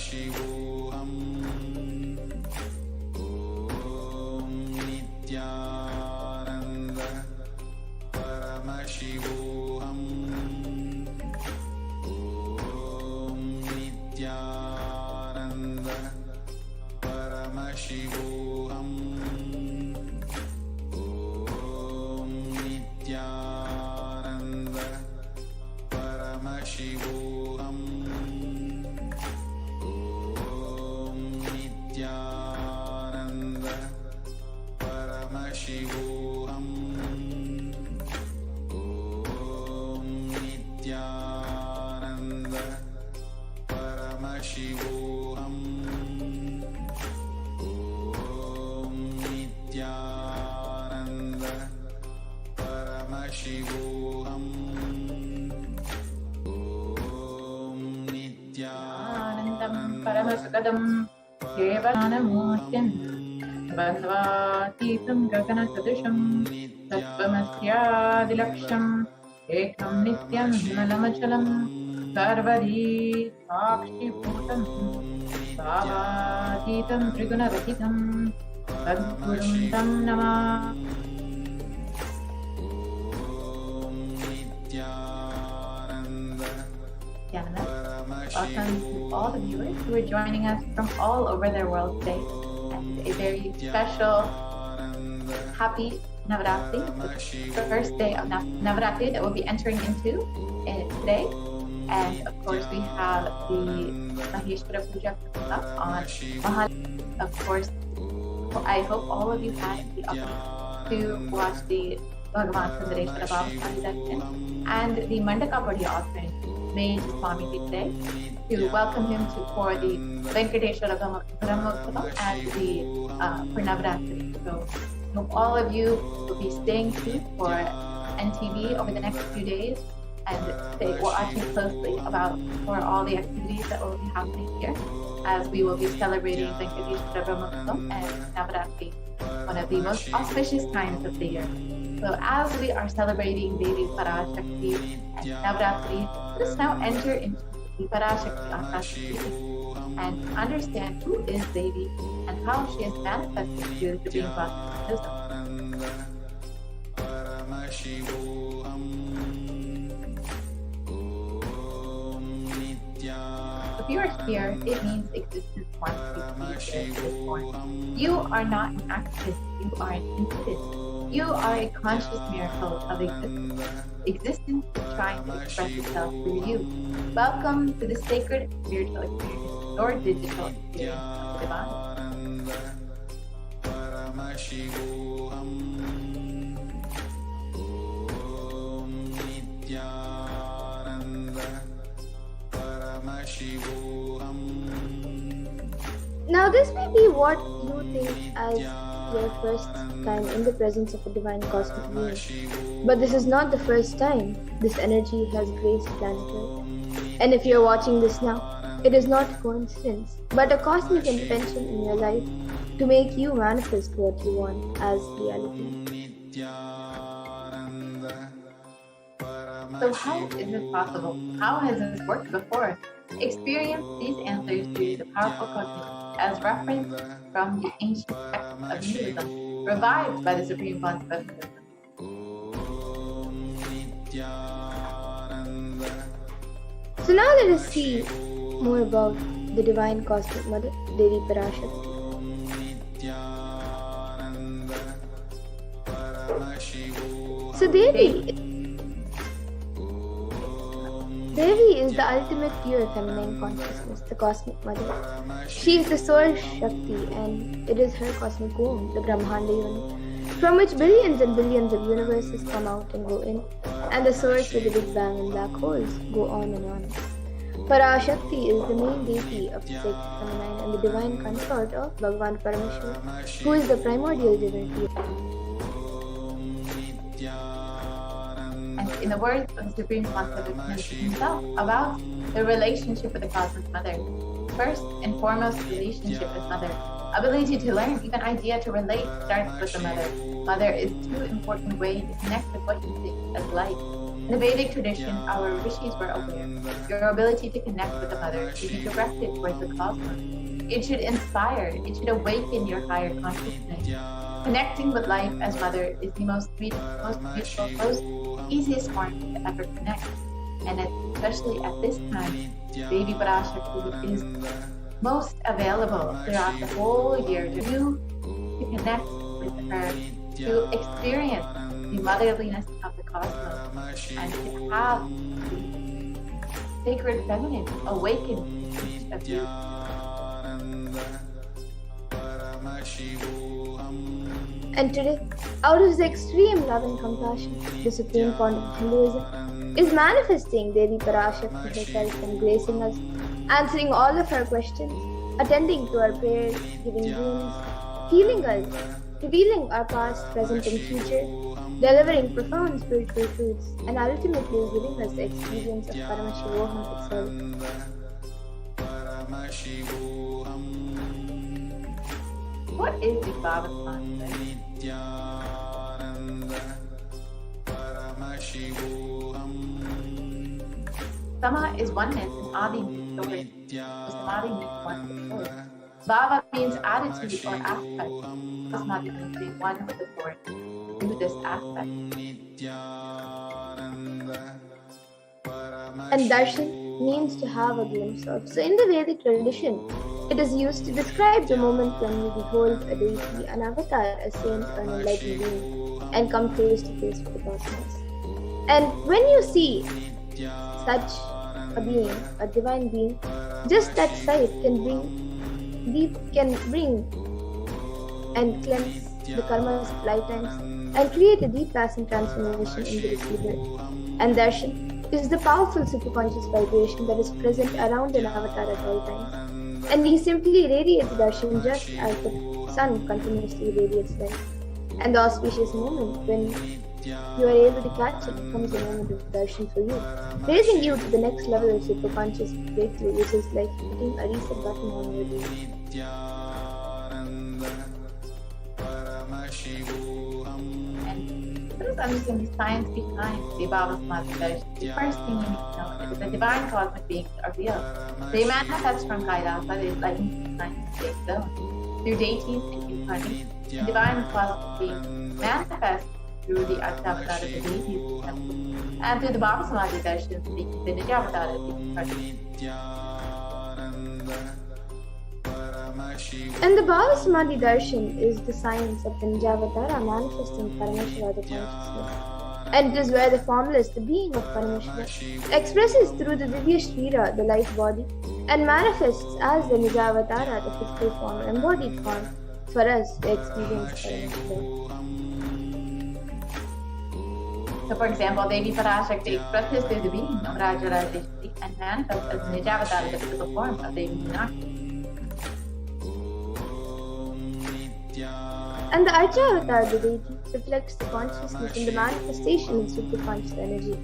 Paramashivoham. Om Nithyananda Paramashivoham. Om Nithyananda Paramashivoham. Om Nithyananda Paramashivoham. Om Nithyananda Paramashivoham. Om Nithyananda Paramashivoham. Om Nithyananda Paramashivoham. Om Anandam Paramasukadam Kevalanamurtim Bandhavatītam Gaganasudisham Tattvamasyaadilaksham Ekam Nityam Nalamachalam Sarvadi Sakshibhutam Bhavatītam Trigunarahitam Sadgurum Tam Namah. Welcome to all the viewers who are joining us from all over the world today, and a very special, happy Navaratri, the first day of Navaratri that we'll be entering into today. And of course, we have the Maheshwara Puja coming up on Mahal. Of course, I hope all of you had the opportunity to watch the Bhagavan Sundareshwara Darshan and the Mandaka Padi offering made to Swami today to welcome him for the Venkateshwara Brahmotsavam and the for Navaratri. So I hope all of you will be staying tuned for NTV over the next few days and watching closely for all the activities that will be happening here as we will be celebrating Venkateshwara Brahmotsavam and Navaratri, one of the most auspicious times of the year. So as we are celebrating Devi Parashakti and Navaratri, let us now enter into the Parashakti Akashakti and understand who is Devi and how she is manifested through the Supreme Cosmic Wisdom. If you are here, it means existence wants to be here at this point. You are not an accident, you are an incident. You are a conscious miracle of existence. Existence is trying to express itself through you. Welcome to the sacred spiritual experience, or digital experience of the divine. Paramashivoham. Om Nithyananda Paramashivoham. Now this may be what you think as your first time in the presence of a divine cosmic being. But this is not the first time this energy has graced planet Earth. And if you're watching this now, it is not a coincidence, but a cosmic intervention in your life to make you manifest what you want as reality. So how is this possible? How has this worked before? Experience these answers through the powerful cosmic as reference from the ancient texts of Hinduism, revived by the Supreme Concept of Wisdom. So now let us see more about the Divine Cosmic Mother, Devi Parashakti. So Devi is the ultimate pure feminine consciousness, the Cosmic Mother. She is the Source Shakti and it is her cosmic womb, the Brahmanda Yoni, from which billions and billions of universes come out and go in, and the source with the Big Bang and black holes go on and on. Parashakti is the main deity of the sacred feminine and the divine consort of Bhagavan Paramashiva, who is the primordial divinity. And in the words of the Supreme Concept of himself about the relationship with the Cosmic Mother, first and foremost relationship with Mother. Ability to learn, even idea to relate, starts with the Mother. Mother is two important ways to connect with what you see as light. In the Vedic tradition, our rishis were aware. Your ability to connect with the mother should be directed towards the cosmos. It should inspire, it should awaken your higher consciousness. Connecting with life as mother is the most beautiful, most easiest form to ever connect. And especially at this time, Devi Parashakti is most available throughout the whole year to you to connect with her, to experience the motherliness of the cosmos, and to have the sacred feminine awaken each of you. And today, out of the extreme love and compassion, the supreme font of Hinduism is manifesting Devi Parashakti herself and gracing us, answering all of our questions, attending to our prayers, giving dreams, healing us, revealing our past, present, and future, delivering profound spiritual truths, and ultimately giving us the experience of Paramashivoham itself. What is the Bhavaspanda? Sama is oneness and Adi means source. So Samadhi means one with the source. Bhava means attitude or aspect. Samadhi means being one with the source through this aspect. And Darshan means to have a glimpse of. So in the Vedic tradition, it is used to describe the moment when you behold a deity, an avatar, a saint, or an enlightened being, and come face to face with the cosmos. And when you see such a being, a divine being, just that sight can bring and cleanse the karmas of lifetimes and create a deep lasting transformation in the receiver. And Darshan is the powerful superconscious vibration that is present around an avatar at all times. And he simply radiates Darshan just as the sun continuously radiates light. And the auspicious moment when you are able to catch it becomes a moment of Darshan for you, raising you to the next level of superconscious breakthrough, which is like hitting a reset button on your day. And let us understand the science behind the Bhavaspanda Darshan. The first thing you need to know is that the divine cosmic beings are real. They manifest from Kailasa, the enlightened scientific zone, through deities and incarnations. The divine cosmic beings manifest through the Artavatar of the deities and through the Bhavasamadhi Darshan, the Nijavatar of the incarnation. And the Bhavasamadhi Darshan is the science of the Nijavatara manifesting Paramashiva, the consciousness. And it is where the formless, the being of Paramashiva, expresses through the Divya Shrira, the light body, and manifests as the Nijavatara, the physical form, embodied form, for us to experience Paramashiva. So, for example, Devi Parashakti expresses through the being of Raja Rajeshri and manifests as the Nijavatara, the physical form of Devi Meenakshi. And the Archa-avatar, the deity, reflects the consciousness in the manifestation of superconscious energy.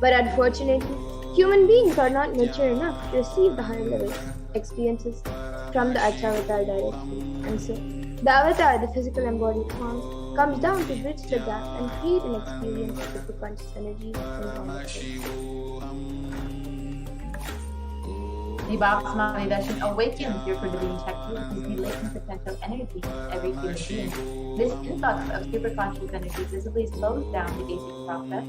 But unfortunately, human beings are not mature enough to receive the higher level experiences from the Archa-avatar directly. And so, the avatar, the physical embodied form, comes down to bridge the gap and create an experience of superconscious energy in consciousness. The Bhavasamadhi Darshan awakens your Kundalini Shakti, which is the latent potential energy in every human being. This influx of superconscious energy visibly slows down the aging process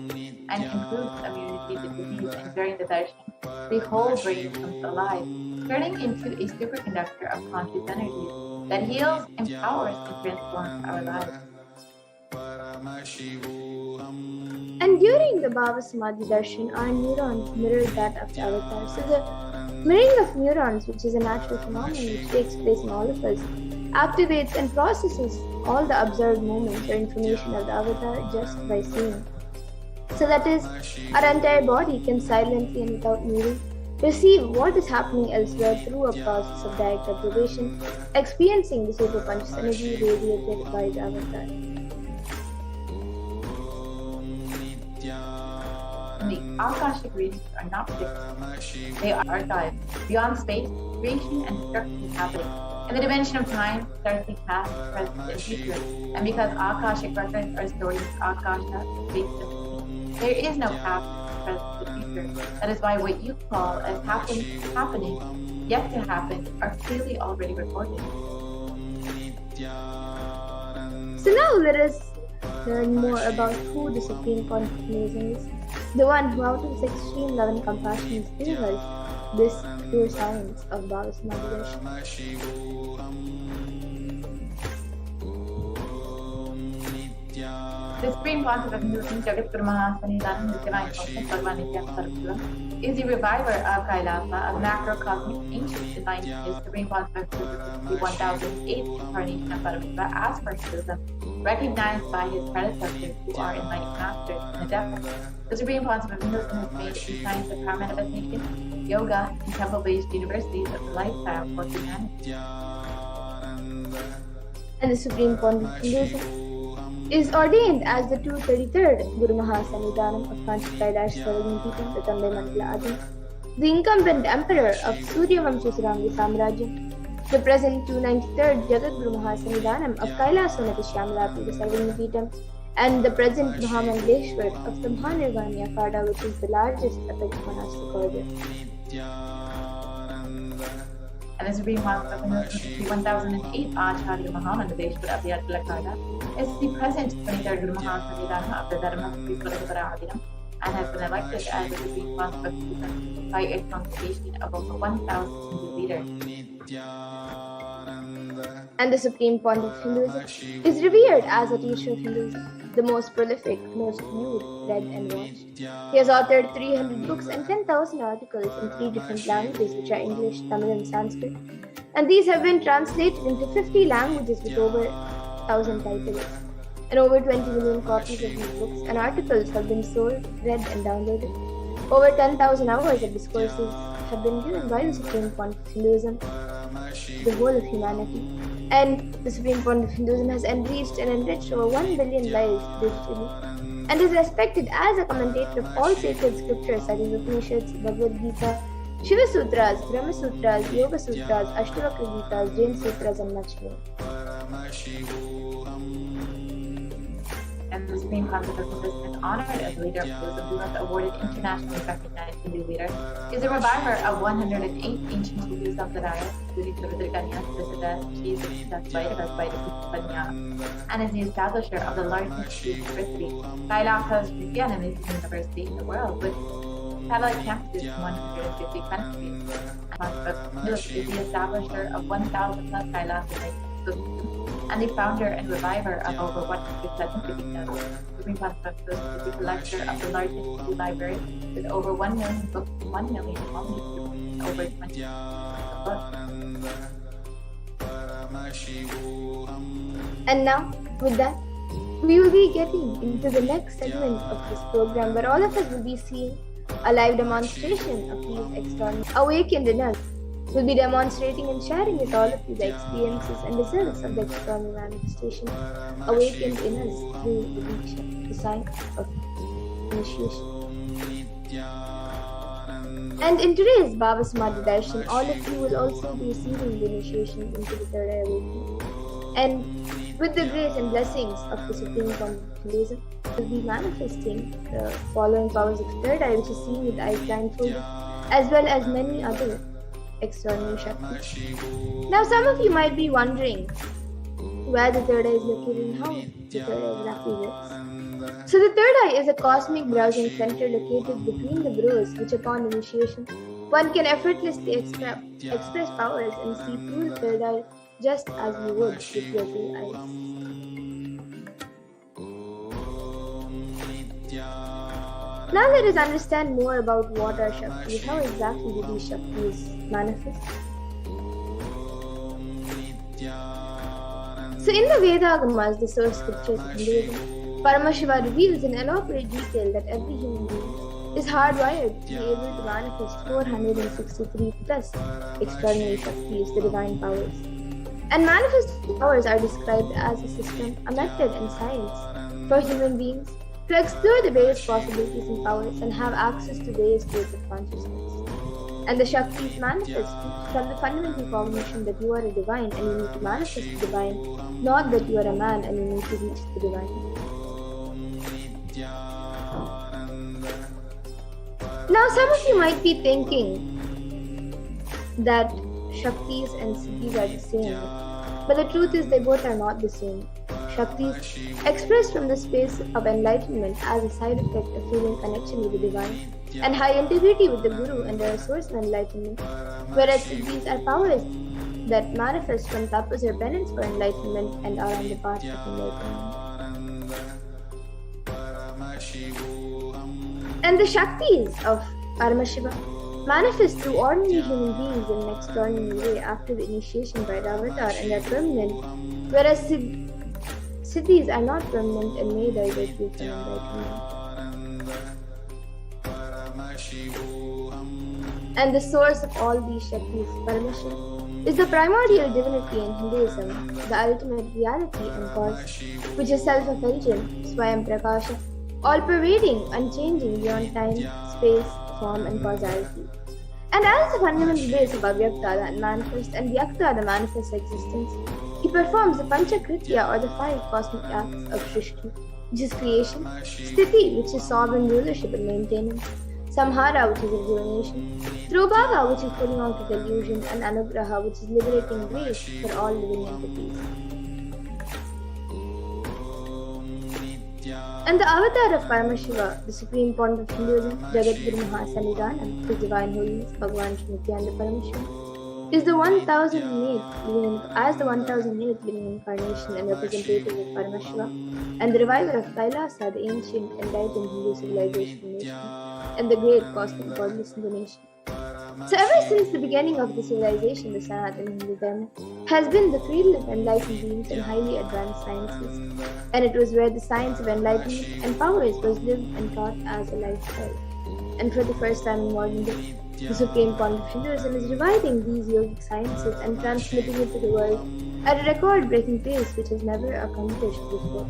and improves immunity to disease. And during the Darshan, the whole brain comes alive, turning into a superconductor of conscious energy that heals, empowers, and transforms our lives. And during the Bhavasamadhi Darshan, our neurons mirror that of the avatar. So the mirroring of neurons, which is a natural phenomenon which takes place in all of us, activates and processes all the observed moments or information of the avatar just by seeing. So that is, our entire body can silently and without moving receive what is happening elsewhere through a process of direct observation, experiencing the superconscious energy radiated by the avatar. And the Akashic readings are not fixed. They are archived. Beyond space, creation and destruction is happening. In the dimension of time, starts the past, present, and future. And because Akashic records are stored in Akasha, space, There is no past, present, or future. That is why what you call as happening, yet to happen, are clearly already recorded. So now let us learn more about who the Supreme Pontiff is, the one who out of his extreme love and compassion is giving us this pure science of Baba Samadhi Darshan. The Supreme Pontiff of Hinduism, Jagat Guru Mahasannidhanam, the Divine Conscience, Bhagavan Nithyananda Paramashivam, is the reviver of Kailasa, of macrocosmic ancient divine genius. Supreme Pontiff of Hinduism, the 1008th incarnation of Paramashiva, as for Hinduism, recognized by his predecessors who are enlightened masters in the depth. The Supreme Pontiff of Hinduism has made the science of power manifestation, yoga, and temple-based universities of the lifestyle for humanity. And the Supreme Pontiff of Hinduism is ordained as the 233rd Guru Mahasannidhanam of Panchakailash Sarvagnipitam, the Tandai Mandala Adi, the incumbent emperor of Suryavamsha Surangi Samrajyam, the present 293rd Jagat Guru Mahasannidhanam of Kailasvanati Shyamalapi, the Sarvagnipitam, and the present Mahamandleshwar of the Mahanirvani Akhada, which is the largest epic monastic order. And the Supreme Pontiff of Hinduism, the 1008th Acharya Mahamandleshwar of the Akhada, is the present 23rd Guru Mahasannidhanam of the Dharma Adinam, and has been elected as the Supreme Pontiff of Hinduism by a congregation of over 1,000 Hindu leaders. And the Supreme Pontiff of Hinduism is revered as a teacher of Hinduism, the most prolific, most viewed, read and watched. He has authored 300 books and 10,000 articles in 3 different languages, which are English, Tamil and Sanskrit. And these have been translated into 50 languages with over 1,000 titles. And over 20 million copies of these books and articles have been sold, read and downloaded. Over 10,000 hours of discourses have been given by the Supreme Pontiff of Hinduism, the whole of humanity. And the Supreme Pontiff of Hinduism has enriched and enriched over 1 billion lives digitally, and is respected as a commentator of all sacred scriptures such as Upanishads, Bhagavad Gita, Shiva Sutras, Brahma Sutras, Yoga Sutras, Ashtavakra Gitas, Jain Sutras, and much more. And the Supreme Pontiff of Hinduism is honored as the leader of Hinduism, who has awarded internationally recognized Hindu leader, is a reviver of 108 ancient Hindu Sampradayas, including the Rudraganya, Siddhas, Jesus, Vaidavas, and is the establisher of the largest university, Kailasa's Nithyananda University in the world, with satellite campuses in 150 countries. And Pontiff is the establisher of 1,000 plus Kailasa schools, and the founder and reviver of over 107 Vidyas. Supreme Pontiff of Hinduism is the collector of the largest Hindu library with over 1 million books, 1 million manuscripts, and over 20 books. And now, with that, we will be getting into the next segment of this program, where all of us will be seeing a live demonstration of these extraordinary awakened in us. We'll be demonstrating and sharing with all of you the experiences and results of the extraordinary manifestation awakened in us through the Diksha, the sign of initiation. And in today's Baba Samadhi Darshan, all of you will also be receiving the initiation into the third eye awakening. And with the grace and blessings of the Supreme Pontiff of Hinduism, we'll be manifesting the following powers of third eye, which is seen with the eyes blindfolded, as well as many other extraordinary Shaktis. Now, some of you might be wondering where the third eye is located and how the third eye exactly works. So, the third eye is a cosmic browsing center located between the brows, which upon initiation, one can effortlessly express powers and see through the third eye just as you would with your 2 eyes. Now let us understand more about what are Shaktis. How exactly do these Shaktis manifest? So in the Vedagamas, the source scriptures of Hinduism, Paramashiva reveals in elaborate detail that every human being is hardwired to be able to manifest 463 plus extraordinary Shaktis, the divine powers. And manifest powers are described as a system, a method and science for human beings to explore the various possibilities and powers and have access to various states of consciousness. And the Shaktis manifest from the fundamental cognition that you are a divine and you need to manifest the divine, not that you are a man and you need to reach the divine. Now, some of you might be thinking that Shaktis and Siddhis are the same, but the truth is they both are not the same. Shaktis expressed from the space of enlightenment as a side effect of feeling connection with the divine and high integrity with the Guru and their source of enlightenment, whereas Siddhis are powers that manifest from tapas or penance for enlightenment and are on the path of enlightenment. And the Shaktis of Paramashiva manifest through ordinary human beings in an extraordinary way after the initiation by the avatar and are permanent, whereas Siddhis are not permanent and may divert from enlightenment. And the source of all these Shaktis, Paramashiva, is the primordial divinity in Hinduism, the ultimate reality and cause, which is self-effulgent, Swayam Prakasha, all-pervading, unchanging beyond time, space, form and causality. And as the fundamental base of Avyakta, the manifest, and Vyakta, the manifest existence, he performs the Panchakritya or the 5 cosmic acts of Shrishti, which is creation, Sthiti, which is sovereign rulership and maintenance, Samhara, which is rejuvenation, Trubhava, which is putting out of delusion, and Anugraha, which is liberating grace for all living entities. And the avatar of Paramashiva, the supreme point of Hinduism, Jagat Guru Mahasannidhanam, His Divine Holiness, Bhagavan Shri Nithyananda Paramashivam, is the 1008th living incarnation and representative of Paramashiva, and the reviver of Kailasa, the ancient enlightened Hindu civilization nation, and the great cosmic godless in the nation. So ever since the beginning of the civilization, the Sanatana Hindu Dharma has been the cradle of enlightened beings and highly advanced sciences, and it was where the science of enlightenment and powers was lived and taught as a lifestyle. And for the first time in modern day, the supreme point of Hinduism is reviving these yogic sciences and transmitting it to the world at a record-breaking pace which has never accomplished before.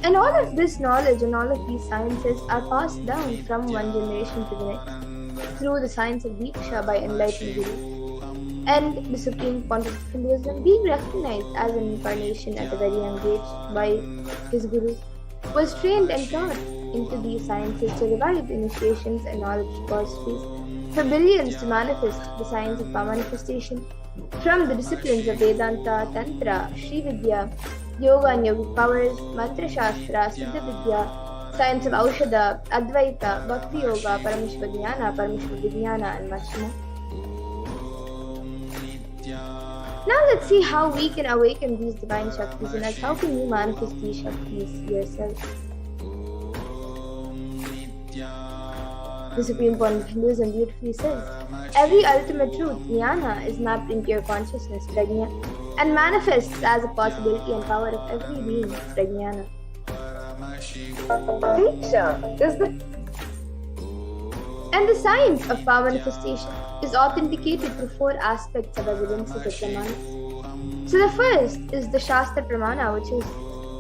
And all of this knowledge and all of these sciences are passed down from one generation to the next through the science of Diksha by enlightened Guru. And the supreme pontiff of Hinduism, being recognized as an incarnation at a very young age by his Gurus, was trained and taught into these sciences to revive the initiations and knowledge repositories for billions to manifest the science of manifestation from the disciplines of Vedanta, Tantra, Sri Vidya, Yoga and Yogic powers, Mantra Shastra, Siddha Vidya, science of Aushadha, Advaita, Bhakti Yoga, Paramashiva Dhyana, Paramashiva Vijnana, and much more. Now let's see how we can awaken these divine Shaktis in us. How can you manifest these Shaktis yourself? The Supreme Point of Hinduism beautifully says, every ultimate truth, jnana, is mapped into your consciousness, prajna, and manifests as a possibility and power of every being, prajnana. And the science of power manifestation is authenticated through 4 aspects of evidences of pramanas. So the first is the Shastra Pramana, which is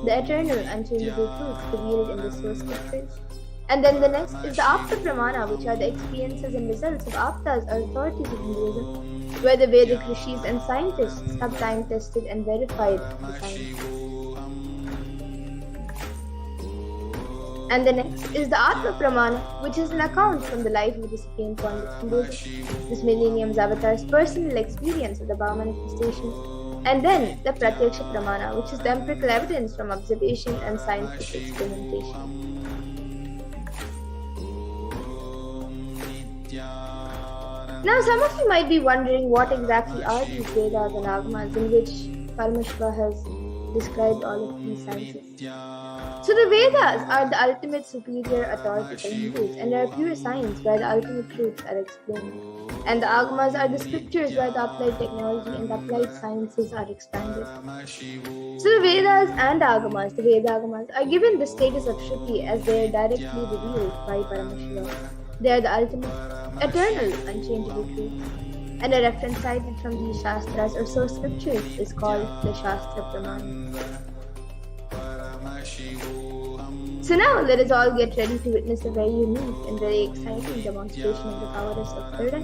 the eternal, unchangeable truth revealed in the source scriptures. And then the next is the Apta Pramana, which are the experiences and results of Aptas or authorities of Hinduism, where the Vedic rishis and scientists have time tested and verified the science. And the next is the Atma Pramana, which is an account from the life of the Supreme Point of Hinduism, this millennium's avatar's personal experience of the Bhava manifestation. And then the Pratyaksha Pramana, which is the empirical evidence from observation and scientific experimentation. Now, some of you might be wondering what exactly are these Vedas and Agamas in which Paramashiva has described all of these sciences. So the Vedas are the ultimate superior authority for Hindus and are pure science where the ultimate truths are explained. And the Agamas are the scriptures where the applied technology and the applied sciences are expanded. So the Vedas and Agamas, the Veda Agamas, are given the status of Shruti as they are directly revealed by Paramashiva. They are the ultimate, eternal, unchangeable truths. And a reference cited from these Shastras or source scriptures is called the Shastra Pramana. So now let us all get ready to witness a very unique and very exciting demonstration of the powers of Third.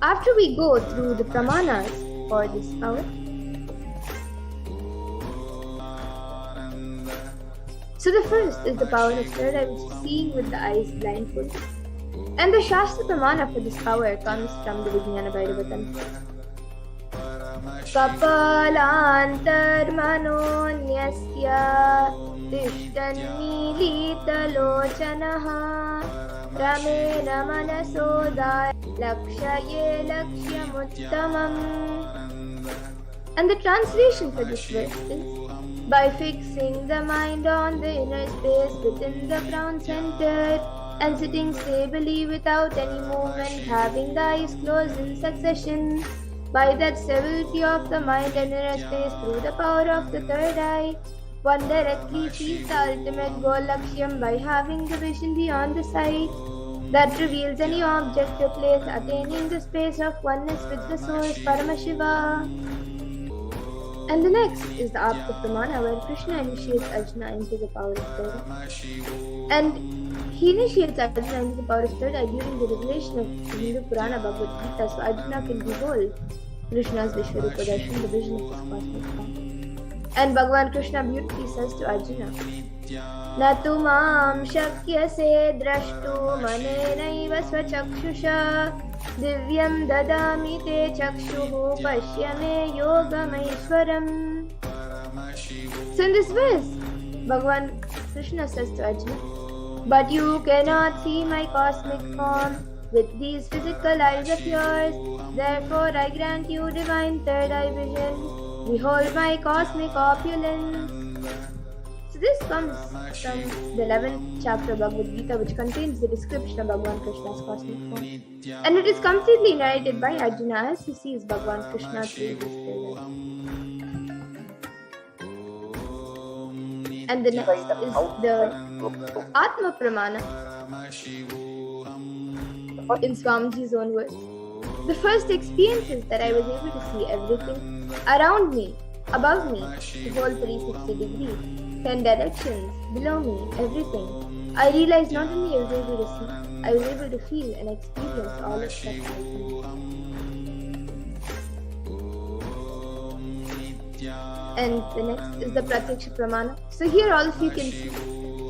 After we go through the Pramanas for this power. So the first is the power of third eye, which is seeing with the eyes blindfolded. And the Shastra Pramana for this power comes from the Vijnana Bhairava Tantra. Kapalantarmanonyasya tishtannilitalochanaha ramena manasodaya lakshaye lakshyamuttamam. And the translation for this verse is, by fixing the mind on the inner space within the crown center and sitting stably without any movement, having the eyes closed in succession, by that stability of the mind and inner space through the power of the third eye, one directly sees the ultimate goal Lakshyam by having the vision beyond the sight that reveals any object or place, attaining the space of oneness with the source Paramashiva. And the next is the Apta Pramana, where Krishna initiates Arjuna into the power of third eye. And he initiates Arjuna into the power of third eye during the revelation of Hindu Purana Bhagavad Gita, so Arjuna can behold Krishna's Vishwarupa Darshan, the vision of his cosmic form. And Bhagavan Krishna beautifully says to Arjuna, Natu mam shakyase drashtu manenaiva svachakshusha divyam dadami te chakshuhu pashyame yogamaishwaram. So in this verse, Bhagavan Krishna says to Arjuna, but you cannot see my cosmic form with these physical eyes of yours, therefore I grant you divine third eye vision. Behold my cosmic opulence. So this comes from the 11th chapter of Bhagavad Gita, which contains the description of Bhagavan Krishna's cosmic form. And it is completely narrated by Arjuna as he sees Bhagavan Krishna through his third eye. And the next is the Atma Pramana in Swamiji's own words. The first experience is that I was able to see everything around me, above me, the whole 360 degrees, 10 directions, below me, everything. I realized not only I was able to see, I was able to feel and experience all of that I see. And the next is the Pratyaksha Pramana. So here all of you can see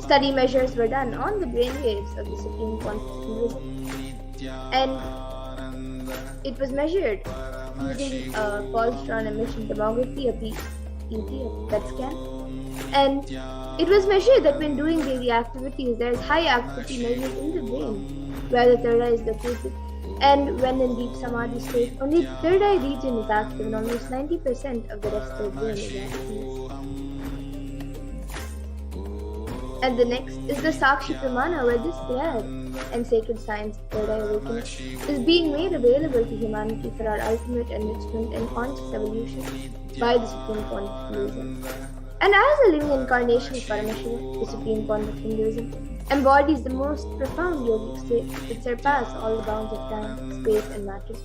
study measures were done on the brainwaves of the Supreme Consciousness. And it was measured using a positron emission tomography, a PET, a PET scan. And it was measured that when doing daily activities, there is high activity measured in the brain, where the third eye is located. And when in deep Samadhi state, only the third eye region is active and almost 90% of the rest of the brain is active. And the next is the Sakshi Pramana, where this rare and sacred science of third eye awakening is being made available to humanity for our ultimate enrichment and conscious evolution by the Supreme Point of Hinduism. And as a living incarnation of Paramashiva, the Supreme Point of Hinduism embodies the most profound yogic states that surpass all the bounds of time, space, and matter.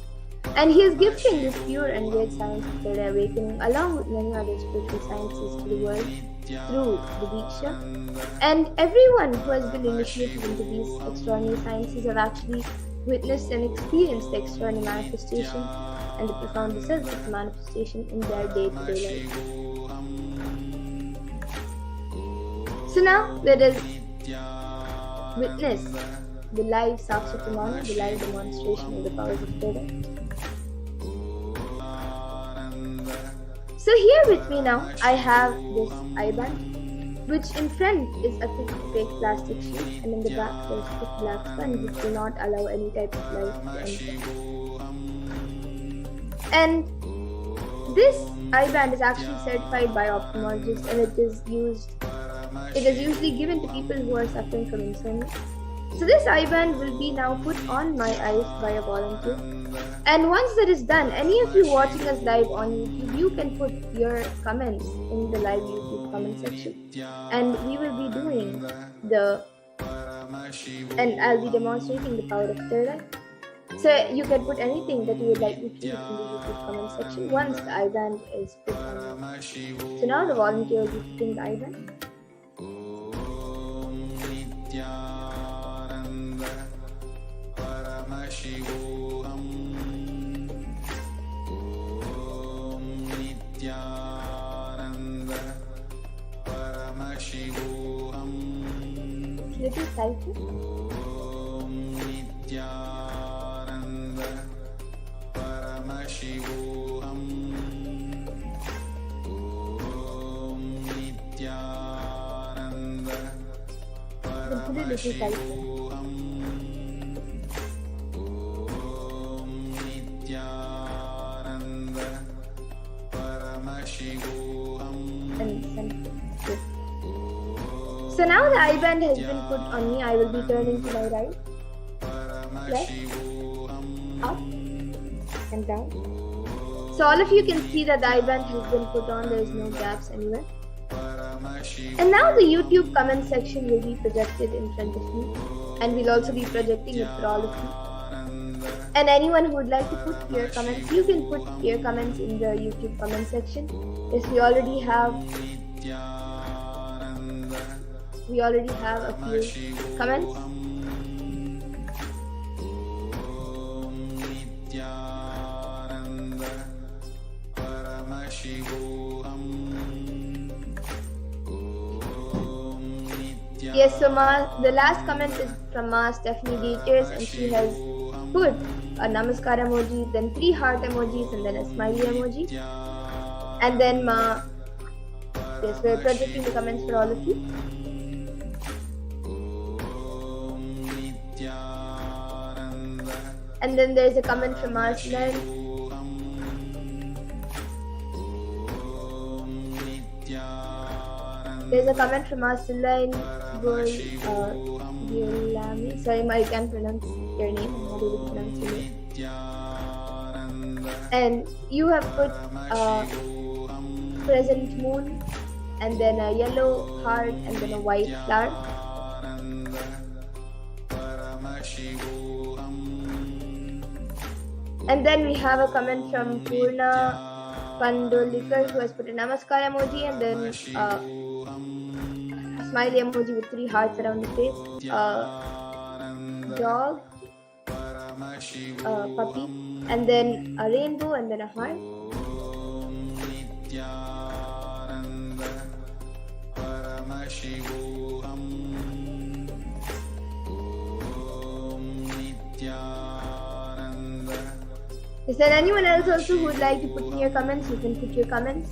And he is gifting this pure and great science of third eye awakening along with many other spiritual sciences to the world through the Diksha. And everyone who has been initiated into these extraordinary sciences have actually witnessed and experienced the extraordinary manifestation and the profound results of the manifestation in their day-to-day life. So now let us witness the live Sakshi Pramana, the live demonstration of the powers of third eye. So here with me now, I have this eye band, which in front is a thick fake plastic sheet, and in the back there is a thick black sponge which will not allow any type of light to enter. And this eye band is actually certified by ophthalmologists, and it is usually given to people who are suffering from insomnia. So this eye band will be now put on my eyes by a volunteer. And once that is done, any of you watching us live on YouTube, you can put your comments in the live YouTube comment section. And we will be doing and I'll be demonstrating the power of third eye. So you can put anything that you would like me to read in the YouTube comment section once the eye band is put on. So now the volunteer will be putting the eye band. Paramashivoham, Nithyananda Paramashivoham, disciple. Nithyananda Paramashivoham. Nithyananda The Buddha disciple. Nithyananda Paramashivoham. So now the eye band has been put on me. I will be turning to my right, left, up, and down. So all of you can see that the eye band has been put on. There is no gaps anywhere. And now the YouTube comment section will be projected in front of me, and we'll also be projecting it for all of you. And anyone who would like to put your comments, you can put your comments in the YouTube comment section. Yes, we already have a few comments. Yes, so the last comment is from Stephanie Dieters, and she has put a namaskar emoji, then 3 heart emojis, and then a smiley emoji. And then yes, we're projecting the comments for all of you. And then there's a comment from Arslan. There's a comment from Arslan. Sorry, I can't pronounce your name. I'm not able to pronounce your name. And you have put crescent moon, and then a yellow heart, and then a white flower. And then we have a comment from Purna Pandolikar, who has put a namaskar emoji, and then a smiley emoji with 3 hearts around the face, dog, puppy, and then a rainbow, and then a heart. Is there anyone else also who would like to put in your comments? You can put your comments.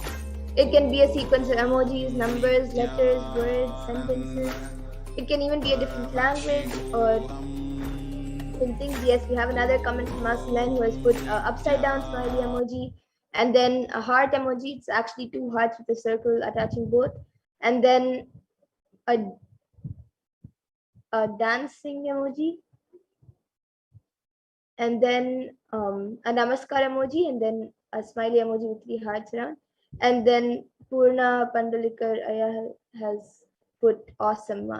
It can be a sequence of emojis, numbers, letters, words, sentences. It can even be a different language or things. Yes, we have another comment from Aslan, who has put upside down smiley emoji, and then a heart emoji. It's actually 2 hearts with a circle attaching both, and then a dancing emoji, and then a namaskar emoji, and then a smiley emoji with 3 hearts around. And then Purna Pandalikar Aya has put awesome.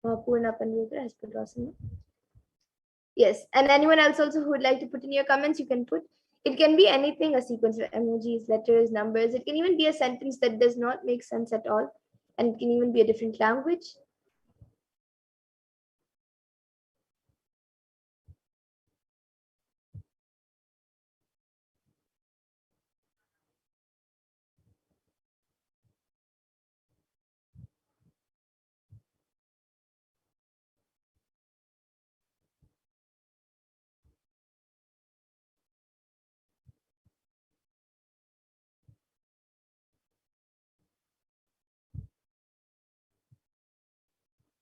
Purna Pandalikar has put awesome. Yes, and anyone else also who would like to put in your comments, you can put. It can be anything, a sequence of emojis, letters, numbers. It can even be a sentence that does not make sense at all, and it can even be a different language.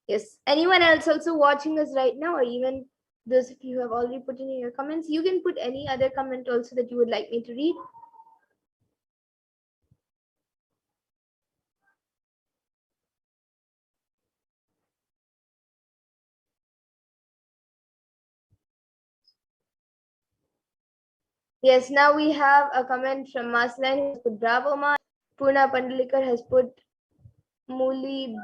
Yes, anyone else also watching us right now, or even those of you who have already put in your comments, you can put any other comment also that you would like me to read. Yes, now we have a comment from Maslan, who has put bravo ma. Purna Pandalikar has put Muli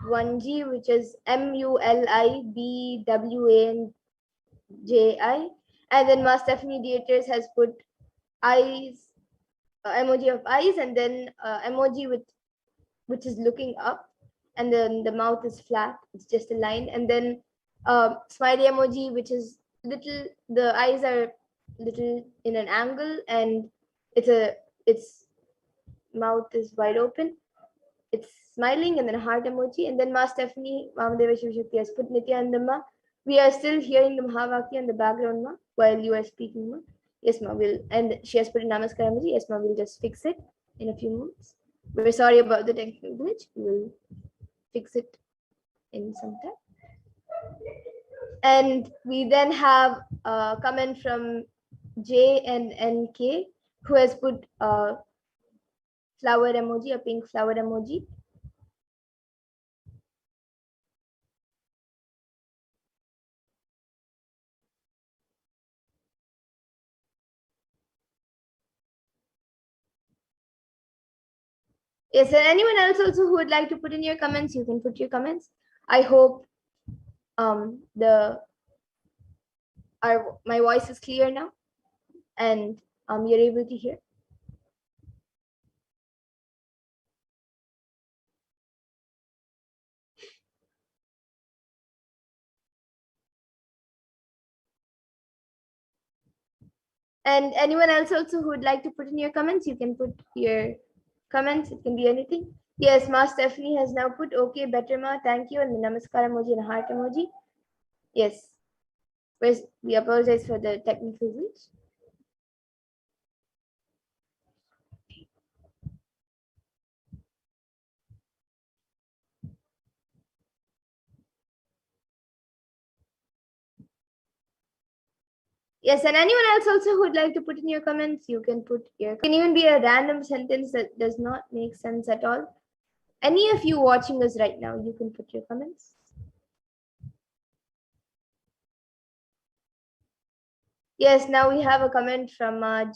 Bwanji, which is MULIBWANJI. And then Ma Stephanie Dieters has put eyes, emoji of eyes, and then emoji which is looking up, and then the mouth is flat. It's just a line. And then smiley emoji, which is little, the eyes are little in an angle, and its mouth is wide open. It's smiling, and then a heart emoji. And then Ma Stephanie Vamadeva Shivashakti has put Nityanandama. We are still hearing the Mahavakya in the background, Ma, while you are speaking, Ma. Yes, Ma, we'll. And she has put a Namaskar emoji. Yes, Ma, we'll just fix it in a few moments. We're sorry about the technical glitch. We'll fix it in some time. And we then have a comment from JNNK, who has put a flower emoji, a pink flower emoji. Yes, and anyone else also who would like to put in your comments, you can put your comments. I hope my voice is clear now, and you're able to hear. And anyone else also who would like to put in your comments, you can put your comments. It can be anything. Yes, Ma Stephanie has now put okay, better Ma, thank you, and the namaskar emoji and a heart emoji. Yes, we apologize for the technical glitch. Yes, and anyone else also who would like to put in your comments, you can put your. It can even be a random sentence that does not make sense at all. Any of you watching us right now, you can put your comments. Yes, now we have a comment from a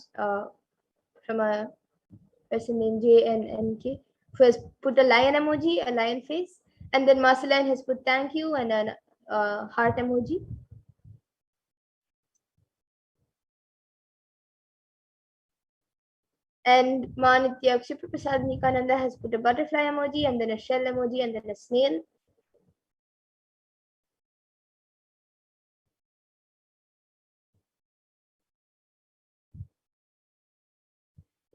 person named JNNK, who has put a lion emoji, a lion face, and then Marceline has put thank you and a heart emoji. And Manitya Kshipraprasad Nikananda has put a butterfly emoji and then a shell emoji and then a snail.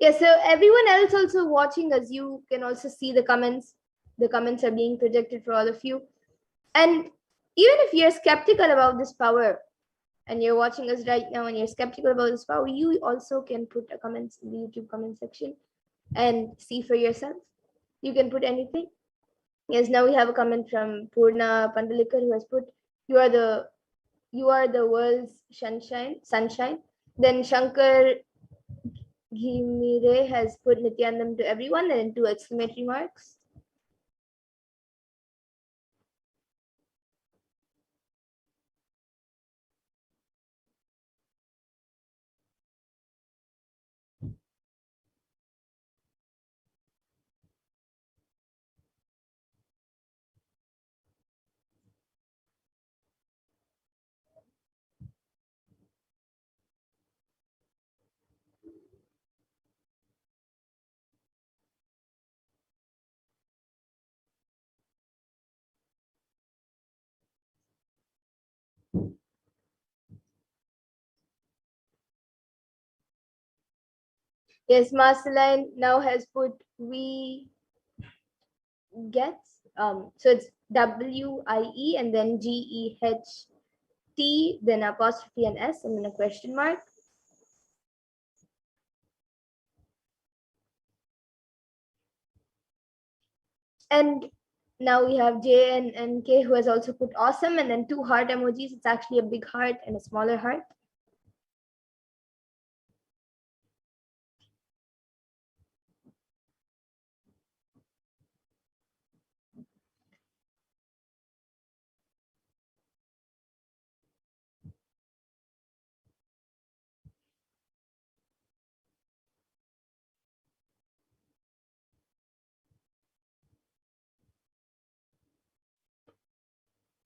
Yeah, so everyone else also watching us, you can also see the comments. The comments are being projected for all of you. And even if you're skeptical about this power and you're watching us right now and you're skeptical about this power, you also can put a comment in the YouTube comment section and see for yourself. You can put anything. Yes, now we have a comment from Purna Pandalikar, who has put, you are the world's sunshine. Then Shankar Ghimire has put Nityanandam to everyone and 2 exclamatory marks. Yes, Marceline now has put we gets so it's WIE and then GEHT, then apostrophe and S and then a question mark. And now we have JNNK, who has also put awesome and then 2 heart emojis. It's actually a big heart and a smaller heart.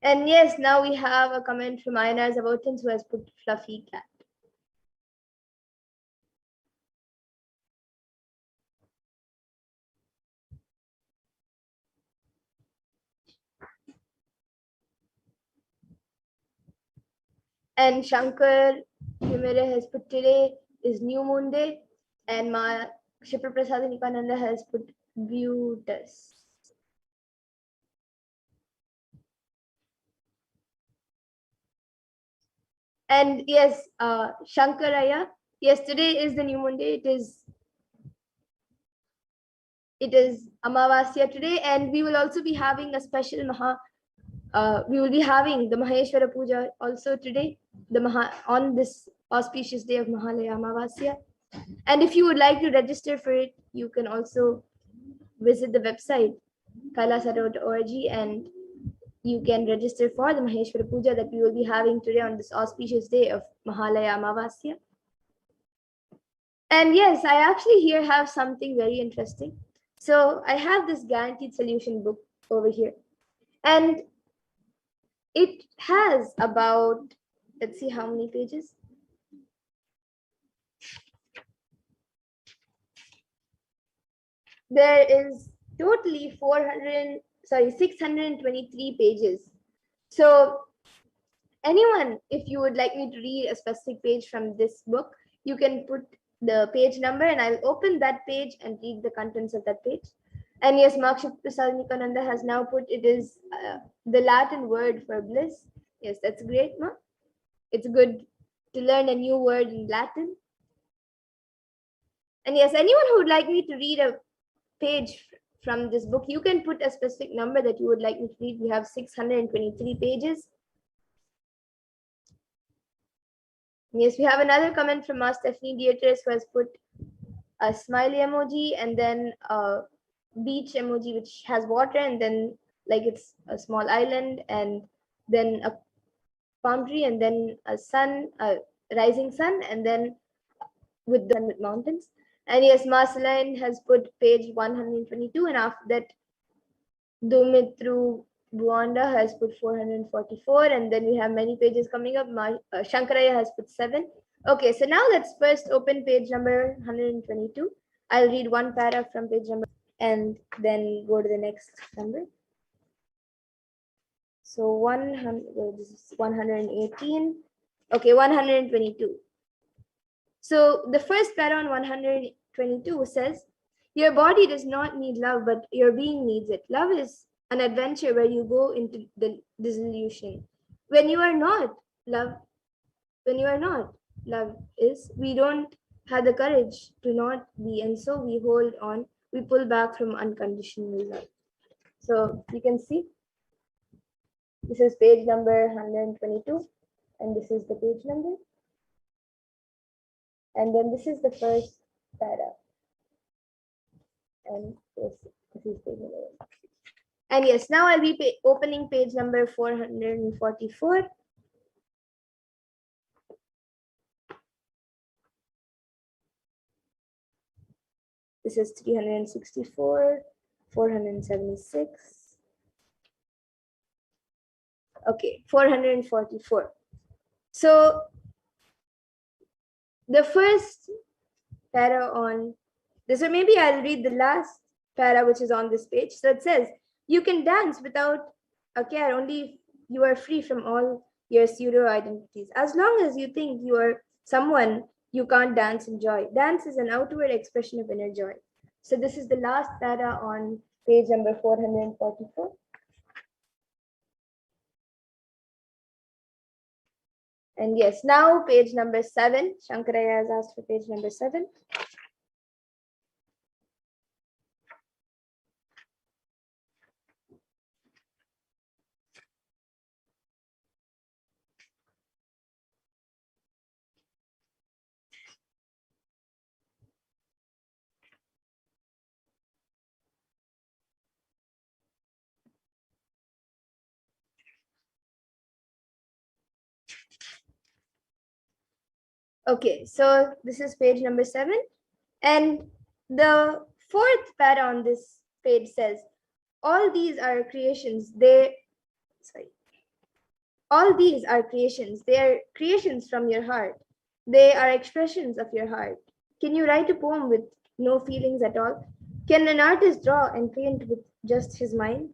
And yes, now we have a comment from Ayana Zavotins, who has put fluffy cat. And Shankar Himere has put today is New Moon Day, and Shipra Prasad Nikananda has put Beautus. And yes, Shankaraya, yes, today is the new moon day. It is Amavasya today, and we will also be having a special we will be having the Maheshwara Puja also today, on this auspicious day of Mahalaya Amavasya. And if you would like to register for it, you can also visit the website kailasara.org, and you can register for the Maheshwara Puja that we will be having today on this auspicious day of Mahalaya Amavasya. And yes, I actually here have something very interesting. So I have this guaranteed solution book over here, and it has about, let's see how many pages. There is totally 623 pages. So anyone, if you would like me to read a specific page from this book, you can put the page number and I'll open that page and read the contents of that page. And yes, Nithyananda has now put it is the Latin word for bliss. Yes, that's great, Ma. It's good to learn a new word in Latin. And yes, anyone who would like me to read a page from this book, you can put a specific number that you would like me to read. We have 623 pages. Yes, we have another comment from us, Stephanie Dietrich, who has put a smiley emoji and then a beach emoji which has water, and then like it's a small island, and then a palm tree, and then a sun, a rising sun, and then with mountains. And yes, Marceline has put page 122, and after that Dumitru Buanda has put 444, and then we have many pages coming up. Shankaraya has put 7. Okay, so now let's first open page number 122. I'll read one paragraph from page number and then go to the next number. So 100, this is 118. Okay, 122. So the first paragraph on 122 says, your body does not need love, but your being needs it. Love is an adventure where you go into the disillusion. When you are not, love is, we don't have the courage to not be, and so we hold on, we pull back from unconditional love. So you can see, this is page number 122, and this is the page number. And then this is the first paragraph. And this is page number 1. And yes, now I'll be opening page number 444. This is 364, 476. Okay, 444. So the first para on this, or maybe I'll read the last para which is on this page. So it says, you can dance without a care, only if you are free from all your pseudo identities. As long as you think you are someone, you can't dance in joy. Dance is an outward expression of inner joy. So this is the last para on page number 444. And yes, now page number 7. Shankaraya has asked for page number 7. Okay, so this is page number 7. And the fourth para on this page says, all these are creations. All these are creations. They are creations from your heart. They are expressions of your heart. Can you write a poem with no feelings at all? Can an artist draw and paint with just his mind?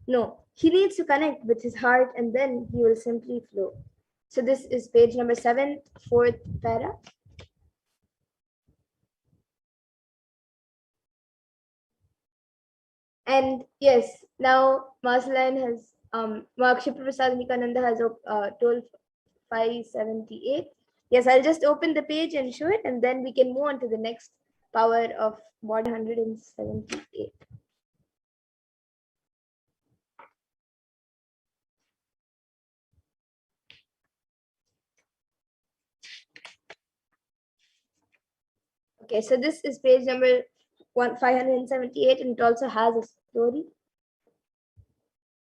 No, he needs to connect with his heart, and then he will simply flow. So this is page number 7, fourth para. And yes, now Marceline has, Shipraprasad Nikananda has told 578. Yes, I'll just open the page and show it, and then we can move on to the next power of body 178. Okay, so this is page number 578, and it also has a story.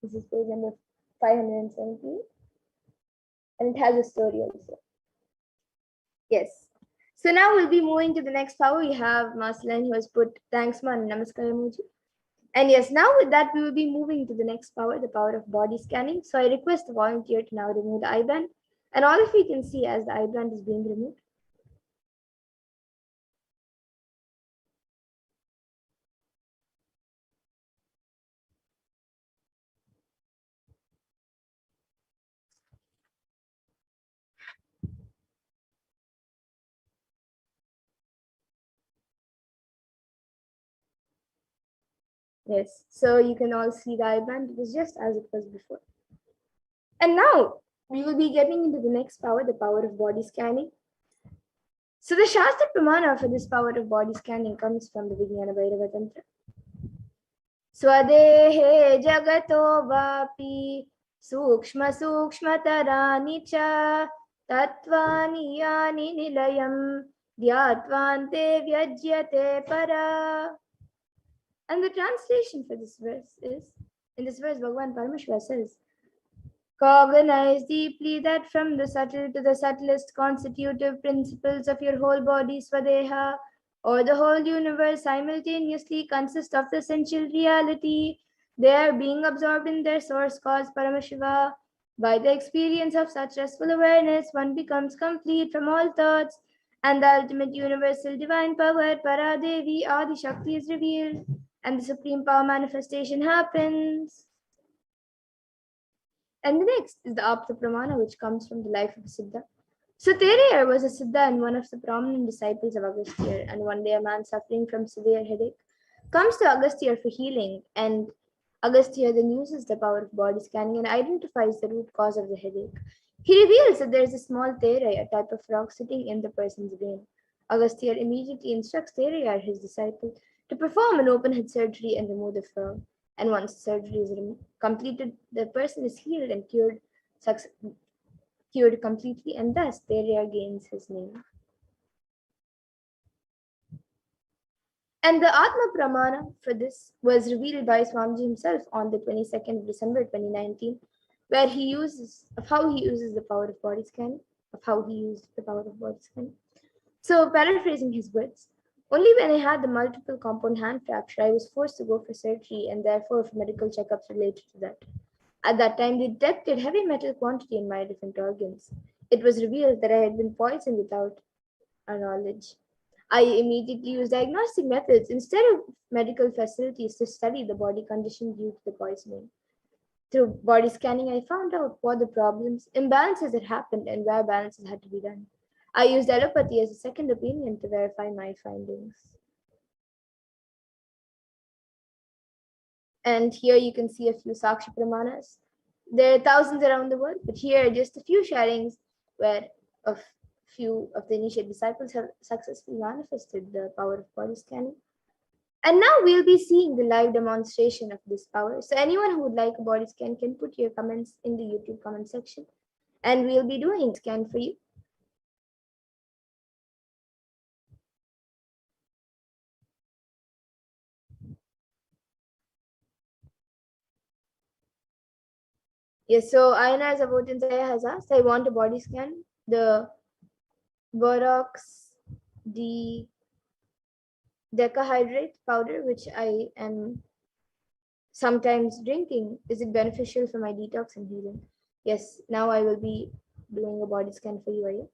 This is page number 578, and it has a story also. Yes. So now we'll be moving to the next power. We have Marceline who has put thanks man namaskar emoji. And yes, now with that we will be moving to the next power, the power of body scanning. So I request the volunteer to now remove the eyeband, and all of you can see as the eyeband is being removed. Yes, so you can all see the eyeband. It was just as it was before. And now we will be getting into the next power, the power of body scanning. So the Shastra Pramana for this power of body scanning comes from the Vijnana Bhairava Tantra. Swadehe jagato vapi sukshma sukshmataraani cha tatvani yani nilayam dhyatvante vyajyate para. And the translation for this verse is, in this verse, Bhagavan Paramashiva says, cognize deeply that from the subtle to the subtlest constitutive principles of your whole body, Swadeha, or the whole universe simultaneously consist of the essential reality. They are being absorbed in their source cause, Paramashiva. By the experience of such restful awareness, one becomes complete from all thoughts, and the ultimate universal divine power, Paradevi Adi Shakti, is revealed, and the supreme power manifestation happens. And the next is the Apta Pramana, which comes from the life of a Siddha. So Terayar was a Siddha and one of the prominent disciples of Agastya, and one day a man suffering from severe headache comes to Agastya for healing, and Agastya then uses the power of body scanning and identifies the root cause of the headache. He reveals that there is a small Terai, a type of rock, sitting in the person's brain. Agastya immediately instructs Terayar, his disciple, to perform an open head surgery and remove the frog. And once the surgery is completed, the person is healed and cured completely, and thus Terya gains his name. And the Atma Pramana for this was revealed by Swamiji himself on the 22nd of December 2019, where he uses how he uses the power of body scanning, So paraphrasing his words, only when I had the multiple compound hand fracture, I was forced to go for surgery and therefore for medical checkups related to that. At that time, they detected heavy metal quantity in my different organs. It was revealed that I had been poisoned without our knowledge. I immediately used diagnostic methods instead of medical facilities to study the body condition due to the poisoning. Through body scanning, I found out what the problems, imbalances had happened, and where balances had to be done. I used allopathy as a second opinion to verify my findings. And here you can see a few Sakshi Pramanas. There are thousands around the world, but here are just a few sharings where a few of the initiate disciples have successfully manifested the power of body scanning. And now we'll be seeing the live demonstration of this power. So anyone who would like a body scan can put your comments in the YouTube comment section, and we'll be doing a scan for you. Yes, so Ayana Zavotinsaya has asked, I want a body scan. The borax, the decahydrate powder, which I am sometimes drinking, is it beneficial for my detox and healing? Yes, now I will be doing a body scan for you, Aya.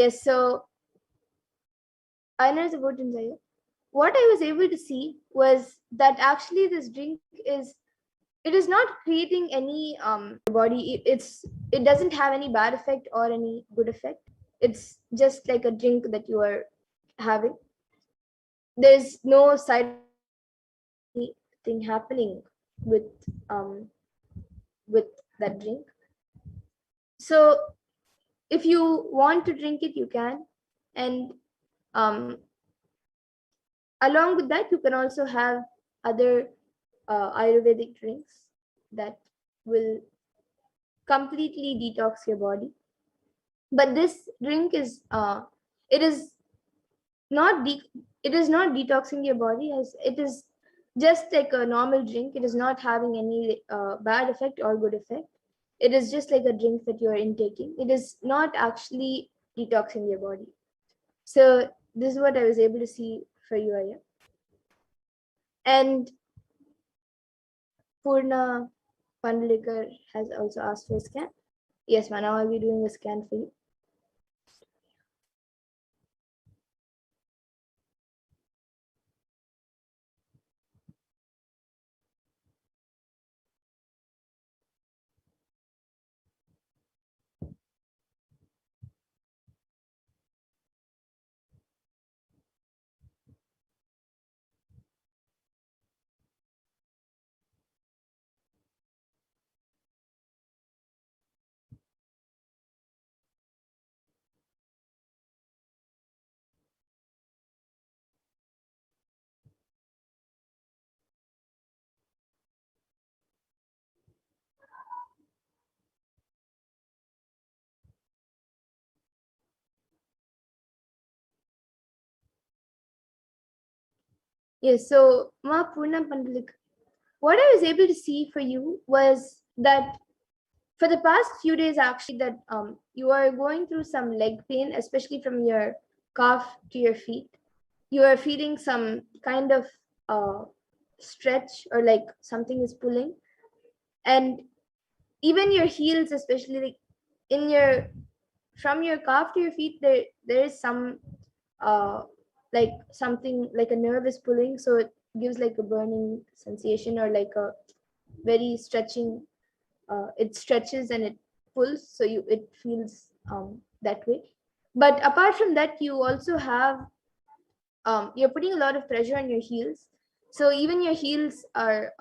Yes, so Einar Zabotinzaya, what I was able to see was that actually this drink is not creating any body. It doesn't have any bad effect or any good effect. It's just like a drink that you are having. There's no side thing happening with um with that drink. So if you want to drink it, you can, and um along with that, you can also have other Ayurvedic drinks that will completely detox your body. But this drink is it is not it is not detoxing your body, as it is just like a normal drink. It is not having any bad effect or good effect. It is just like a drink that you are intaking. It is not actually detoxing your body. So this is what I was able to see for you, Aya. And Purna Pandlikar has also asked for a scan. Yes, ma'am, now I'll be doing a scan for you. Yes, so Ma Purna Pandlikar, what I was able to see for you was that for the past few days, actually, that you are going through some leg pain, especially from your calf to your feet. You are feeling some kind of uh, stretch, or like something is pulling, and even your heels, especially like in your from your calf to your feet, there is some uh, like something like a nerve is pulling, so it gives like a burning sensation, or like a very stretching. It stretches and it pulls, so it feels that way. But apart from that, you also have you're putting a lot of pressure on your heels, so even your heels are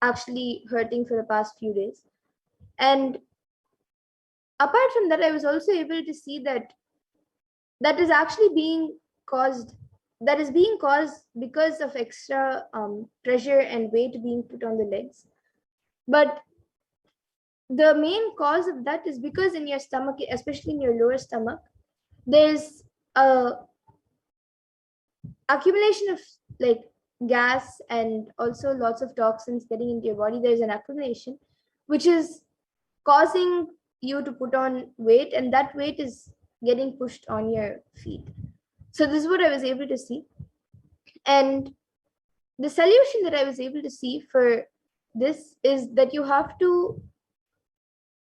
actually hurting for the past few days. And apart from that, I was also able to see that that is actually being caused that is being caused because of extra pressure and weight being put on the legs. But the main cause of that is because in your stomach, especially in your lower stomach, there's a accumulation of like gas and also lots of toxins getting into your body. There's an accumulation which is causing you to put on weight, and that weight is getting pushed on your feet. So this is what I was able to see. And the solution that I was able to see for this is that you have to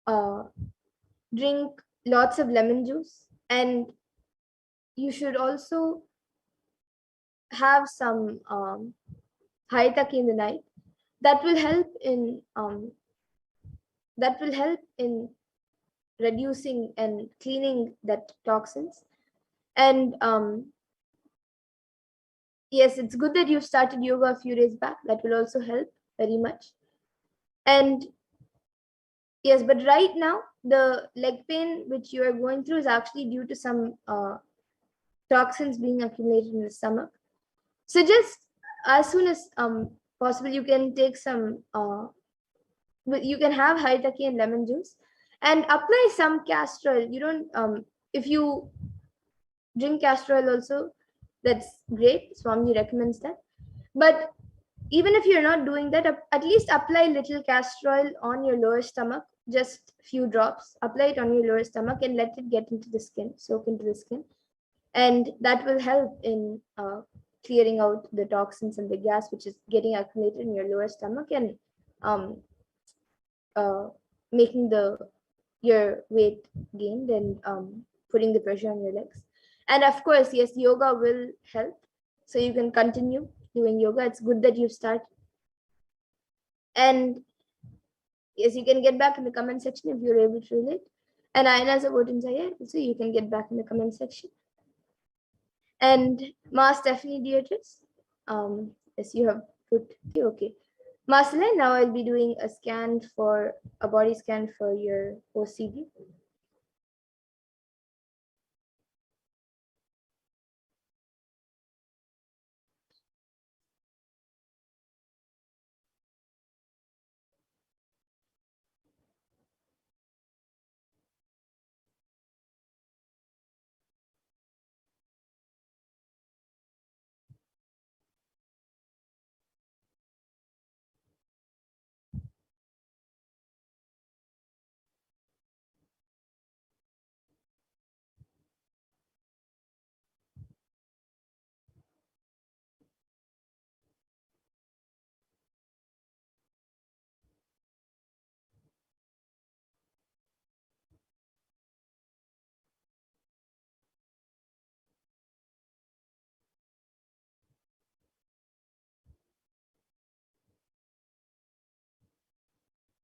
uh, drink lots of lemon juice, and you should also have some haitaki in the night. That will help in reducing and cleaning that toxins. And yes, it's good that you started yoga a few days back. That will also help very much. And yes, but right now the leg pain which you are going through is actually due to some toxins being accumulated in the stomach. So just as soon as possible, you can take some you can have haitaki and lemon juice, and apply some castor oil. You don't if you drink castor oil also, that's great. Swami recommends that. But even if you're not doing that, at least apply little castor oil on your lower stomach, just few drops. Apply it on your lower stomach and let it get into the skin, soak into the skin, and that will help in clearing out the toxins and the gas which is getting accumulated in your lower stomach, and um, making the your weight gained, and putting the pressure on your legs. And of course, yes, yoga will help. So you can continue doing yoga. It's good that you've started. And yes, you can get back in the comment section if you're able to relate. And Ayana's about Saya, so you can get back in the comment section. And Ma Stephanie Beatrice, yes, you have put, okay. Marceline, now I'll be doing a scan for a body scan for your OCD.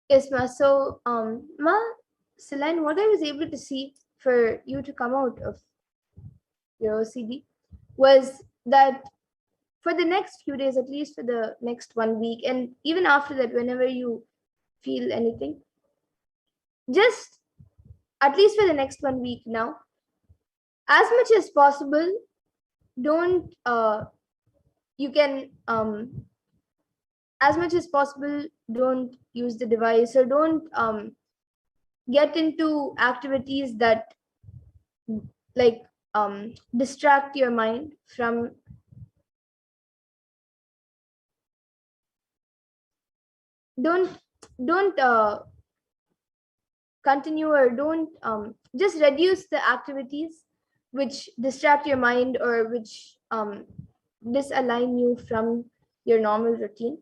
Yes, Ma. So, Ma, Celine, what I was able to see for you to come out of your OCD was that for the next few days, at least for the next 1 week, and even after that, whenever you feel anything, just at least for the next 1 week now, as much as possible, don't you can as much as possible don't use the device, or don't get into activities that like distract your mind from don't continue, or don't just reduce the activities which distract your mind or which disalign you from your normal routine,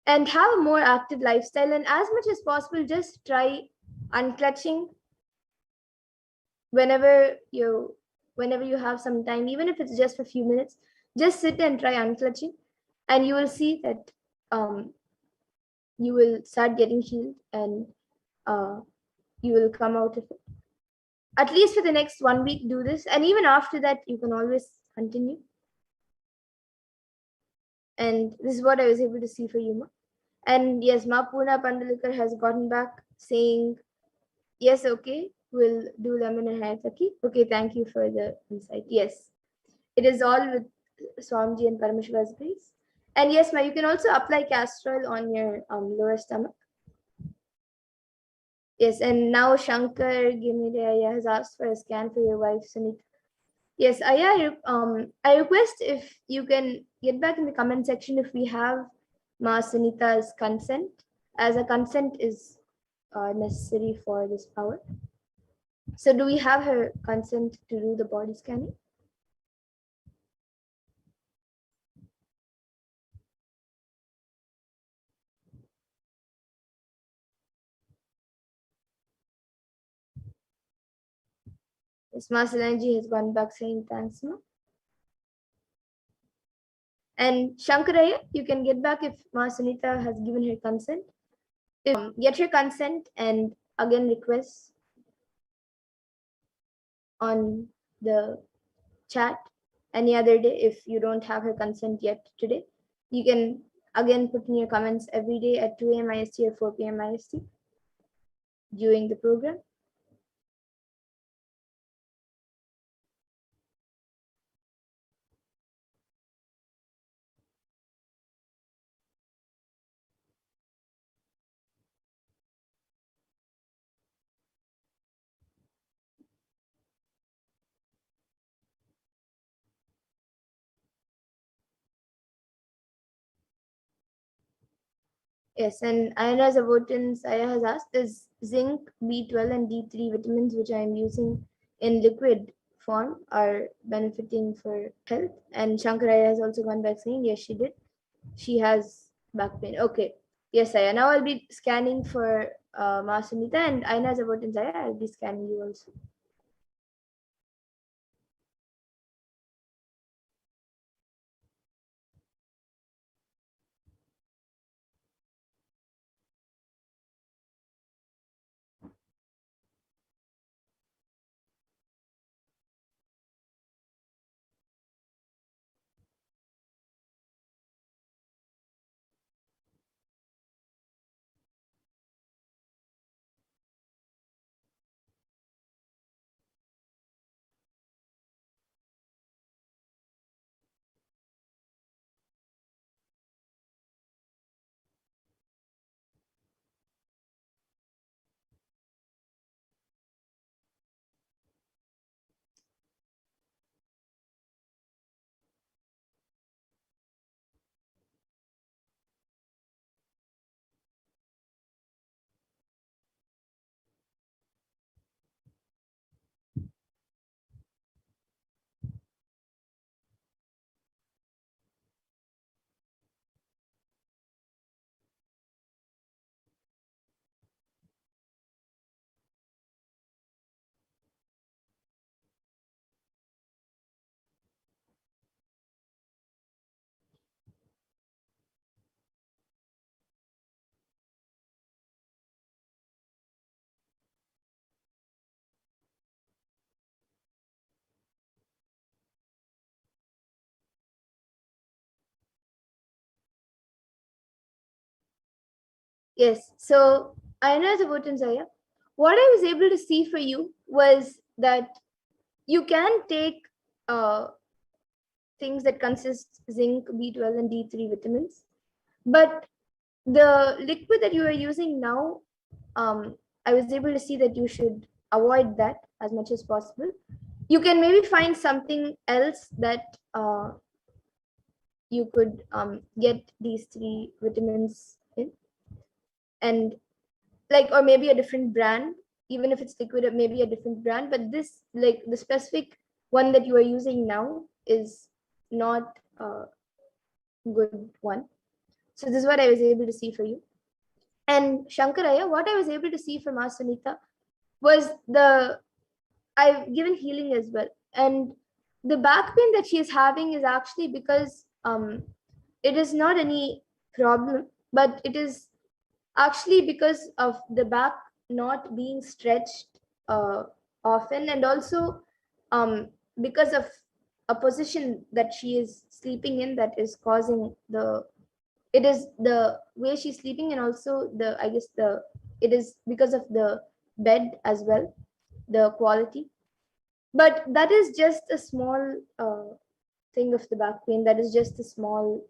and have a more active lifestyle. And as much as possible, just try unclutching whenever you have some time, even if it's just for a few minutes. Just sit and try unclutching, and you will see that you will start getting healed, and you will come out of it. At least for the next 1 week, do this, and even after that, you can always continue. And this is what I was able to see for you, Ma. And yes, Ma Puna Pandalikar has gotten back saying, yes, okay, we'll do lemon and hayataki. Okay, thank you for the insight. Yes, it is all with Swamiji and Paramashiva's grace. And yes, Ma, you can also apply castor oil on your lower stomach. Yes, and now Shankar Gimile has asked for a scan for your wife, Sunita. Yes, Aya, I request if you can get back in the comment section if we have Ma Sunita's consent, as a consent is necessary for this power. So do we have her consent to do the body scanning? Yes, Ma Solanji has gone back saying thanks, Ma. And Shankaraya, you can get back if Ma Sunita has given her consent. Get her consent and again request on the chat any other day. If you don't have her consent yet today, you can again put in your comments every day at 2 a.m. IST or 4 p.m. IST during the program. Yes, and Ayana Zavotin Saya has asked, is zinc, B12 and D3 vitamins which I am using in liquid form are benefiting for health? And Shankaraya has also gone back saying, yes, she did. She has back pain. Okay. Yes, Saya. Now I'll be scanning for Ma Sunita, and Ayana Zavotin Saya, I'll be scanning you also. Yes. So, Ayana Zabutanzaya, what I was able to see for you was that you can take things that consist zinc, B12, and D3 vitamins, but the liquid that you are using now, I was able to see that you should avoid that as much as possible. You can maybe find something else that you could get these three vitamins in, and like, or maybe a different brand, even if it's liquid, maybe a different brand. But this, like the specific one that you are using now, is not a good one. So this is what I was able to see for you. And Shankaraya, what I was able to see from Asanita was I've given healing as well. And the back pain that she is having is actually because it is not any problem, but it is actually because of the back not being stretched uh, often, and also because of a position that she is sleeping in that is causing it is the way she's sleeping, and also it is because of the bed as well, the quality. But that is just a small thing of the back pain. That is just a small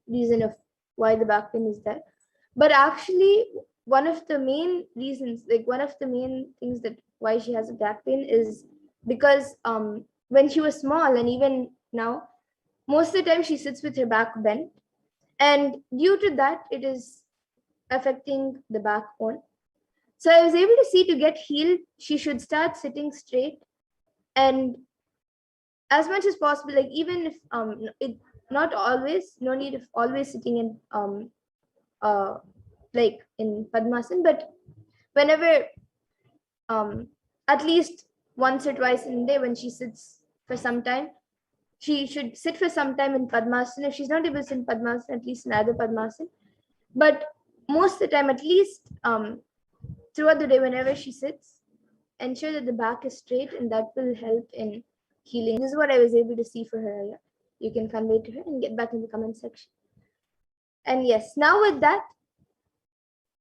reason of why the back pain is there. But actually, one of the main reasons, like one of the main things that why she has a back pain is because when she was small, and even now, most of the time she sits with her back bent, and due to that, it is affecting the backbone. So I was able to see, to get healed, she should start sitting straight, and as much as possible, like even if it not always, no need of always sitting in like in Padmasan, but whenever at least once or twice in a day, when she sits for some time, she should sit for some time in Padmasan. If she's not able to sit in Padmasan, at least in other Padmasan. But most of the time, at least throughout the day, whenever she sits, ensure that the back is straight, and that will help in healing. This is what I was able to see for her. Yeah. You can convey to her and get back in the comment section. And yes, now with that,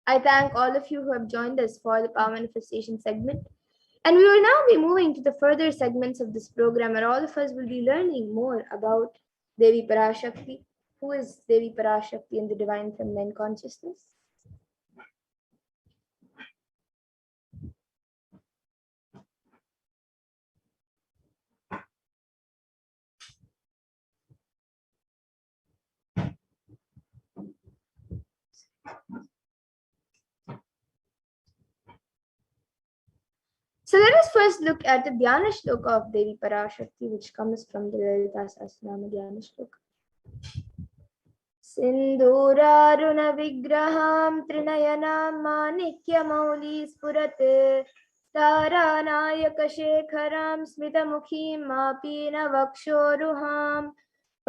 I thank all of you who have joined us for the Power Manifestation segment. And we will now be moving to the further segments of this program, and all of us will be learning more about Devi Parashakti. Who is Devi Parashakti in the Divine Feminine Consciousness? So let us first look at the Dhyana Shloka of Devi Parashakti, which comes from the Lalita Sahasranama Dhyana Shloka. Sindhuraruna Vigraham Trinayanam Manikya Spurate Taranayaka Shekharam Smitamukhim Mapina Vakshoruham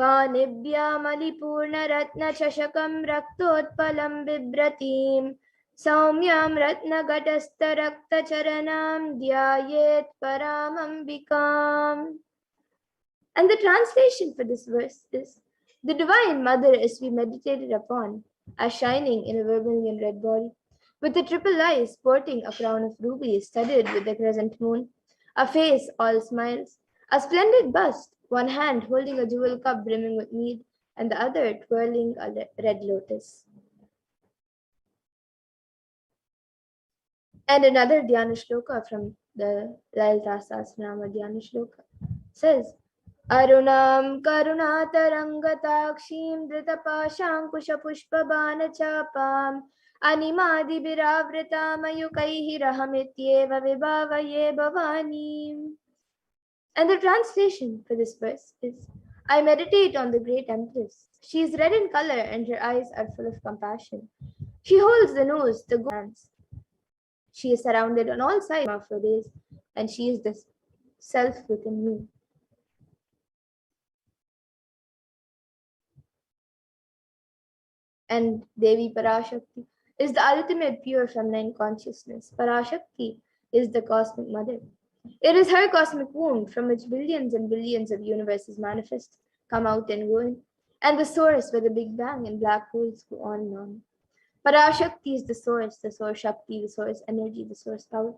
Panibhya Malipurna Ratna Chashakam Raktotpalam Bibratim Saumyam Ratna Gatastha Rakta Charanam Dhyayet Paramambikam. And the translation for this verse is: the Divine Mother is to be meditated upon as shining in a vermilion red body, with the triple eyes sporting a crown of rubies studded with the crescent moon, a face all smiles, a splendid bust, one hand holding a jewel cup brimming with mead, and the other twirling a red lotus. And another Dhyana Shloka from the Lalita Sahasranama Dhyana Shloka says: Arunam karunatarangataakshim dritapashankushapushpabanachapam animadibhiravritam rahamityeva vibhavaye bhavani. And the translation for this verse is: I meditate on the great Empress. She is red in color and her eyes are full of compassion. She holds the nose, the hands. She is surrounded on all sides of her days, and she is the self within me. And Devi Parashakti is the ultimate pure feminine consciousness. Parashakti is the cosmic mother. It is her cosmic womb from which billions and billions of universes manifest, come out and go in, and the source where the Big Bang and black holes go on and on. Parashakti is the source Shakti, the source energy, the source power,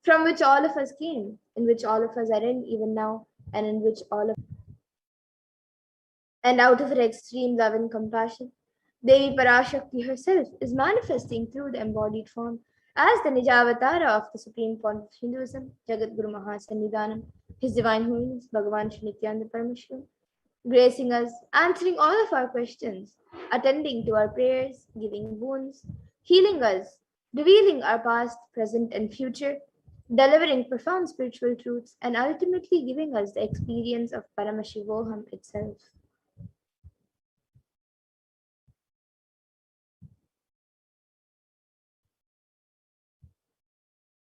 from which all of us came, in which all of us are in even now, and in which all of and out of her extreme love and compassion, Devi Parashakti herself is manifesting through the embodied form as the Nijavatara of the Supreme Font of Hinduism, Jagat Guru Mahasannidhanam, His Divine Holiness, Bhagavan Shri Nithyananda Paramashivam, gracing us, answering all of our questions, attending to our prayers, giving boons, healing us, revealing our past, present, and future, delivering profound spiritual truths, and ultimately giving us the experience of Paramashivoham itself.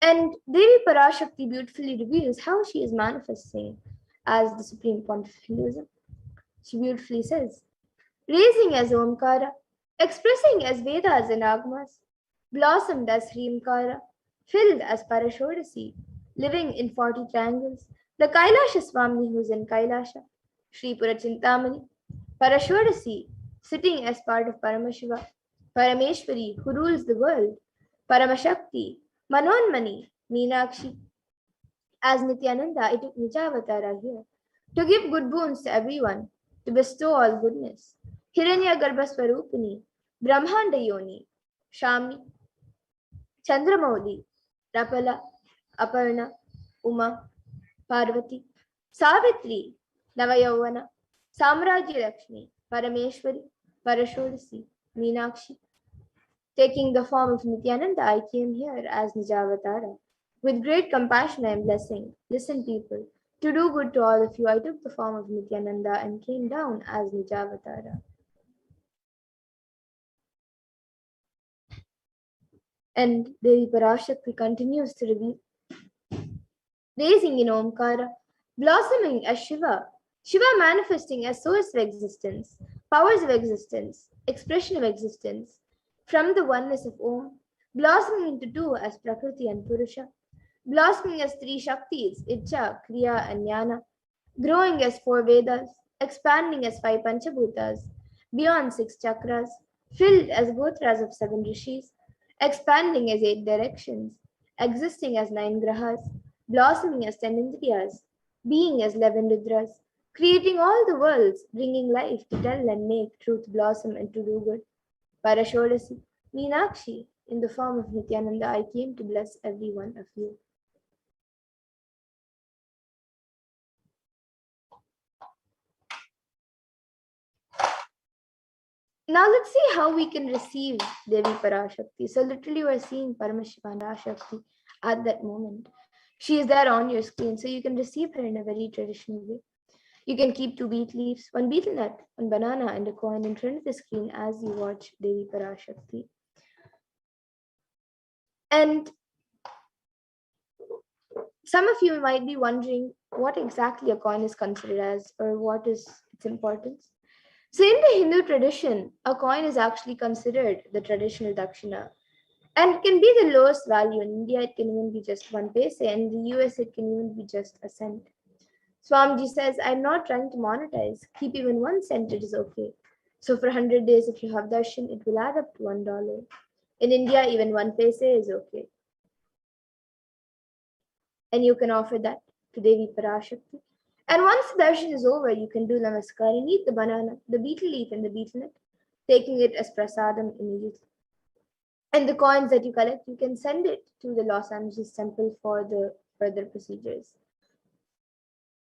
And Devi Parashakti beautifully reveals how she is manifesting as the Supreme Pontiff of Hinduism. She beautifully says, raising as Omkara, expressing as Vedas and Agmas, blossomed as Hrimkara, filled as Parashodasi, living in 40 triangles, the Kailasha Swami who is in Kailasha, Sri Purachintamani, Parashodasi, sitting as part of Paramashiva, Parameshwari who rules the world, Paramashakti, Manonmani, Meenakshi. As Nithyananda, I took Nijavatara here to give good boons to everyone, to bestow all goodness. Hiranya Garbhaswarupini, Brahmanda Yoni, Shami, Chandramauli, Rapala, Aparna, Uma, Parvati, Savitri, Navayavana, Samrajya Lakshmi, Parameshwari, Parashodasi, Meenakshi. Taking the form of Nithyananda, I came here as Nijavatara. With great compassion, I am blessing. Listen, people, to do good to all of you, I took the form of Nithyananda and came down as Nijavatara. And Devi Parashakti continues to reveal, raising in Omkara, blossoming as Shiva, Shiva manifesting as source of existence, powers of existence, expression of existence, from the oneness of Om, blossoming into two as Prakriti and Purusha, blossoming as three Shaktis, Icha, Kriya, and Jnana, growing as four Vedas, expanding as five Panchabhutas, beyond six chakras, filled as Gotras of seven Rishis, expanding as eight directions, existing as nine Grahas, blossoming as ten Indriyas, being as 11 Rudras, creating all the worlds, bringing life to tell and make truth blossom and to do good. Parashodasi, Meenakshi, in the form of Nithyananda, I came to bless every one of you. Now let's see how we can receive Devi Parashakti. So literally we're seeing Paramashiva and Parashakti at that moment. She is there on your screen, so you can receive her in a very traditional way. You can keep two beet leaves, one betel nut, one banana, and a coin in front of the screen as you watch Devi Parashakti. And some of you might be wondering what exactly a coin is considered as or what is its importance. So in the Hindu tradition, a coin is actually considered the traditional dakshina and can be the lowest value. In India, it can even be just 1 paise, and in the US, it can even be just a cent. Swamiji says, I'm not trying to monetize. Keep even 1 cent, it is okay. So for 100 days, if you have darshan, it will add up to $1. In India, even 1 paise is okay. And you can offer that to Devi Parashakti. And once the darshan is over, you can do namaskar and eat the banana, the betel leaf, and the betel nut, taking it as prasadam immediately. And the coins that you collect, you can send it to the Los Angeles temple for the further procedures.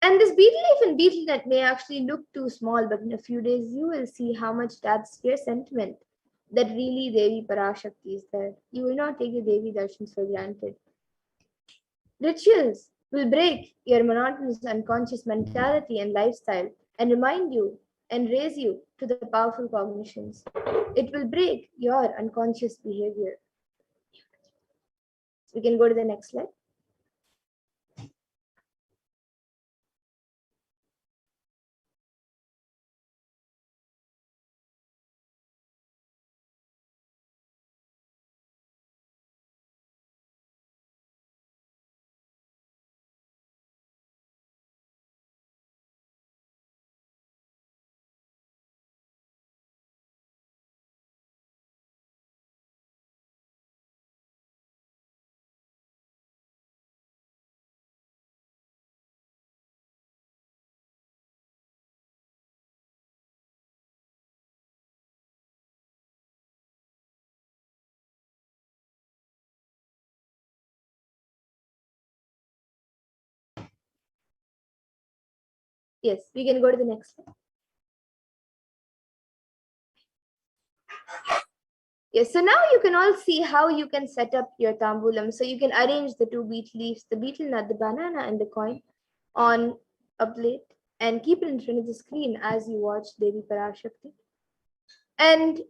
And this betel leaf and betel nut may actually look too small, but in a few days, you will see how much that's your sentiment that really Devi Parashakti is there. You will not take the Devi darshans for granted. Rituals will break your monotonous unconscious mentality and lifestyle and remind you and raise you to the powerful cognitions. It will break your unconscious behavior. We can go to the next slide. Yes, we can go to the next slide. Yes, so now you can all see how you can set up your tambulam. So you can arrange the two betel leaves, the betel nut, the banana, and the coin on a plate and keep it in front of the screen as you watch Devi Parashakti. And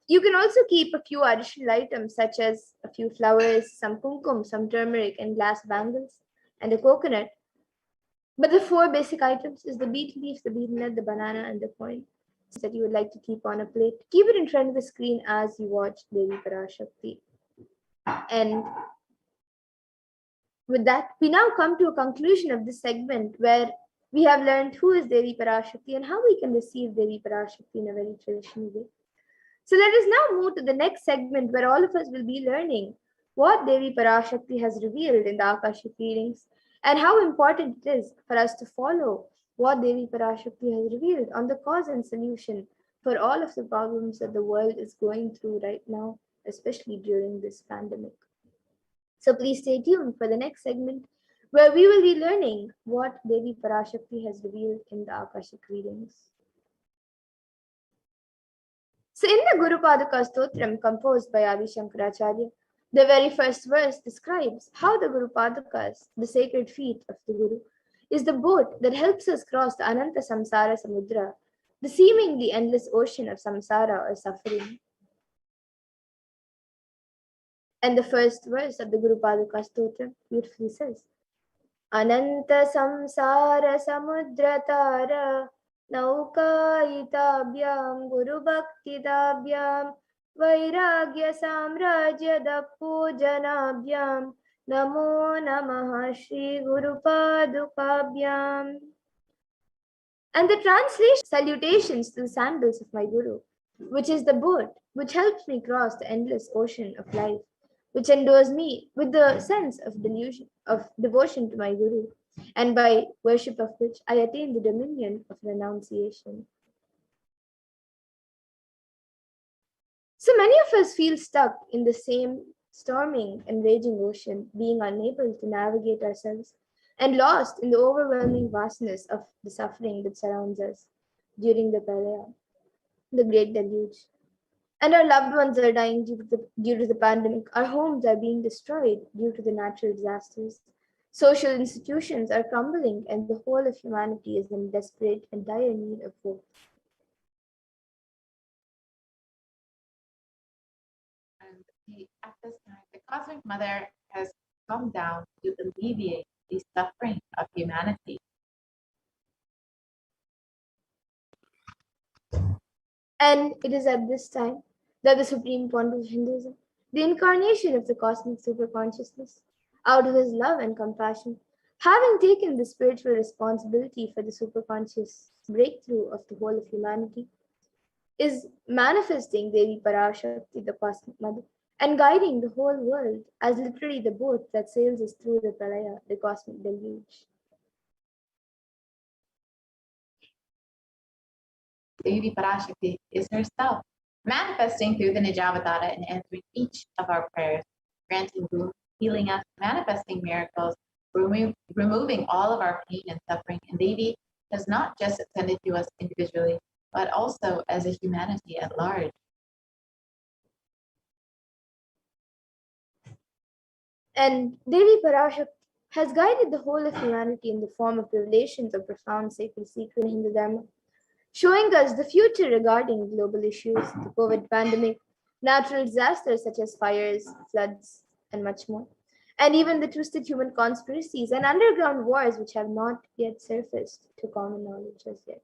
you can also keep a few additional items such as a few flowers, some kumkum, some turmeric, and glass bangles, and a coconut. But the four basic items is the betel leaves, the betel nut, the banana, and the coin that you would like to keep on a plate. Keep it in front of the screen as you watch Devi Parashakti. And with that, we now come to a conclusion of this segment where we have learned who is Devi Parashakti and how we can receive Devi Parashakti in a very traditional way. So let us now move to the next segment where all of us will be learning what Devi Parashakti has revealed in the Akashic readings and how important it is for us to follow what Devi Parashakti has revealed on the cause and solution for all of the problems that the world is going through right now, especially during this pandemic. So please stay tuned for the next segment where we will be learning what Devi Parashakti has revealed in the Akashic readings. So in the Guru Padaka Stotram composed by Adi Shankaracharya, the very first verse describes how the Guru Padakas, the sacred feet of the Guru, is the boat that helps us cross the Ananta Samsara Samudra, the seemingly endless ocean of samsara or suffering. And the first verse of the Guru Padaka Stotram beautifully says, Ananta Samsara Samudra Tara Naukaitabhyam Guru Bhaktidabhyam Vairagya Samrajya Dapu Janabhyam Namo Namaha Shri Guru Padukabhyam. And the translation, salutations to the sandals of my Guru, which is the boat which helps me cross the endless ocean of life, which endows me with the sense of devotion to my Guru, and by worship of which I attain the dominion of renunciation. So many of us feel stuck in the same storming and raging ocean, being unable to navigate ourselves and lost in the overwhelming vastness of the suffering that surrounds us during the Pralaya, the great deluge. And our loved ones are dying due to the pandemic. Our homes are being destroyed due to the natural disasters. Social institutions are crumbling, and the whole of humanity is in desperate and dire need of hope. And at this time, the Cosmic Mother has come down to alleviate the suffering of humanity. And it is at this time that the Supreme Pontiff of Hinduism, the incarnation of the cosmic superconsciousness, out of his love and compassion, having taken the spiritual responsibility for the superconscious breakthrough of the whole of humanity, is manifesting Devi Parashakti, the Cosmic Mother, and guiding the whole world as literally the boat that sails us through the Pralaya, the cosmic deluge. Devi Parashakti is herself, manifesting through the Nijavatara and answering each of our prayers, granting boon, healing us, manifesting miracles, removing all of our pain and suffering. And Devi has not just attended to us individually, but also as a humanity at large. And Devi Parashakti has guided the whole of humanity in the form of revelations of profound sacred secrets in Hindu Dharma, showing us the future regarding global issues, the COVID pandemic, natural disasters such as fires, floods, and much more, and even the twisted human conspiracies and underground wars which have not yet surfaced to common knowledge as yet.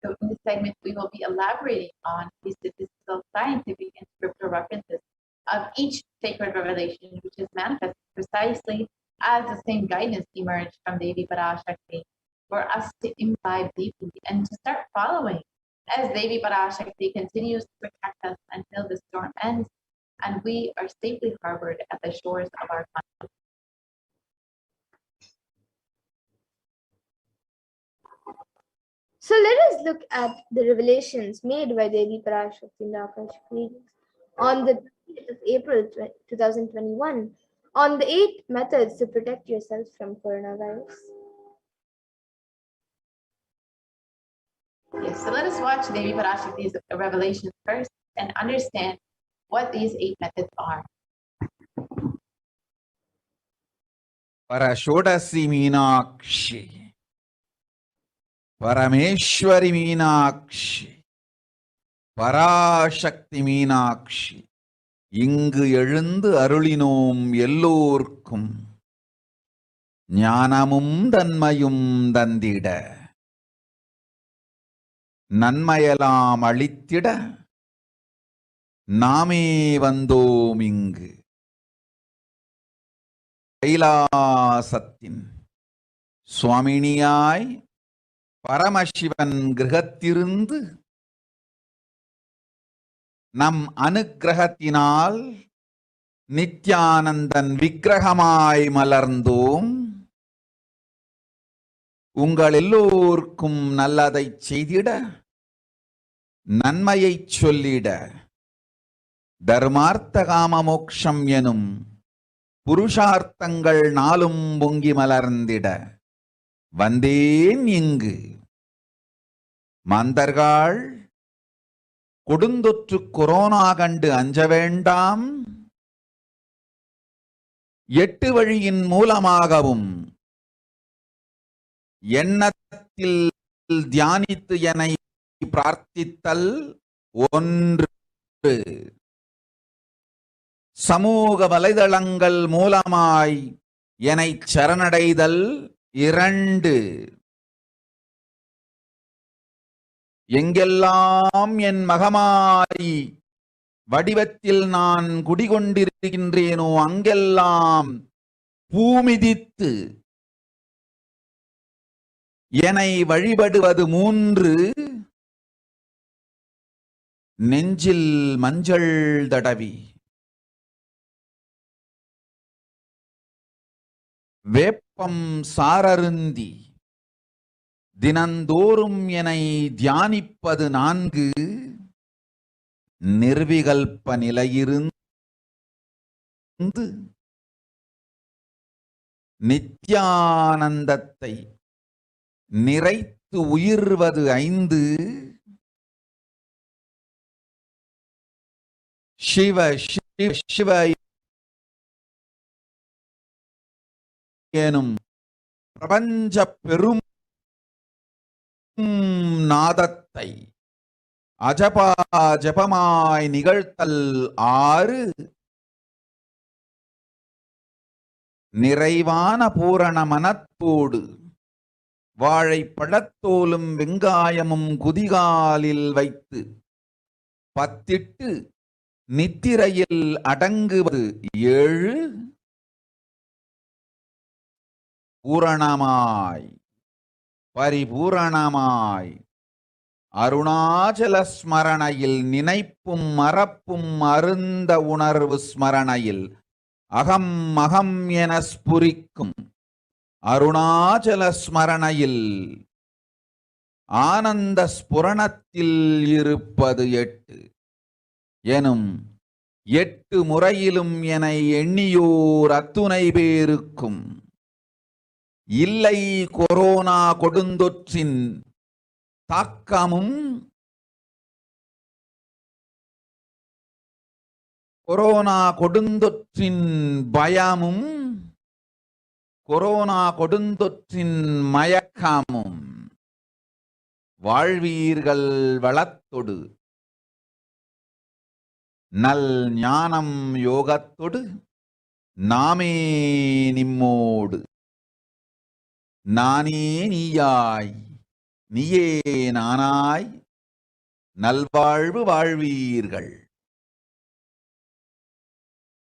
So in this segment, we will be elaborating on the statistical, scientific, and scriptural references of each sacred revelation, which is manifested precisely as the same guidance emerged from Devi Parashakti, for us to imbibe deeply and to start following as Devi Parashakti continues to protect us until the storm ends and we are safely harbored at the shores of our country. So let us look at the revelations made by Devi Parashakti in the Akashic readings on the 20th of April 2021 on the 8 methods to protect yourself from coronavirus. Yes, so let us watch Devi Parashakti's revelation first and understand what these 8 methods are. Parashodasi Meenakshi, Parameshwari Meenakshi, Parashakti Meenakshi, இங்கு எழுந்து அருளினோம் எல்லோர்க்கும் ஞானமும் தன்மையும் தந்திட நன்மையெல்லாம் அளித்திட நாமே வந்தோம் இங்கு கைலாசத்தின் சுவாமினியாய் பரமசிவன் கிரகத்திருந்து நம் அனுக்கிரகத்தினால் நித்யானந்தன் விக்கிரகமாய் மலர்ந்தோம். உங்கள் எல்லோருக்கும் நல்லதை செய்திட, நன்மையை சொல்லிட, தர்மார்த்த காம மோக்ஷம் எனும் புருஷார்த்தங்கள் நாளும் பொங்கி மலர்ந்திட வந்தேன் இங்கு. மாந்தர்கள் கொடுந்தொற்று கொரோனா கண்டு அஞ்ச வேண்டாம். 8 வழியின் மூலமாகவும் எண்ணத்தில் தியானித்து என்னை பிரார்த்தித்தல் 1, சமூக வலைதளங்கள் மூலமாய் என்னை சரணடைதல் 2, எங்கெல்லாம் என் மகமாரி வடிவத்தில் நான் குடிகொண்டிருக்கின்றேனோ அங்கெல்லாம் பூமிதித்து என்னை வழிபடுவது 3, நெஞ்சில் மஞ்சள் தடவி வேப்பம் சாரருந்தி தினந்தோறும் என்னை தியானிப்பது 4, நிர்விகல்ப நிலையிருந்து நித்யானந்தத்தை நிறைத்து உயிர்வது 5, சிவ சிவ சிவ எனும் பிரபஞ்ச பெரும் நாதத்தை அஜபா ஜபமாய் நிகழ்த்தல் 6, நிறைவான பூரண மனத்தோடு வாழைப்பழத்தோலும் வெங்காயமும் குதிகாலில் வைத்து பத்திட்டு நித்திரையில் அடங்குவது 7, பூரணமாய் பரிபூரணமாய் அருணாச்சல ஸ்மரணையில் நினைப்பும் மறப்பும் அருந்த உணர்வு ஸ்மரணையில் அகம் அகம் என ஸ்புரிக்கும் அருணாச்சல ஸ்மரணையில் ஆனந்த ஸ்புரணத்தில் இருப்பது 8 எனும் 8 முறையிலும் என எண்ணியோர் அத்துணை பேருக்கும் இல்லை கொரோனா கொடுந்தொற்றின் தாக்கமும் கொரோனா கொடுந்தொற்றின் பயமும் கொரோனா கொடுந்தொற்றின் மயக்கமும் வாழ்வீர்கள் வளத்தொடு நல் ஞானம் யோகத்தொடு நாமே நிம்மோடு நானே நீயாய் நீயே நானாய் நல்வாழ்வு வாழ்வீர்கள்.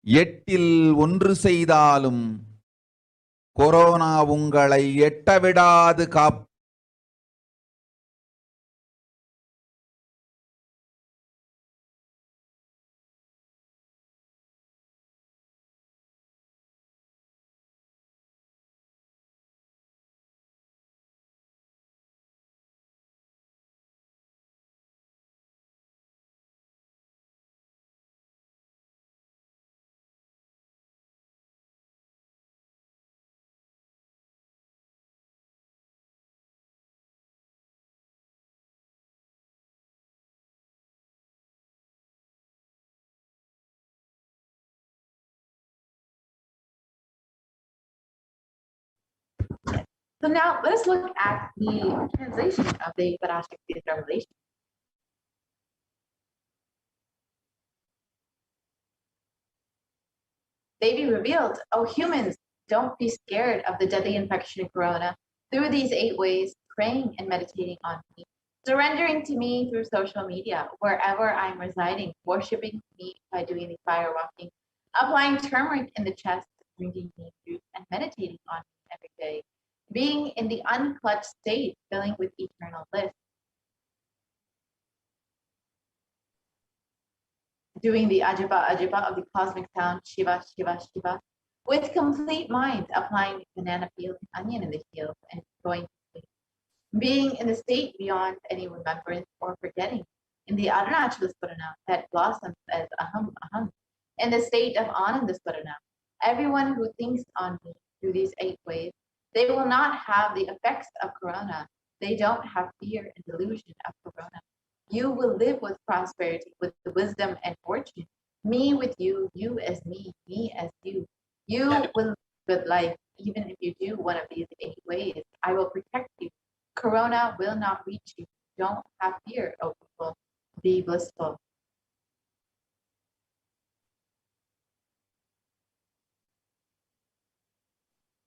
8இல் 1 செய்தாலும் கொரோனா உங்களை எட்டவிடாது காப்பு. So now let us look at the translation of the Parashakti's revelation. Devi revealed, "O humans, don't be scared of the deadly infection of corona. Through these 8 ways, praying and meditating on me, surrendering to me through social media, wherever I'm residing, worshiping me by doing the fire walking, applying turmeric in the chest, drinking neem juice, and meditating on me every day, being in the unclutched state, filling with eternal bliss, doing the ajapa of the cosmic sound, Shiva, Shiva, Shiva, with complete mind, applying banana peel and onion in the heel, and going to sleep, being in the state beyond any remembrance or forgetting, in the Arunachala Swarana that blossoms as aham, aham, in the state of Ananda Swarana. Everyone who thinks on me through these 8 ways, they will not have the effects of corona. They don't have fear and delusion of corona. You will live with prosperity, with the wisdom and fortune. Me with you, you as me as you. You will live with life, even if you do one of these 8 ways. I will protect you. Corona will not reach you. Don't have fear, O people. Be blissful."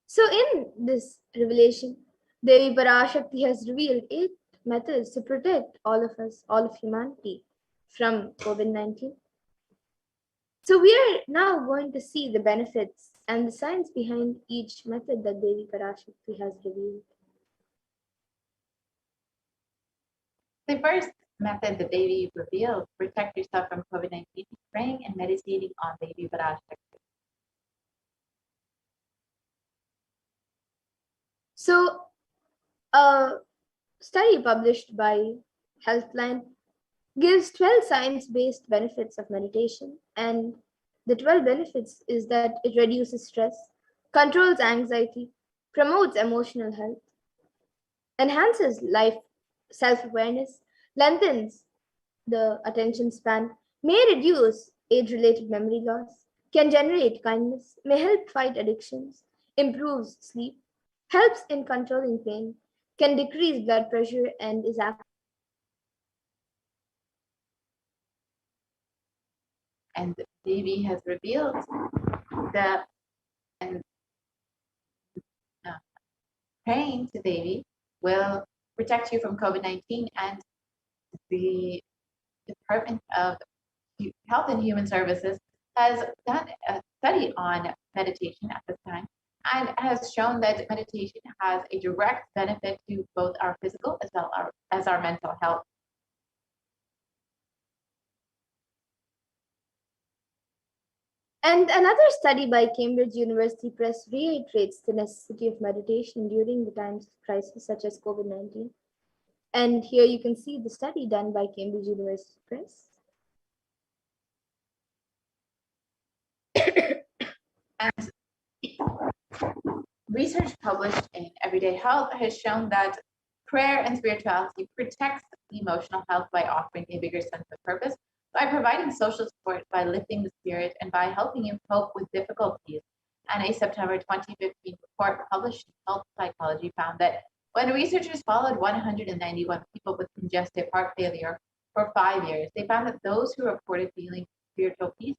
So in this revelation, Devi Parashakti has revealed 8 methods to protect all of us, all of humanity, from COVID-19. So we are now going to see the benefits and the science behind each method that Devi Parashakti has revealed. The first method that Devi revealed to protect yourself from COVID-19 is praying and meditating on Devi Parashakti. So a study published by Healthline gives 12 science-based benefits of meditation, and the 12 benefits is that it reduces stress, controls anxiety, promotes emotional health, enhances life self-awareness, lengthens the attention span, may reduce age-related memory loss, can generate kindness, may help fight addictions, improves sleep, helps in controlling pain, can decrease blood pressure, and is active. And Devi has revealed that praying to Devi will protect you from COVID-19, and the Department of Health and Human Services has done a study on meditation at this time and has shown that meditation has a direct benefit to both our physical as well as our mental health. And another study by Cambridge University Press reiterates the necessity of meditation during the times of crisis such as COVID-19. And here you can see the study done by Cambridge University Press. And research published in Everyday Health has shown that prayer and spirituality protects the emotional health by offering a bigger sense of purpose, by providing social support, by lifting the spirit, and by helping you cope with difficulties. And a September 2015 report published in Health Psychology found that when researchers followed 191 people with congestive heart failure for 5 years, they found that those who reported feeling spiritual peace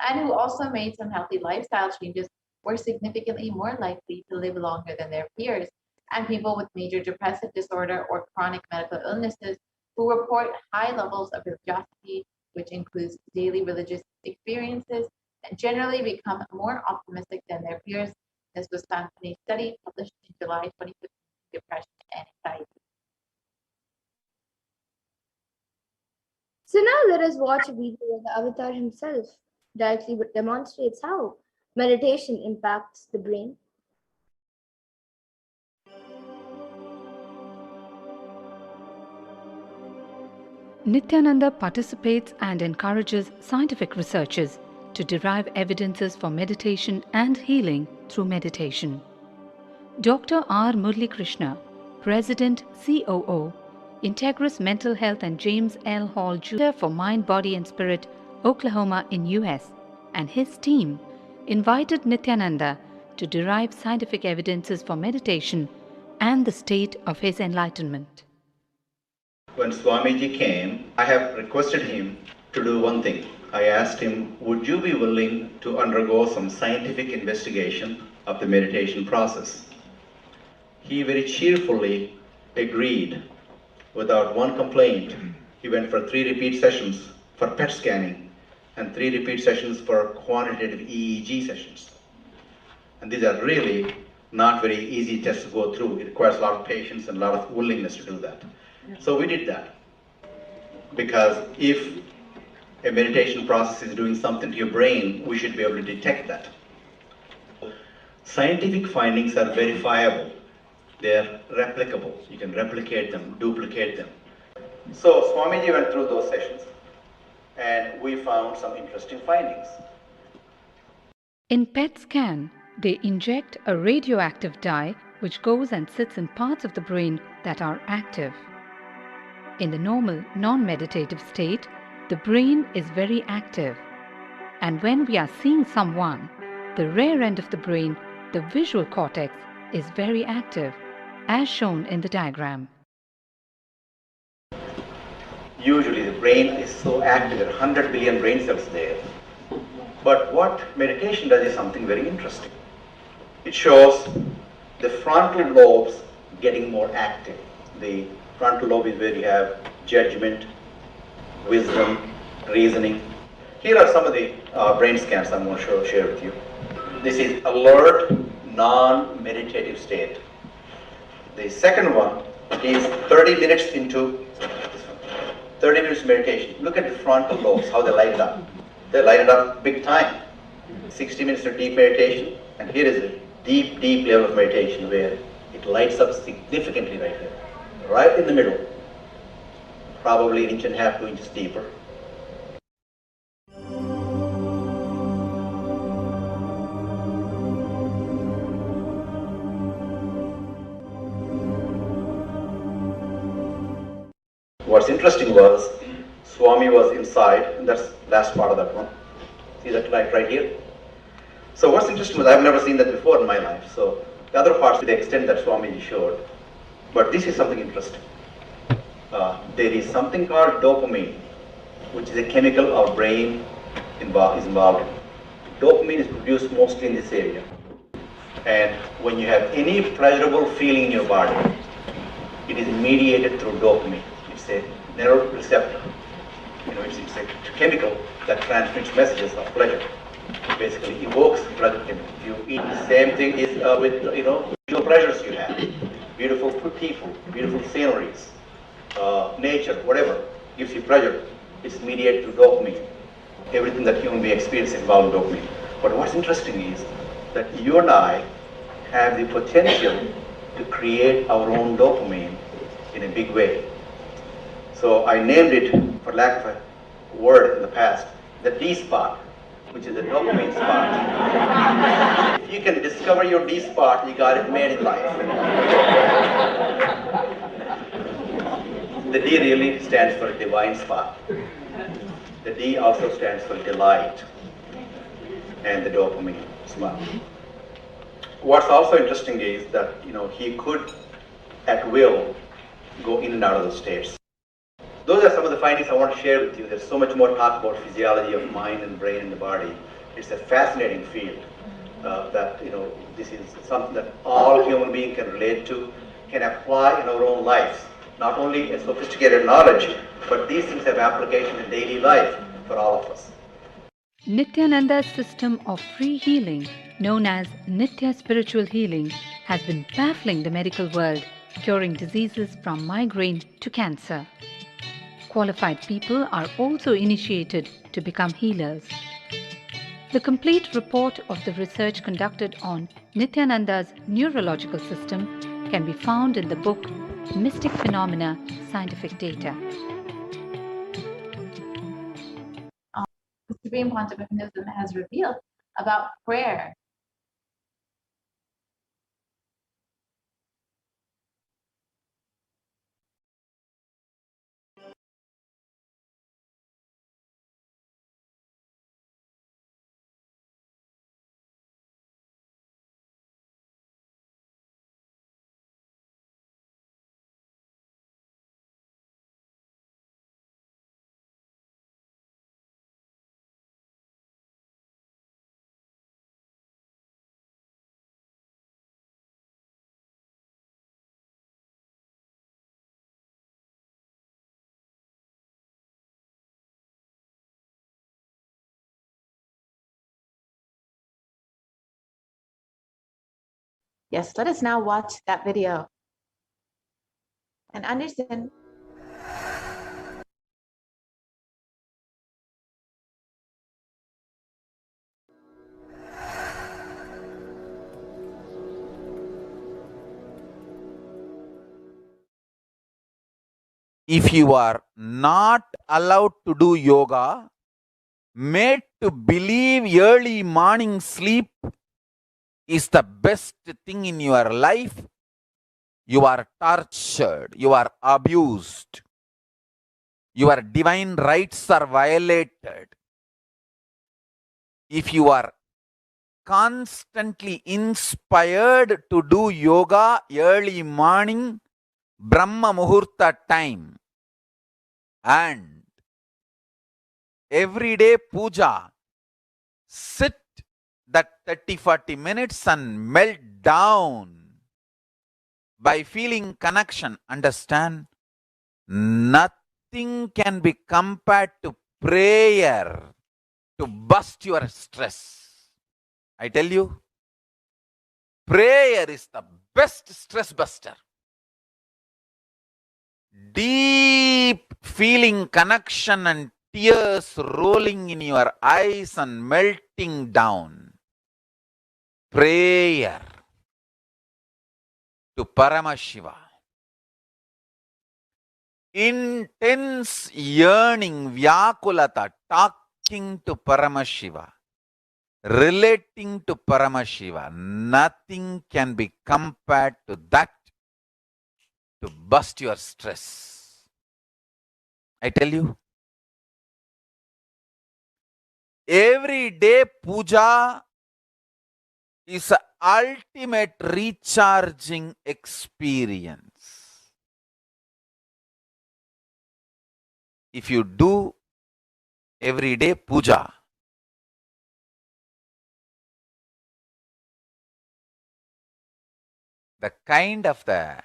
and who also made some healthy lifestyle changes were significantly more likely to live longer than their peers. And people with major depressive disorder or chronic medical illnesses who report high levels of religiosity, which includes daily religious experiences, and generally become more optimistic than their peers. This was found in a study published in July 2015, Depression and Anxiety. So now let us watch a video where the avatar himself directly demonstrates how meditation impacts the brain. Nithyananda participates and encourages scientific researchers to derive evidences for meditation and healing through meditation. Dr. R. Murli Krishna, President, COO, Integris Mental Health and James L. Hall Jr. for Mind, Body and Spirit, Oklahoma in US, and his team invited Nithyananda to derive scientific evidences for meditation and the state of his enlightenment. When Swamiji came, I have requested him to do one thing. I asked him, would you be willing to undergo some scientific investigation of the meditation process? He very cheerfully agreed without one complaint. He went for 3 repeat sessions for PET scanning and 3 repeat sessions for quantitative EEG sessions. And these are really not very easy tests to go through. It requires a lot of patience and a lot of willingness to do that. So we did that. Because if a meditation process is doing something to your brain, we should be able to detect that. Scientific findings are verifiable. They are replicable. You can replicate them, duplicate them. So Swamiji went through those sessions and we found some interesting findings. In PET scan, they inject a radioactive dye which goes and sits in parts of the brain that are active. In the normal, non-meditative state, the brain is very active. And when we are seeing someone, the rear end of the brain, the visual cortex, is very active, as shown in the diagram. Usually the brain is so active, there are 100 billion brain cells there. But what meditation does is something very interesting. It shows the frontal lobes getting more active. The frontal lobe is where you have judgment, wisdom, reasoning. Here are some of the brain scans I'm going to share with you. This is alert, non-meditative state. The second one is 30 minutes into 30 minutes meditation. Look at the frontal lobes, how they light it up. They light it up big time. 60 minutes of deep meditation, and here is a deep, deep level of meditation where it lights up significantly right here. Right in the middle. Probably 1.5 inches, 2 inches deeper. What's interesting was, Swami was inside, and that's the last part of that one. See that light right here? So what's interesting was, I've never seen that before in my life. So the other parts to the extent that Swamiji showed. But this is something interesting. There is something called dopamine, which is a chemical our brain is involved in. Dopamine is produced mostly in this area. And when you have any pleasurable feeling in your body, it is mediated through dopamine. It's a neuroreceptor. It's a chemical that transmits messages of pleasure. It basically evokes pleasure chemical. You eat the same thing is with visual pleasures you have. Beautiful people, beautiful sceneries, nature, whatever gives you pleasure. It's mediated through dopamine. Everything that human being experiences involves dopamine. But what's interesting is that you and I have the potential to create our own dopamine in a big way. So I named it, for lack of a word in the past, the D spot, which is the dopamine spot. If you can discover your D spot, you got it made in life. The D really stands for divine spot. The D also stands for delight, and the dopamine spot. What's also interesting is that he could, at will, go in and out of the states. Those are some of the findings I want to share with you. There's so much more talk about physiology of mind and brain and the body. It's a fascinating field that this is something that all human beings can relate to, can apply in our own lives. Not only a sophisticated knowledge, but these things have application in daily life for all of us. Nithyananda's system of free healing, known as Nithya Spiritual Healing, has been baffling the medical world, curing diseases from migraine to cancer. Qualified people are also initiated to become healers. The complete report of the research conducted on Nithyananda's neurological system can be found in the book Mystic Phenomena, Scientific Data. The Supreme Quantum of Hinduism has revealed about prayer. Yes, let us now watch that video and understand. If you are not allowed to do yoga, made to believe early morning sleep is the best thing in your life, you are tortured, you are abused, your divine rights are violated. If you are constantly inspired to do yoga early morning, Brahma Muhurta time, and everyday puja, sit that 30-40 minutes and melt down by feeling connection. Understand? Nothing can be compared to prayer to bust your stress. I tell you, prayer is the best stress buster. Deep feeling connection and tears rolling in your eyes and melting down. Prayer to Paramashiva. Intense yearning, Vyakulata, talking to Paramashiva, relating to Paramashiva. Nothing can be compared to that to bust your stress. I tell you, every day puja is an ultimate recharging experience. If you do everyday puja, the kind of the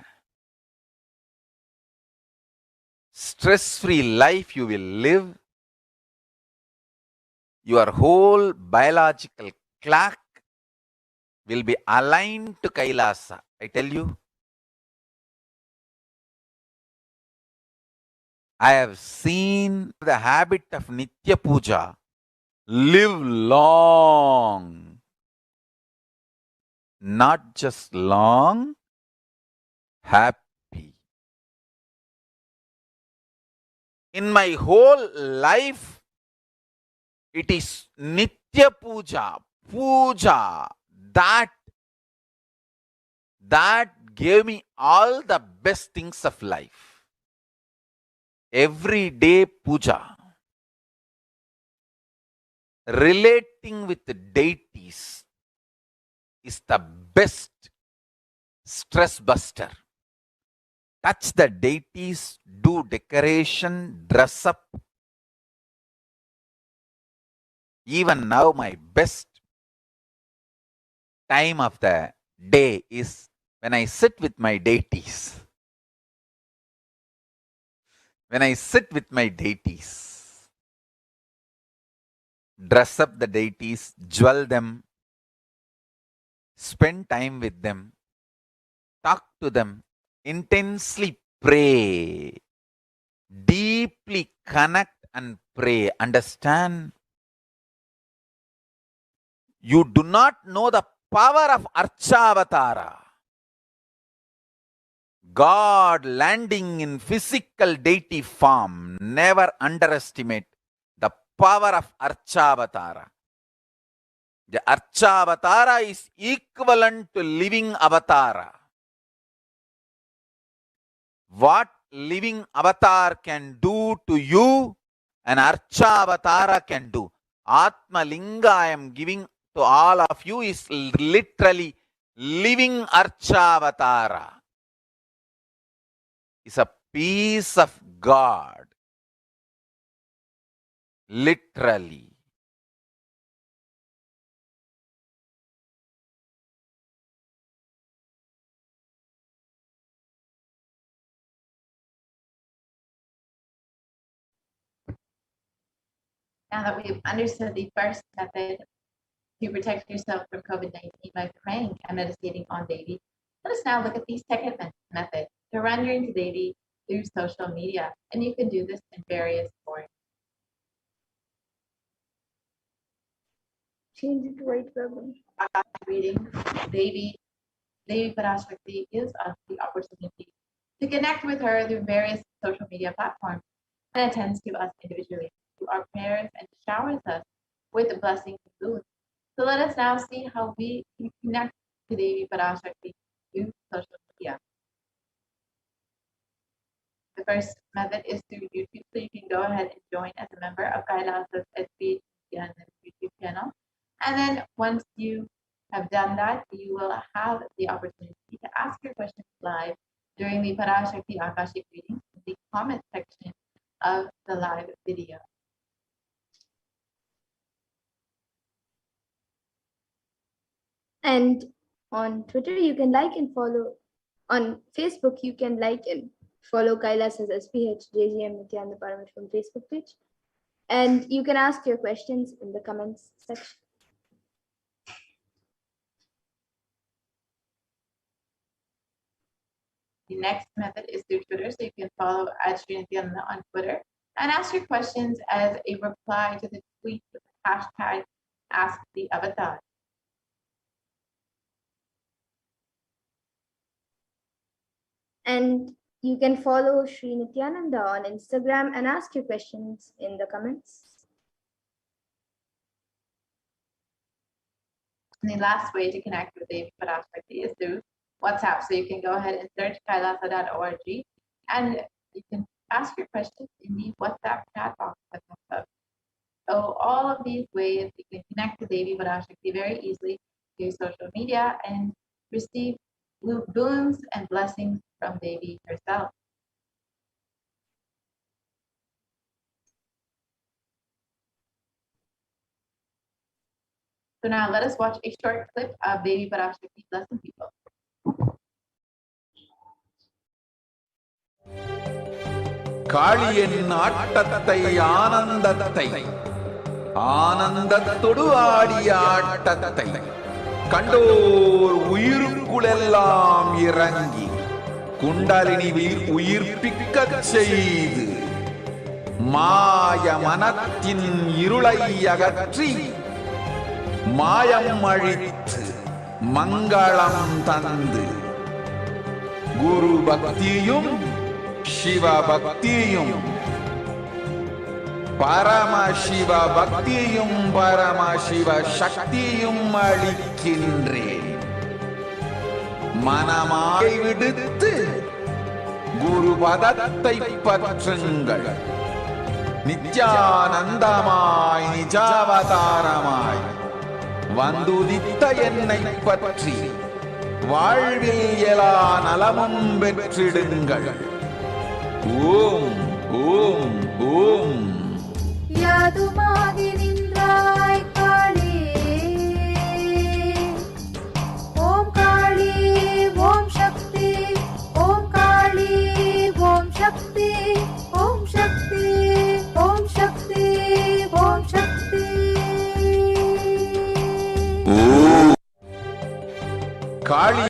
stress-free life you will live, your whole biological clock will be aligned to Kailasa. I tell you, I have seen the habit of Nitya Puja live long, not just long, happy. In my whole life, it is Nitya Puja, Puja, that gave me all the best things of life. Everyday puja, relating with the deities is the best stress buster. Touch the deities, do decoration, dress up. Even now, my best time of the day is when I sit with my deities. When I sit with my deities, dress up the deities, jewel them, spend time with them, talk to them, intensely pray, deeply connect and pray. Understand? You do not know the power of Archavatara. God landing in physical deity form. Never underestimate the power of Archavatara. The Archavatara is equivalent to living avatara. What living avatar can do to you, an Archavatara can do. Atma Linga I am giving to all of you is literally living Archavatara. It's a piece of God. Literally. Now that we've understood the first method to protect yourself from COVID-19 by praying and meditating on Devi, let us now look at the second method, surrendering to Devi through social media. And you can do this in various forms. Change it to white ribbon. Reading Devi Parashakti gives us the opportunity to connect with her through various social media platforms and attends to us individually through our prayers and showers us with the blessings and boons. So let us now see how we can connect to Devi Parashakti through social media. The first method is through YouTube, so you can go ahead and join as a member of Kailasa's HDH Nithyananda YouTube channel. And then once you have done that, you will have the opportunity to ask your questions live during the Parashakti Akashic readings in the comment section of the live video. And on Twitter, you can like and follow. On Facebook, you can like and follow Kailasa's SPH Nithyananda Paramashivam Facebook page. And you can ask your questions in the comments section. The next method is through Twitter, so you can follow @Nithyananda on Twitter and ask your questions as a reply to the tweet with the hashtag #AskTheAvatar. And you can follow Sri Nithyananda on Instagram and ask your questions in the comments. And the last way to connect with Devi Parashakti is through WhatsApp. So you can go ahead and search kailasa.org and you can ask your questions in the WhatsApp chat box that comes up. So all of these ways you can connect to Devi Parashakti very easily through social media and receive boons and blessings from Devi herself. So now let us watch a short clip of Devi Parashakti blessing people. காளியின் ஆட்டத்தை ஆனந்தத்தை ஆனந்தத்தொடு ஆடிய ஆட்டத்தை கண்டோர் உயிருக்குளெல்லாம் இறங்கி குண்டலினி உயிர்ப்பிக்கச் செய்து மாய மனத்தின் இருளை அகற்றி மாயம் அழித்து மங்களம் தந்து குரு பக்தியும் சிவ பக்தியும் பரமசிவ பக்தியும் பரமசிவ சக்தியும் அளிக்கின்றேன். மனமாய் விடுத்து குரு பதத்தை பற்றுங்கள். நித்யானந்தமாய் நிஜாவதாரமாய் வந்துதித்த என்னை பற்றி வாழ்வில் எல்லா நலமும் பெற்றிடுங்கள். ஓம் ஓம் ஓம். யாதுமாகி நின்றாய் காளி, ஓம் காளி ஓம் சக்தி, ஓம் காளி ஓம் சக்தி, ஓம் சக்தி ஓம் சக்தி ஓம் சக்தி. காளி.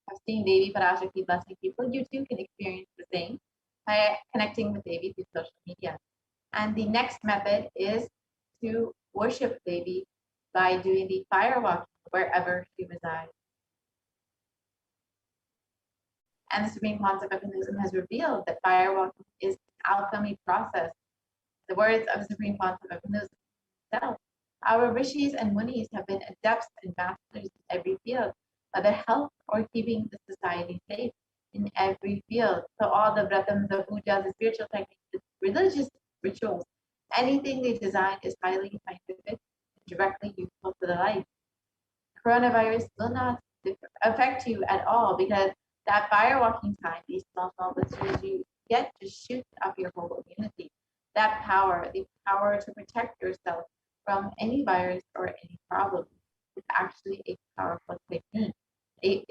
I've seen Devi Parashakti blessing people. You too can experience the same by connecting with Devi through social media. And the next method is to worship Devi by doing the fire walk wherever she resides. And the Supreme Concept of Hinduism has revealed that fire walking is an alchemy process. The words of the Supreme Concept of Hinduism itself. Our rishis and munis have been adepts and masters in every field, whether health or keeping the society safe in every field. So all the vratams, the pujas, the spiritual techniques, the religious rituals, anything they design is highly scientific and directly useful to the life. Coronavirus will not affect you at all because that fire walking time, these small blisters you get to shoot up your whole immunity. That power, the power to protect yourself from any virus or any problem, is actually a powerful technique.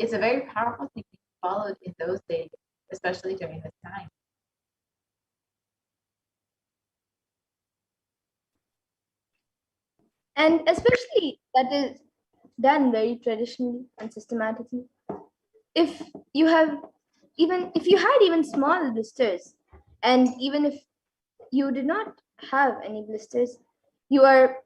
It's a very powerful technique followed in those days, especially during this time. And especially that is done very traditionally and systematically. If you have if you had even small blisters, and even if you did not have any blisters, you are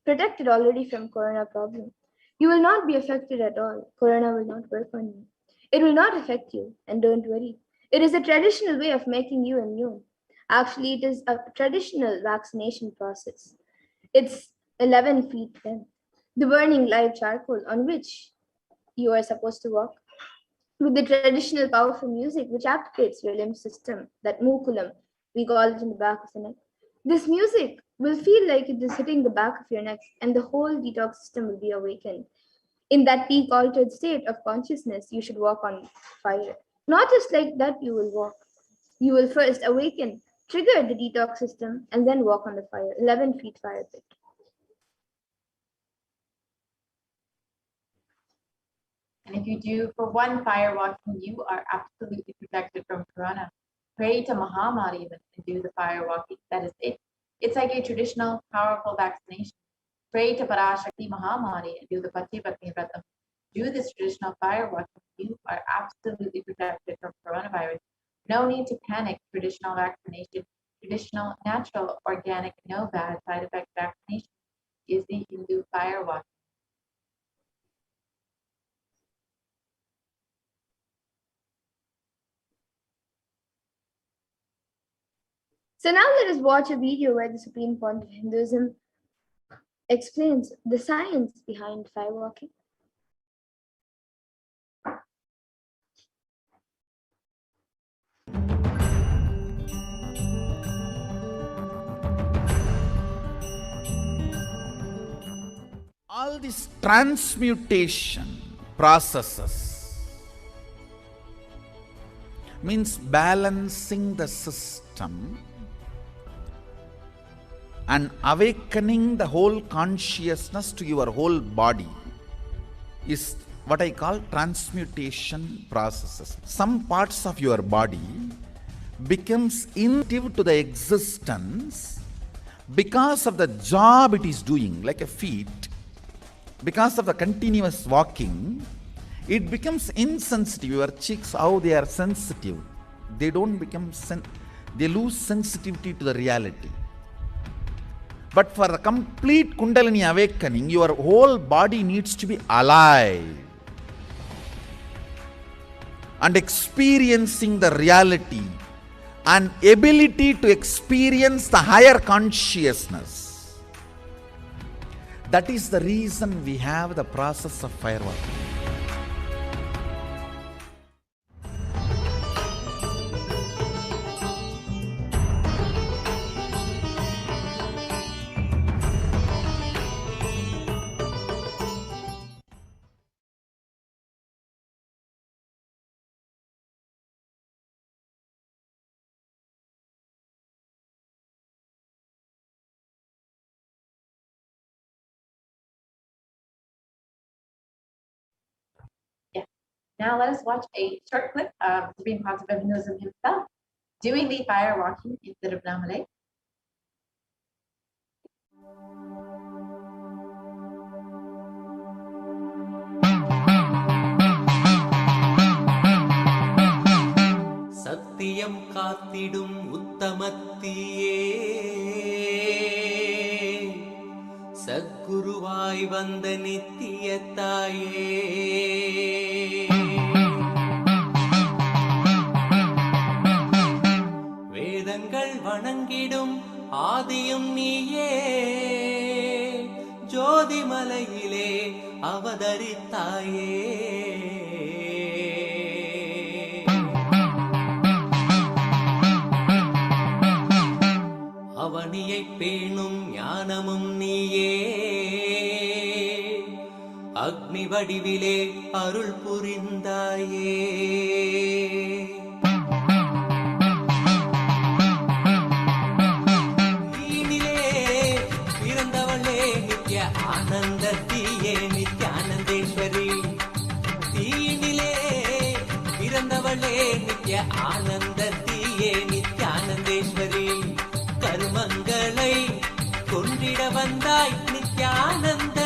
protected already from corona problem. You will not be affected at all. Corona will not work on you. It will not affect you, and don't worry. It is a traditional way of making you immune. Actually, it is a traditional vaccination process. It's 11 feet length. The burning live charcoal on which you are supposed to walk, with the traditional powerful music which activates your limb system, that mukulam, we call it in the back of the neck. This music will feel like it is hitting the back of your neck, and the whole detox system will be awakened. In that peak altered state of consciousness, you should walk on fire. Not just like that, you will walk. You will first awaken, trigger the detox system, and then walk on the fire, 11 feet fire pit. And if you do for one fire walking, you are absolutely protected from corona. Pray to Muhammad even and do the fire walking. That is it. It's like a traditional, powerful vaccination. Pray to Parashakti Mahamari and do the Patipatni Vratam. Do this traditional fire walking. You are absolutely protected from coronavirus. No need to panic. Traditional vaccination, traditional, natural, organic, no bad side effect vaccination is the Hindu fire walking. So now let us watch a video where the Supreme Point of Hinduism explains the science behind fire walking. All these transmutation processes means balancing the system and awakening the whole consciousness to your whole body is what I call transmutation processes. Some parts of your body becomes inactive to the existence because of the job it is doing, like a feet. Because of the continuous walking, it becomes insensitive. Your cheeks, how they are sensitive, they don't become they lose sensitivity to the reality. But for the complete Kundalini awakening, your whole body needs to be alive and experiencing the reality and ability to experience the higher consciousness. That is the reason we have the process of fire walking. Now let us watch a short clip of the Supreme Concept of Hinduism himself doing the fire walking instead of Namalay. சத்தியம் காத்திடும் உத்தமத்தியே சத்குருவாய் வந்த நித்திய தாயே வேதங்கள் வணங்கிடும் ஆதியும் நீயே ஜோதிமலையிலே அவதரித்தாயே அவனியை பேணும் ஞானமும் நீயே அக்னி வடிவிலே அருள் புரிந்தாயே தீனிலே பிறந்தவளே நித்ய ஆனந்தத்தியே நித்யானந்தேஸ்வரி தீனிலே பிறந்தவளே நித்ய ஆனந்தத்தியே நித்யானந்தேஸ்வரி கருமங்களை கொன்றிட வந்தாய் Nityananda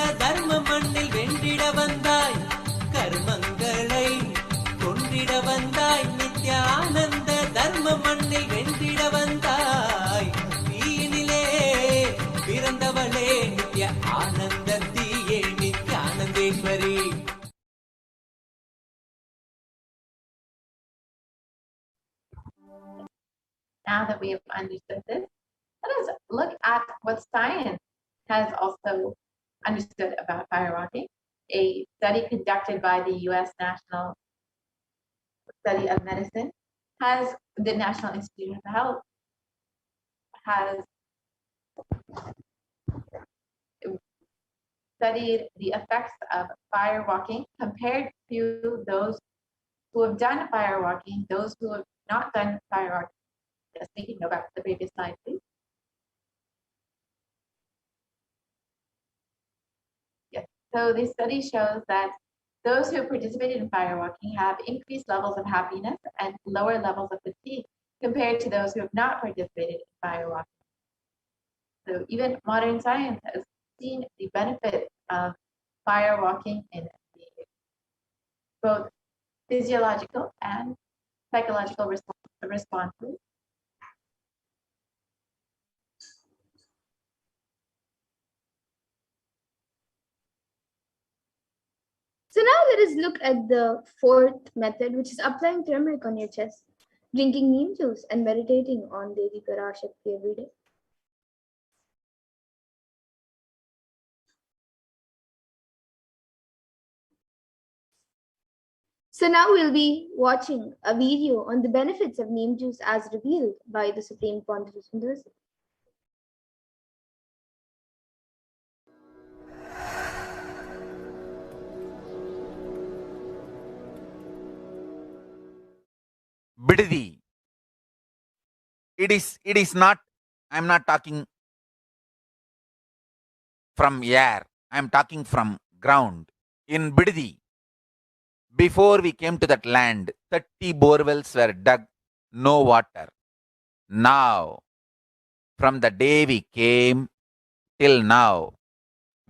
ஆனந்தத்தியே நித்யானந்தேஸ்வரி. Now that we have understood this, let us look at what science has also understood about firewalking. A study conducted by the U.S. National Study of Medicine the National Institute of Health has studied the effects of firewalking compared to those who have done firewalking, those who have not done firewalking. Yes, we can go back to the previous slide, please. Yes, so this study shows that those who participated in firewalking have increased levels of happiness and lower levels of fatigue compared to those who have not participated in firewalking. So even modern science has seen the benefits of firewalking in both physiological and psychological responses. So now let us look at the fourth method, which is applying turmeric on your chest, drinking neem juice, and meditating on Devi Parashakti every day. So now we'll be watching a video on the benefits of neem juice as revealed by the Supreme Pontiff Sundareshwara. Bididi. It is not, I'm not talking from air, I'm talking from ground. In Bididi, before we came to that land, 30 borewells were dug, no water. Now, from the day we came till now,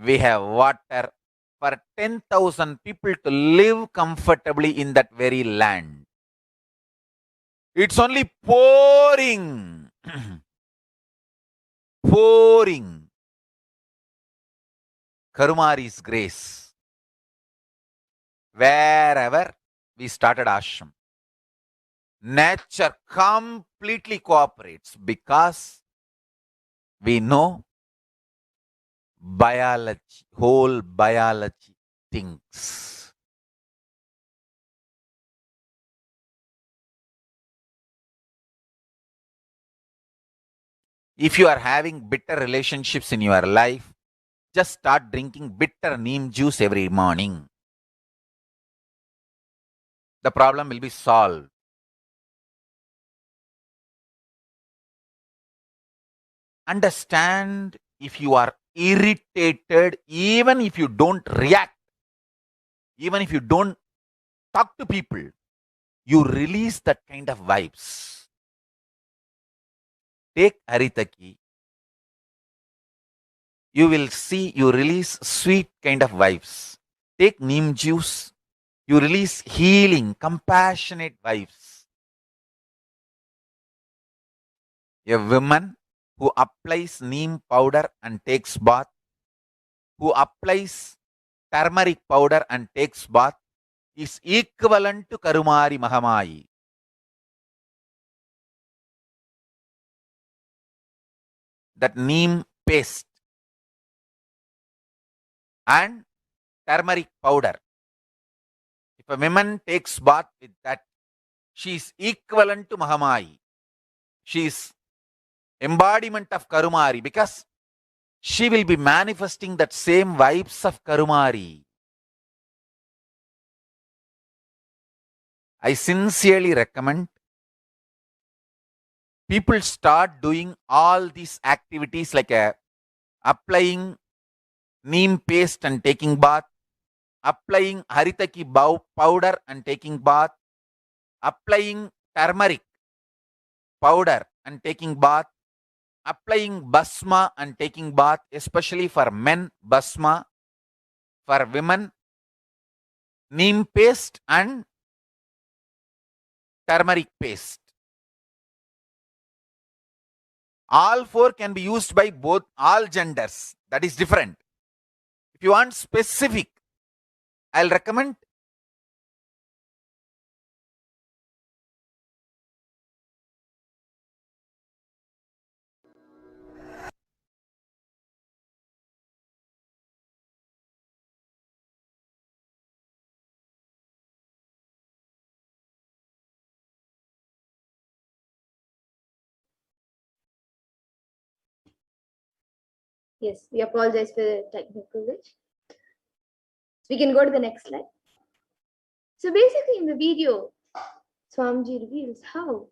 we have water for 10,000 people to live comfortably in that very land. It's only pouring, pouring Karumari's grace wherever we started ashram. Nature completely cooperates because we know biology, whole biology thinks. If you are having bitter relationships in your life, just start drinking bitter neem juice every morning. The problem will be solved. Understand, if you are irritated, even if you don't react, even if you don't talk to people, you release that kind of vibes. Take Haritaki. You will see you release sweet kind of vibes. Take neem juice. You release healing, compassionate vibes. A woman who applies neem powder and takes bath, who applies turmeric powder and takes bath, is equivalent to Karumari Mahamayi. That neem paste and turmeric powder, if a woman takes bath with that, she is equivalent to Mahamayi. She is embodiment of Karumari because she will be manifesting that same vibes of Karumari. I sincerely recommend people start doing all these activities like applying neem paste and taking bath, applying haritaki powder and taking bath, applying turmeric powder and taking bath, applying basma and taking bath, especially for men basma, for women neem paste and turmeric paste. All four can be used by all genders. That is different. you want specific, I'll recommend Yes, we apologize for the technical glitch. We can go to the next slide. So basically in the video, Swamiji reveals how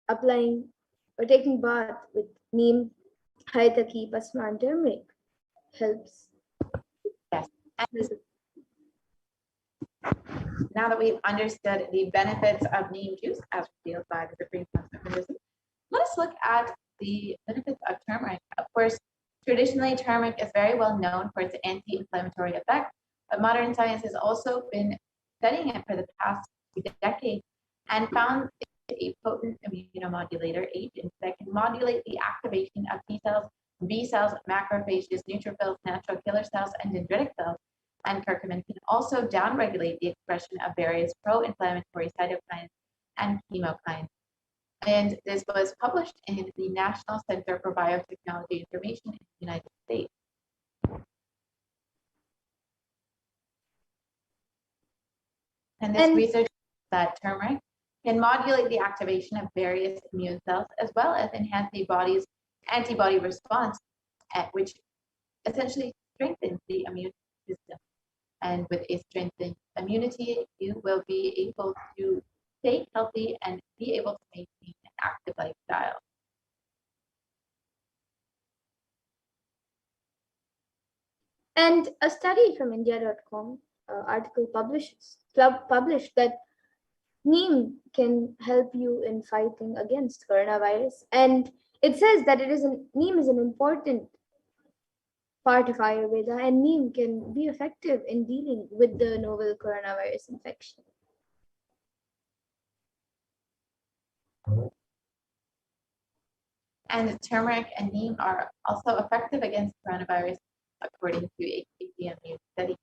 applying or taking bath with neem, haitaki, pasma and turmeric helps. Yes. And now that we've understood the benefits of neem juice as revealed by the Supreme Master Buddhism, let us look at the benefits of turmeric. Of course, traditionally, turmeric is very well known for its anti-inflammatory effect, but modern science has also been studying it for the past decade and found it a potent immunomodulator agent that can modulate the activation of T cells, B cells, macrophages, neutrophils, natural killer cells, and dendritic cells. And curcumin can also downregulate the expression of various pro-inflammatory cytokines and chemokines. And this was published in the National Center for Biotechnology Information in the United States. And this research that turmeric can modulate the activation of various immune cells as well as enhance the body's antibody response, which essentially strengthens the immune system. And with a strengthened immunity, you will be able to stay healthy and be able to maintain an active lifestyle. And a study from India.com article published that neem can help you in fighting against coronavirus. And it says that neem is an important part of Ayurveda, and neem can be effective in dealing with the novel coronavirus infection. And turmeric and neem are also effective against coronavirus, according to a KPMU study.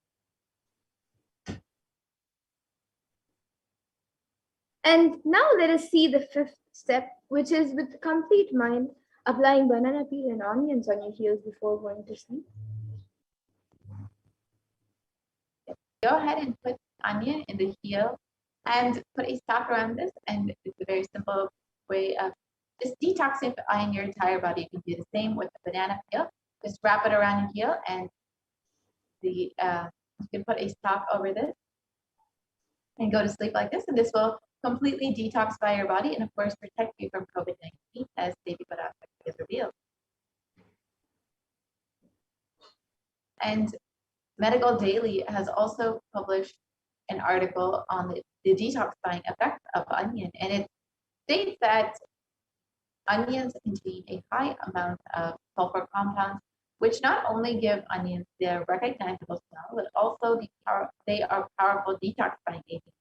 And now let us see the fifth step, which is with complete mind, applying banana peel and onions on your heels before going to sleep. Go ahead and put onion in the heel and put a sock around this. And it's a very simple way of just detoxifying your entire body. You can do the same with the banana peel. Just wrap it around your heel, and you can put a sock over this and go to sleep like this. And this will completely detoxify your body and, of course, protect you from COVID-19, as Devi Parasakti has revealed. And Medical Daily has also published an article on the detoxifying effects of onion, and it states that onions contain a high amount of sulfur compounds, which not only give onions their recognizable smell, but also they are powerful detoxifying agents.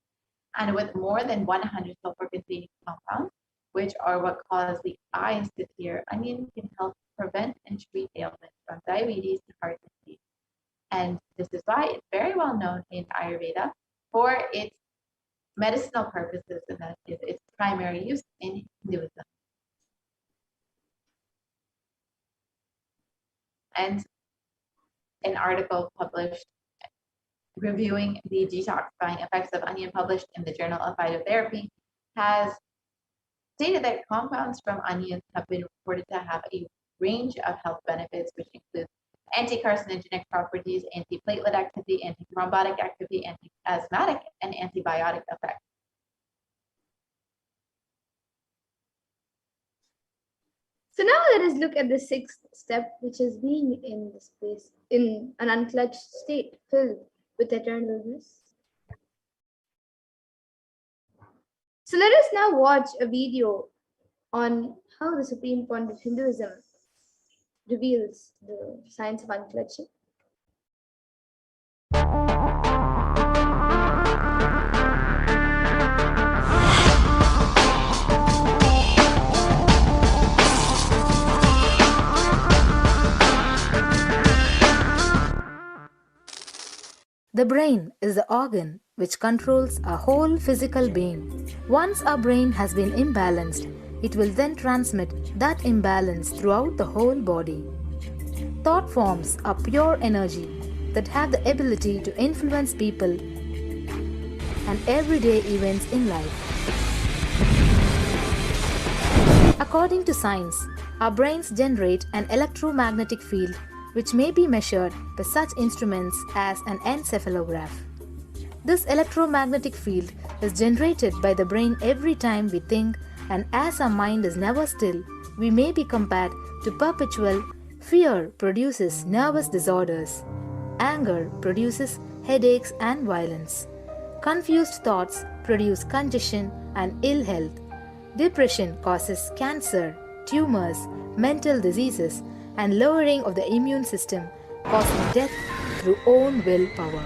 And with more than 100 sulfur-containing compounds, which are what cause the eyes to tear, onion can help prevent and treat ailments from diabetes to heart disease. And this is why it's very well known in Ayurveda for its medicinal purposes, and that is its primary use in Hinduism. And an article published reviewing the detoxifying effects of onion, published in the Journal of Phytotherapy, has stated that compounds from onions have been reported to have a range of health benefits, which include anti-carcinogenic properties, anti-platelet activity, anti-thrombotic activity, anti-asthmatic, and antibiotic effects. So now let us look at the sixth step, which is being in the space, in an unclutched state filled with eternal bliss. So let us now watch a video on how the Supreme Point of Hinduism reveals the science of unclutching. The brain is the organ which controls our whole physical being. Once our brain has been imbalanced, it will then transmit that imbalance throughout the whole body. Thought forms are pure energy that have the ability to influence people and everyday events in life. According to science, our brains generate an electromagnetic field which may be measured by such instruments as an encephalograph. This electromagnetic field is generated by the brain every time we think, and as our mind is never still, we may be compared to perpetual fear produces nervous disorders. Anger produces headaches and violence. Confused thoughts produce congestion and ill health. Depression causes cancer, tumors, mental diseases, and lowering of the immune system, causing death through own willpower.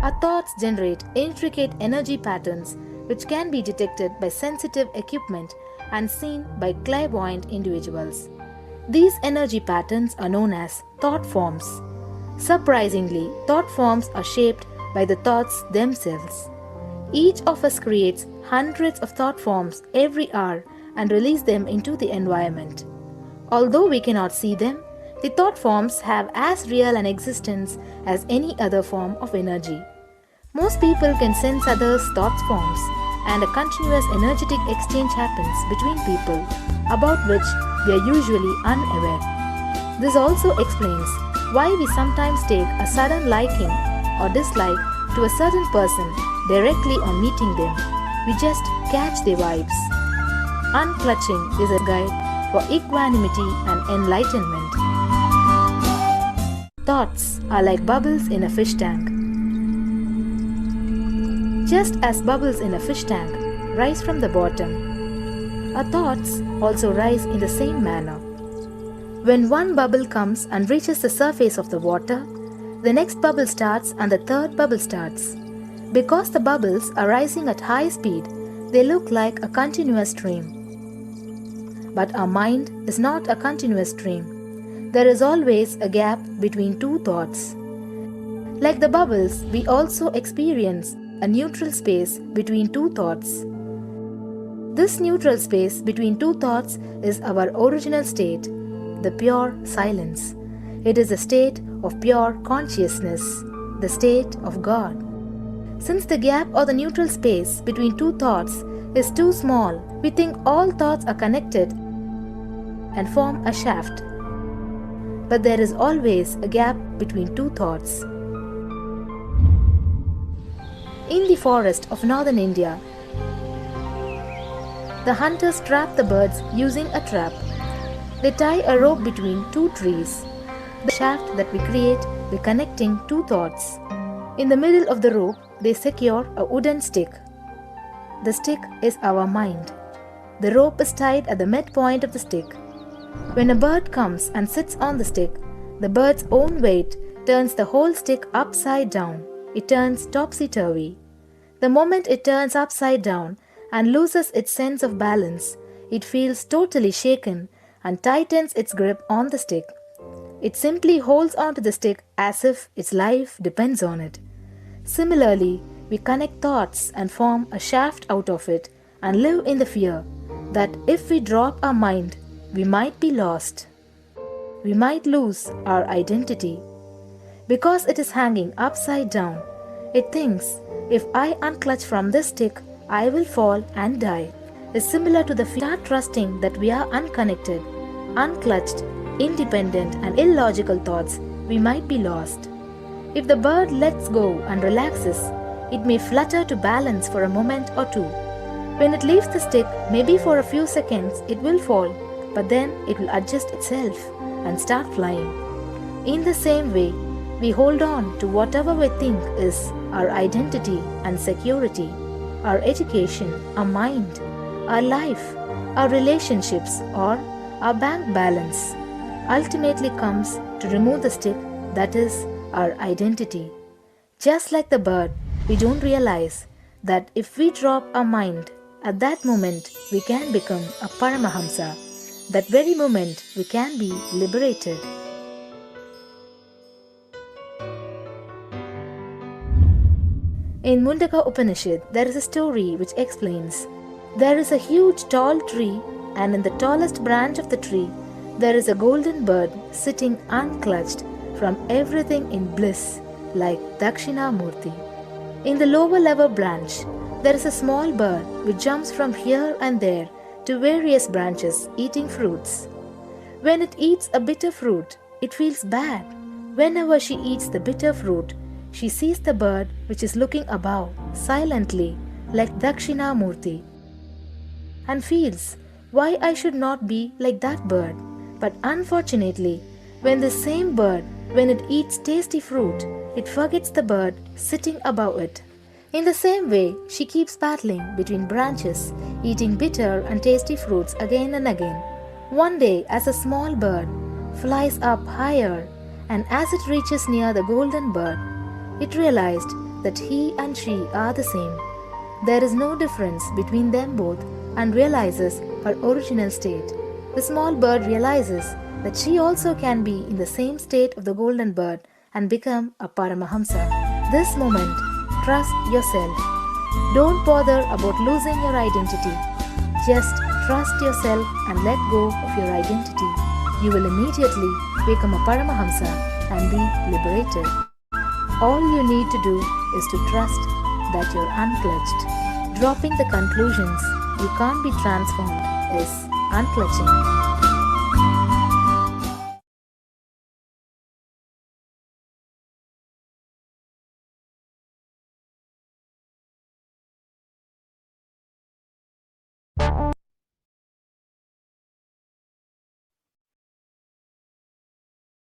Our thoughts generate intricate energy patterns which can be detected by sensitive equipment and seen by clairvoyant individuals. These energy patterns are known as thought forms. Surprisingly, thought forms are shaped by the thoughts themselves. Each of us creates hundreds of thought forms every hour and release them into the environment. Although we cannot see them, the thought forms have as real an existence as any other form of energy. Most people can sense others' thought forms, and a continuous energetic exchange happens between people, about which we are usually unaware. This also explains why we sometimes take a sudden liking or dislike to a certain person directly on meeting them. We just catch their vibes. Unclutching is a guide for equanimity and enlightenment. Thoughts are like bubbles in a fish tank. Just as bubbles in a fish tank rise from the bottom, our thoughts also rise in the same manner. When one bubble comes and reaches the surface of the water, the next bubble starts and the third bubble starts. Because the bubbles are rising at high speed, they look like a continuous stream. But our mind is not a continuous stream. There is always a gap between two thoughts. Like the bubbles, we also experience a neutral space between two thoughts. This neutral space between two thoughts is our original state, the pure silence. It is a state of pure consciousness, the state of God. Since the gap or the neutral space between two thoughts is too small, we think all thoughts are connected and form a shaft. But there is always a gap between two thoughts. In the forest of northern India, the hunters trap the birds using a trap. They tie a rope between two trees. The shaft that we create by connecting two thoughts. In the middle of the rope, they secure a wooden stick. The stick is our mind. The rope is tied at the midpoint of the stick. When a bird comes and sits on the stick, the bird's own weight turns the whole stick upside down. It turns topsy-turvy. The moment it turns upside down and loses its sense of balance, it feels totally shaken and tightens its grip on the stick. It simply holds onto the stick as if its life depends on it. Similarly, we connect thoughts and form a shaft out of it and live in the fear that if we drop our mind, we might be lost. We might lose our identity. Because it is hanging upside down, it thinks, if I unclutch from this stick, I will fall and die. Is similar to the fear. Start trusting that we are unconnected, unclutched, independent and illogical thoughts, we might be lost. If the bird lets go and relaxes, it may flutter to balance for a moment or two. When it leaves the stick, maybe for a few seconds it will fall, but then it will adjust itself and start flying. In the same way, we hold on to whatever we think is our identity and security, our education, our mind, our life, our relationships, or our bank balance. Ultimately comes to remove the stick that is our identity. Just like the bird, we don't realize that if we drop our mind, at that moment we can become a Paramahamsa. That very moment we can be liberated. In Mundaka Upanishad, there is a story which explains there is a huge tall tree, and in the tallest branch of the tree, there is a golden bird sitting unclutched from everything in bliss, like Dakshinamurti. In the lower level branch, there is a small bird which jumps from here and there to various branches eating fruits. When it eats a bitter fruit, it feels bad. Whenever she eats the bitter fruit, she sees the bird which is looking above silently like Dakshinamurti and feels why I should not be like that bird. But unfortunately, when the same bird, when it eats tasty fruit, it forgets the bird sitting above it. In the same way, she keeps battling between branches, eating bitter and tasty fruits again and again. One day, as a small bird flies up higher, and as it reaches near the golden bird, it realized that he and she are the same. There is no difference between them both and realizes her original state. The small bird realizes that she also can be in the same state of the golden bird and become a Paramahamsa. This moment, trust yourself. Don't bother about losing your identity. Just trust yourself and let go of your identity. You will immediately become a Paramahamsa and be liberated. All you need to do is to trust that you're unclutched. Dropping the conclusions you can't be transformed is unclutching.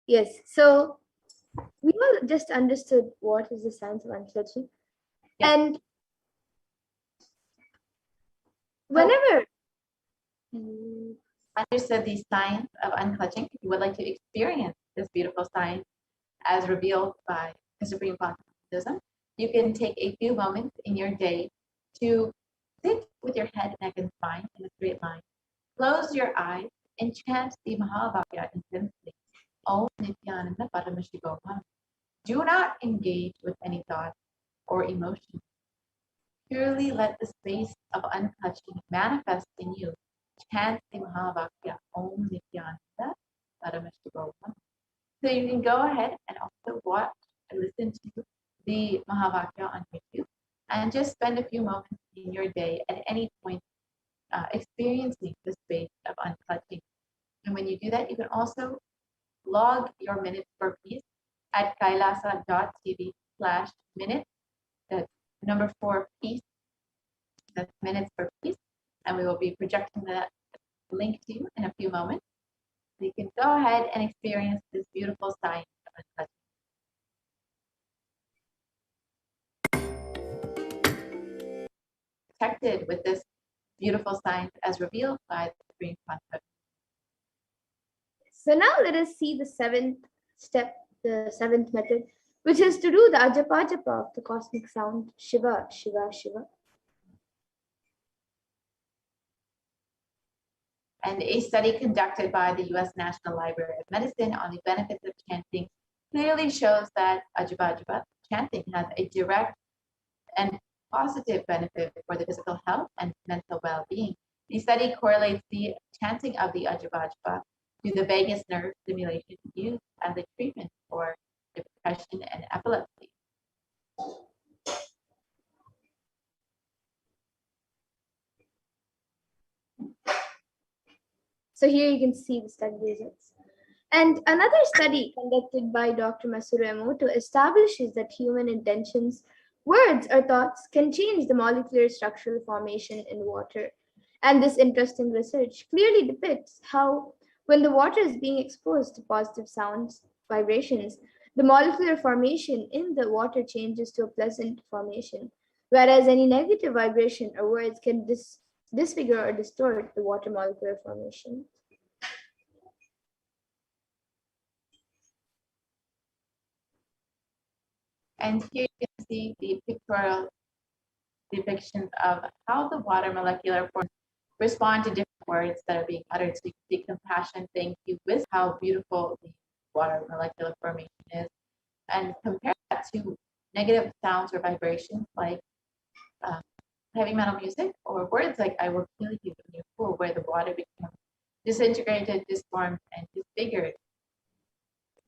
Yes, so we all just understood what is the science of unclutching. Yeah. And whenever you understood the science of unclutching, if you would like to experience this beautiful science as revealed by the Supreme Quantum Buddhism, you can take a few moments in your day to sit with your head, neck, and spine in a straight line. Close your eyes and chant the Mahavakya intensely. Om Nithyananda Paramashivoham. Do not engage with any thoughts or emotions. Purely let the space of unclutching manifest in you. Chant the Mahavakya Om Nithyananda Paramashivoham. So you can go ahead and also watch and listen to the Mahavakya on YouTube and just spend a few moments in your day at any point experiencing the space of unclutching. And when you do that, you can also log your minutes for peace at kailasa.tv/minutes. That's number 4 peace. That's minutes for peace. And we will be projecting that link to you in a few moments. So you can go ahead and experience this beautiful science of unclutching. Protected with this beautiful science as revealed by the Supreme Quantum. So now let us see the seventh step, the seventh method, which is to do the ajapa japa of the cosmic sound Shiva, Shiva, Shiva. And a study conducted by the U.S. National Library of Medicine on the benefits of chanting clearly shows that ajapa japa chanting has a direct and positive benefit for the physical health and mental well-being. The study correlates the chanting of the ajapa japa to the vagus nerve stimulation used as a treatment for depression and epilepsy. So here you can see the study results. And another study conducted by Dr. Masaru Emoto establishes that human intentions, words, or thoughts can change the molecular structural formation in water. And this interesting research clearly depicts how, when the water is being exposed to positive sounds, vibrations, the molecular formation in the water changes to a pleasant formation, whereas any negative vibration or words can disfigure or distort the water molecular formation. And here you can see the pictorial depictions of how the water molecular forms respond to different words that are being uttered. So you can see compassion, thank you, wisdom, how beautiful the water molecular formation is. And compare that to negative sounds or vibrations like heavy metal music, or words like "I will kill you" in your pool, where the water becomes disintegrated, disformed, and disfigured.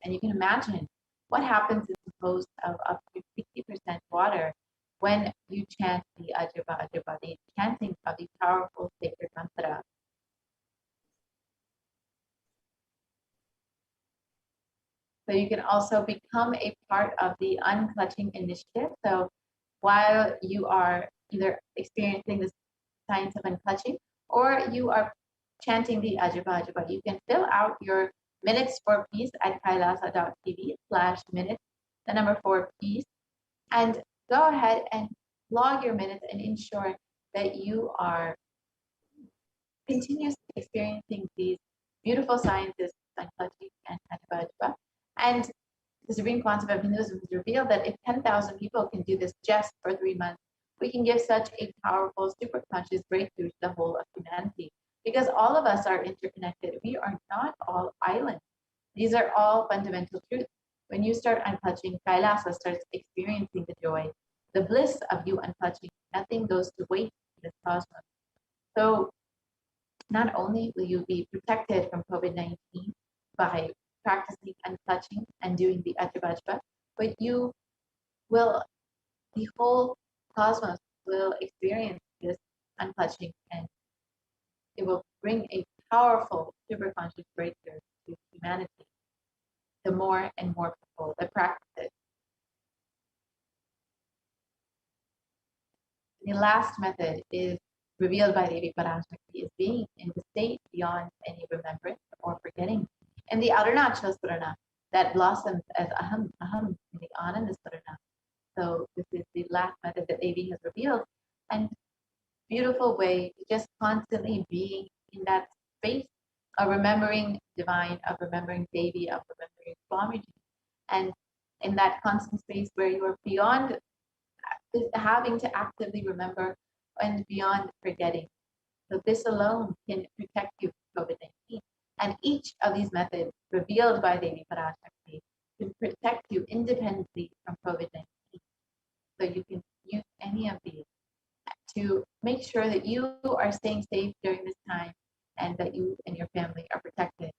And you can imagine what happens is composed of up to 50% water when you chant the Ajaba Ajaba, the chanting of the powerful sacred mantra. So you can also become a part of the unclutching initiative. So while you are either experiencing the science of unclutching or you are chanting the Ajaba Ajaba, you can fill out your minutes for peace at kailasa.tv/minutes, the number 4 peace, and go ahead and log your minutes and ensure that you are continuously experiencing these beautiful sciences, unclutching and Ajaba Ajaba. And the Supreme Concept of Hinduism has revealed that if 10,000 people can do this just for 3 months, we can give such a powerful, super conscious breakthrough to the whole of humanity. Because all of us are interconnected. We are not all islands. These are all fundamental truths. When you start unclutching, Kailasa starts experiencing the joy, the bliss of you unclutching. Nothing goes to waste in this cosmos. So not only will you be protected from COVID-19 by practicing unclutching and doing the Ajaba Ajaba, but you will, the whole cosmos will experience this unclutching, and it will bring a powerful super conscious breakthrough to humanity. The more and more people that practice it. The last method is revealed by Devi Parashakti is being in the state beyond any remembrance or forgetting. In the Arunachal Swarana that blossoms as Aham, Aham in the Ananda Swarana. So this is the last method that Devi has revealed. And beautiful way to just constantly being in that space of remembering divine, of remembering Devi, of remembering Swamiji. And in that constant space where you are beyond having to actively remember and beyond forgetting. So this alone can protect you from COVID-19. And each of these methods revealed by Devi Parashakti can protect you independently from COVID-19. So you can use any of these to make sure that you are staying safe during this time and that you and your family are protected.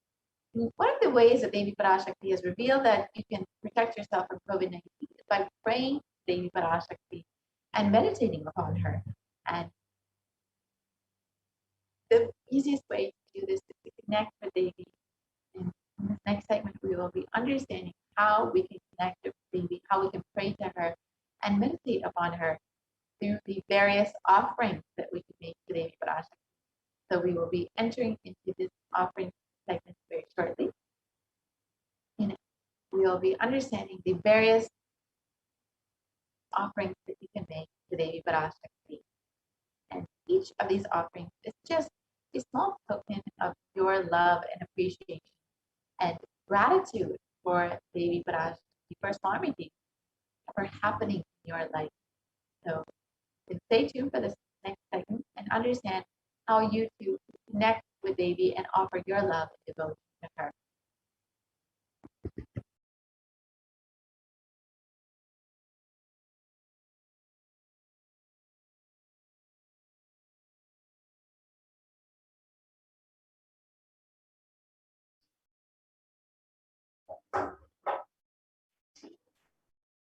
One of the ways that Devi Parashakti has revealed that you can protect yourself from COVID-19 is by praying Devi Parashakti and meditating upon her. And the easiest way to do this is to connect with Devi. And in this next segment, we will be understanding how we can connect with Devi, how we can pray to her and meditate upon her through the various offerings that we can make to Devi Parashakti. So we will be entering into this offering segment very shortly. And we will be understanding the various offerings that you can make to Devi Parashakti. And each of these offerings is just a small token of your love and appreciation and gratitude for Devi Parashakti, for Swamiji, for happening in your life. So stay tuned for this next segment and understand how you two connect with Devi and offer your love and devotion to her.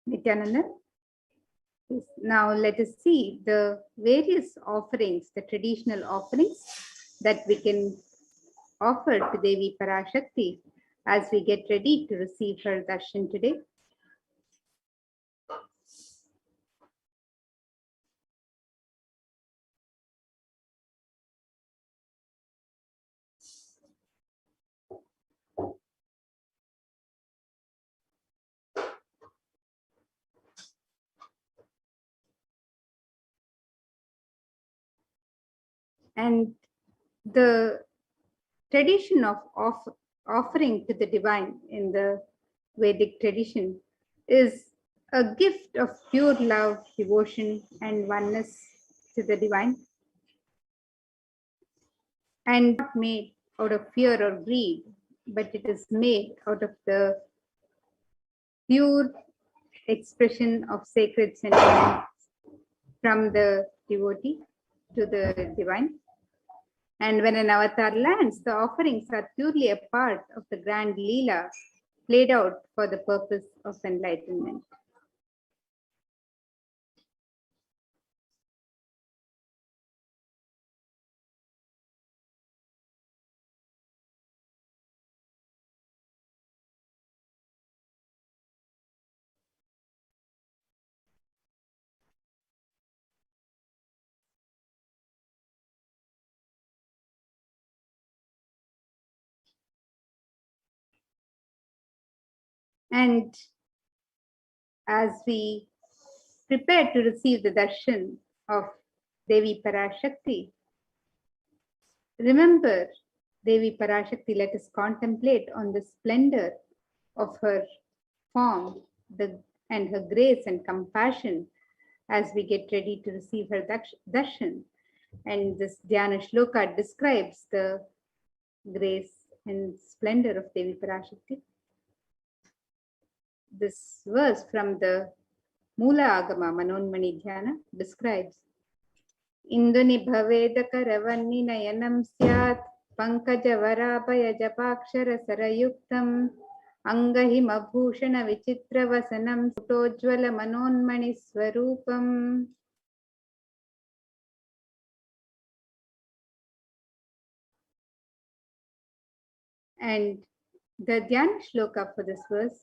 Nithyananda. Now let us see the various offerings, the traditional offerings that we can offer to Devi Parashakti as we get ready to receive her darshan today. And the tradition of offering to the divine in the Vedic tradition is a gift of pure love, devotion, and oneness to the divine, and not made out of fear or greed, but it is made out of the pure expression of sacred sentiments from the devotee to the divine. And when an avatar lands, the offerings are purely a part of the grand Leela played out for the purpose of enlightenment. And as we prepare to receive the darshan of Devi Parashakti, remember Devi Parashakti, let us contemplate on the splendor of her form and her grace and compassion as we get ready to receive her darshan. And this Dhyana Shloka describes the grace and splendor of Devi Parashakti. This verse from the Mula Agama Manonmani Dhyana describes Induni Bhaveda Karavanni Nayanam Syat Pankaja Varabhaya Japakshara Sarayuktam Angahima Bhushana Vichitra Vasanam Sutojvala Manonmani Swarupam. And the Dhyana Shloka for this verse,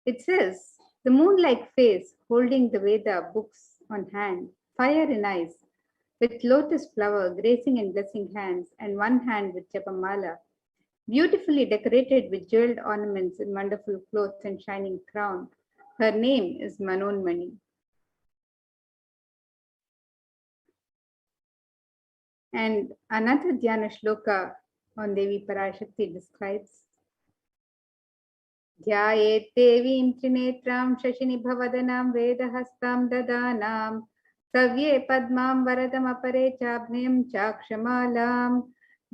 it says, the moon-like face holding the Veda books on hand, fire in eyes, with lotus flower gracing and blessing hands, and one hand with Japamala, beautifully decorated with jeweled ornaments and wonderful clothes and shining crown. Her name is Manonmani. And another Dhyana Shloka on Devi Parashakti describes Dhyayet Devim Trinetram Shashinibhavadhanam Vedahastam Dadanam Savye Padmam Varadam Apare Chabnem Chakshamalam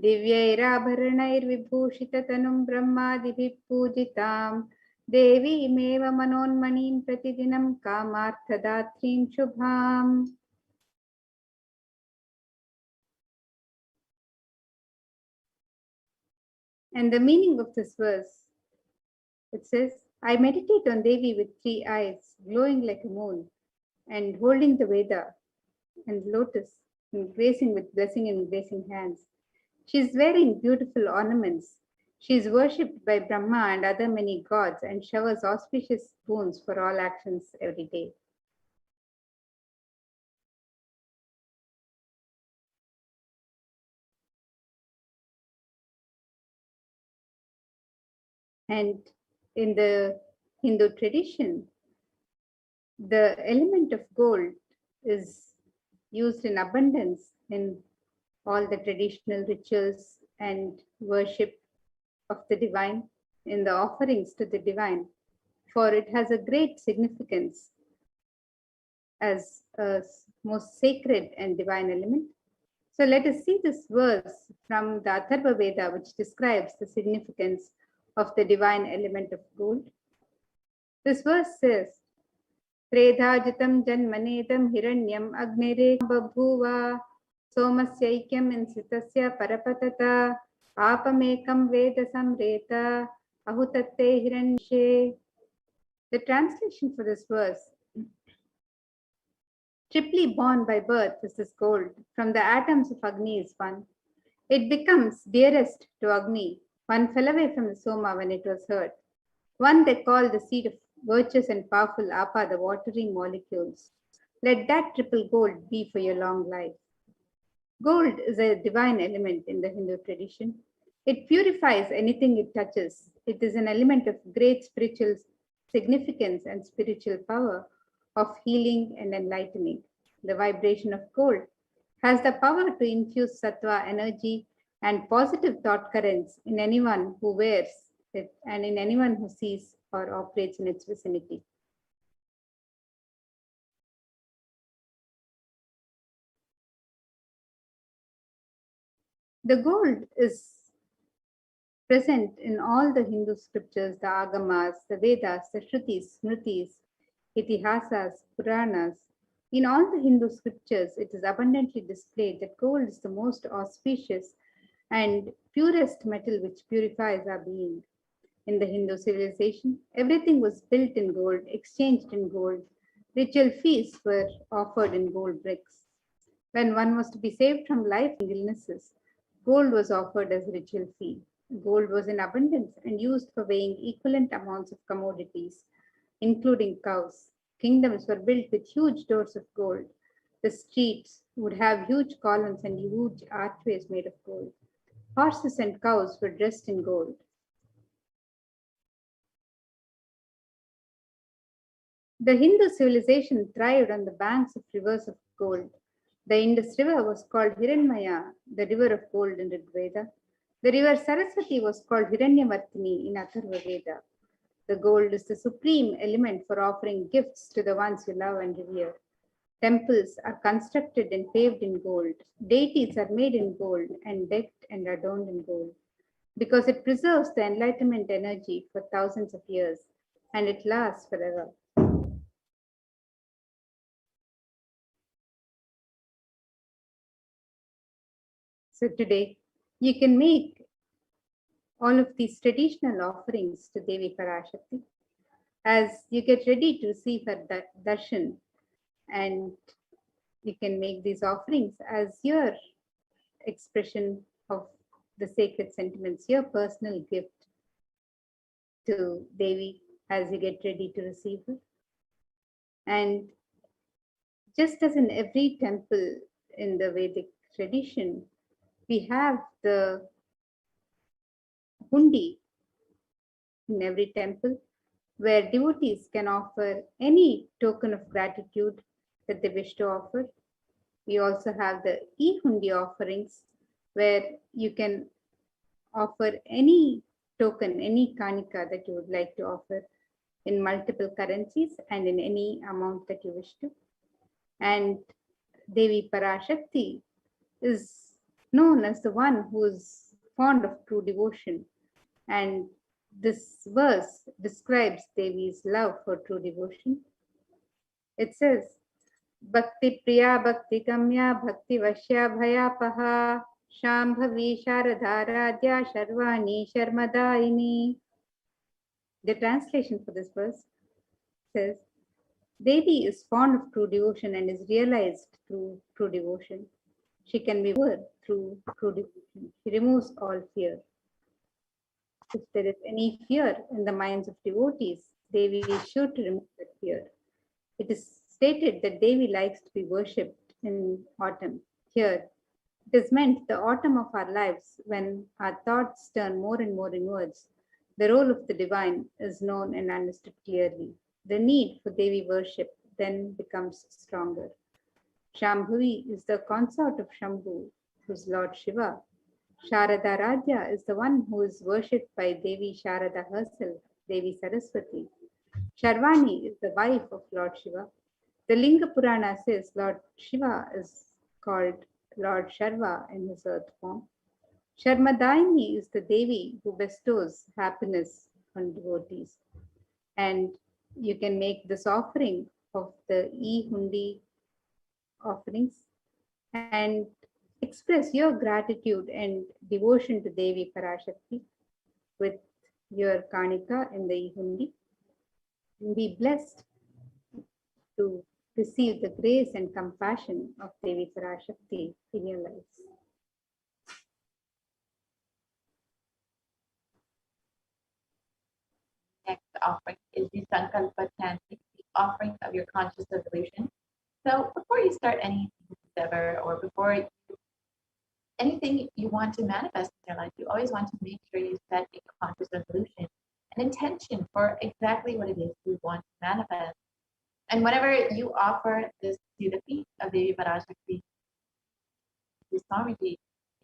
Divyairabharanair Vibhushitatanum Brahmadibhi Pujitam Devi Meva Manonmanim Pratidinam Kamarthadatrim Shubham. And the meaning of this verse, it says, I meditate on Devi with 3 eyes, glowing like a moon, and holding the Veda and lotus, and gracing with blessing and gracing hands. She is wearing beautiful ornaments. She is worshipped by Brahma and other many gods and showers auspicious boons for all actions every day. And in the Hindu tradition, the element of gold is used in abundance in all the traditional rituals and worship of the divine, in the offerings to the divine, for it has a great significance as a most sacred and divine element. So let us see this verse from the Atharva Veda, which describes the significance of the divine element of gold. This verse says, Tredhajitam janmanedam hiranyam agnere babhuva somasyaikyam insitasya parapatata apamekam veda samreta ahutatte hiranyashe. The translation for this verse, triply born by birth is this gold, from the atoms of Agni is one. It becomes dearest to Agni. One fell away from the Soma when it was hurt. One they call the seed of virtuous and powerful Apa, the watery molecules. Let that triple gold be for your long life. Gold is a divine element in the Hindu tradition. It purifies anything it touches. It is an element of great spiritual significance and spiritual power of healing and enlightening. The vibration of gold has the power to infuse sattva energy and positive thought currents in anyone who wears it and in anyone who sees or operates in its vicinity. The gold is present in all the Hindu scriptures, the Agamas, the Vedas, the Shrutis, Smritis, Itihasas, Puranas. In all the Hindu scriptures, it is abundantly displayed that gold is the most auspicious and purest metal which purifies our being. In the Hindu civilization, everything was built in gold, exchanged in gold. Ritual feasts were offered in gold bricks. When one was to be saved from life and illnesses, gold was offered as ritual fee. Gold was in abundance and used for weighing equivalent amounts of commodities, including cows. Kingdoms were built with huge doors of gold. The streets would have huge columns and huge archways made of gold. Horses and cows were dressed in gold. The Hindu civilization thrived on the banks of rivers of gold. The Indus River was called Hiranmaya, the river of gold in Rigveda. The river Saraswati was called Hiranyavartini in Atharva Veda. The gold is the supreme element for offering gifts to the ones you love and revere. Temples are constructed and paved in gold. Deities are made in gold and decked and adorned in gold because it preserves the enlightenment energy for thousands of years and it lasts forever. So today, you can make all of these traditional offerings to Devi Parashakti as you get ready to receive her darshan, and you can make these offerings as your expression of the sacred sentiments, your personal gift to Devi as you get ready to receive her. And just as in every temple in the Vedic tradition, we have the hundi in every temple where devotees can offer any token of gratitude that they wish to offer. We also have the e-hundi offerings where you can offer any token, any kanika that you would like to offer in multiple currencies and in any amount that you wish to. And Devi Parashakti is known as the one who is fond of true devotion. And this verse describes Devi's love for true devotion. It says, Bhakti Priya Bhakti Kamya Bhakti Vashya Bhayapaha Shambhavi Sharadharadhya Sharvani Sharmadaini. The translation for this verse says, Devi is fond of true devotion and is realized through true devotion. She can be won through true devotion. She removes all fear. If there is any fear in the minds of devotees, Devi is sure to remove that fear. It is stated that Devi likes to be worshipped in autumn. Here, it is meant the autumn of our lives when our thoughts turn more and more inwards. The role of the divine is known and understood clearly. The need for Devi worship then becomes stronger. Shambhavi is the consort of Shambhu, who is Lord Shiva. Sharada Radhya is the one who is worshipped by Devi Sharada herself, Devi Saraswati. Sharvani is the wife of Lord Shiva. The Linga Purana says Lord Shiva is called Lord Sharva in his earth form. Sharmadaini is the Devi who bestows happiness on devotees. And you can make this offering of the e-hundi offerings and express your gratitude and devotion to Devi Parashakti with your kanika in the e-hundi. And be blessed to receive the grace and compassion of Devi Parashakti in your lives. Next offering is the Sankalpa Chanting, the offering of your conscious resolution. So before you start any endeavor or before anything you want to manifest in your life, you always want to make sure you set a conscious resolution, an intention for exactly what it is you want to manifest. And whenever you offer this to the feet of Devi Parashakti, the Swamiji,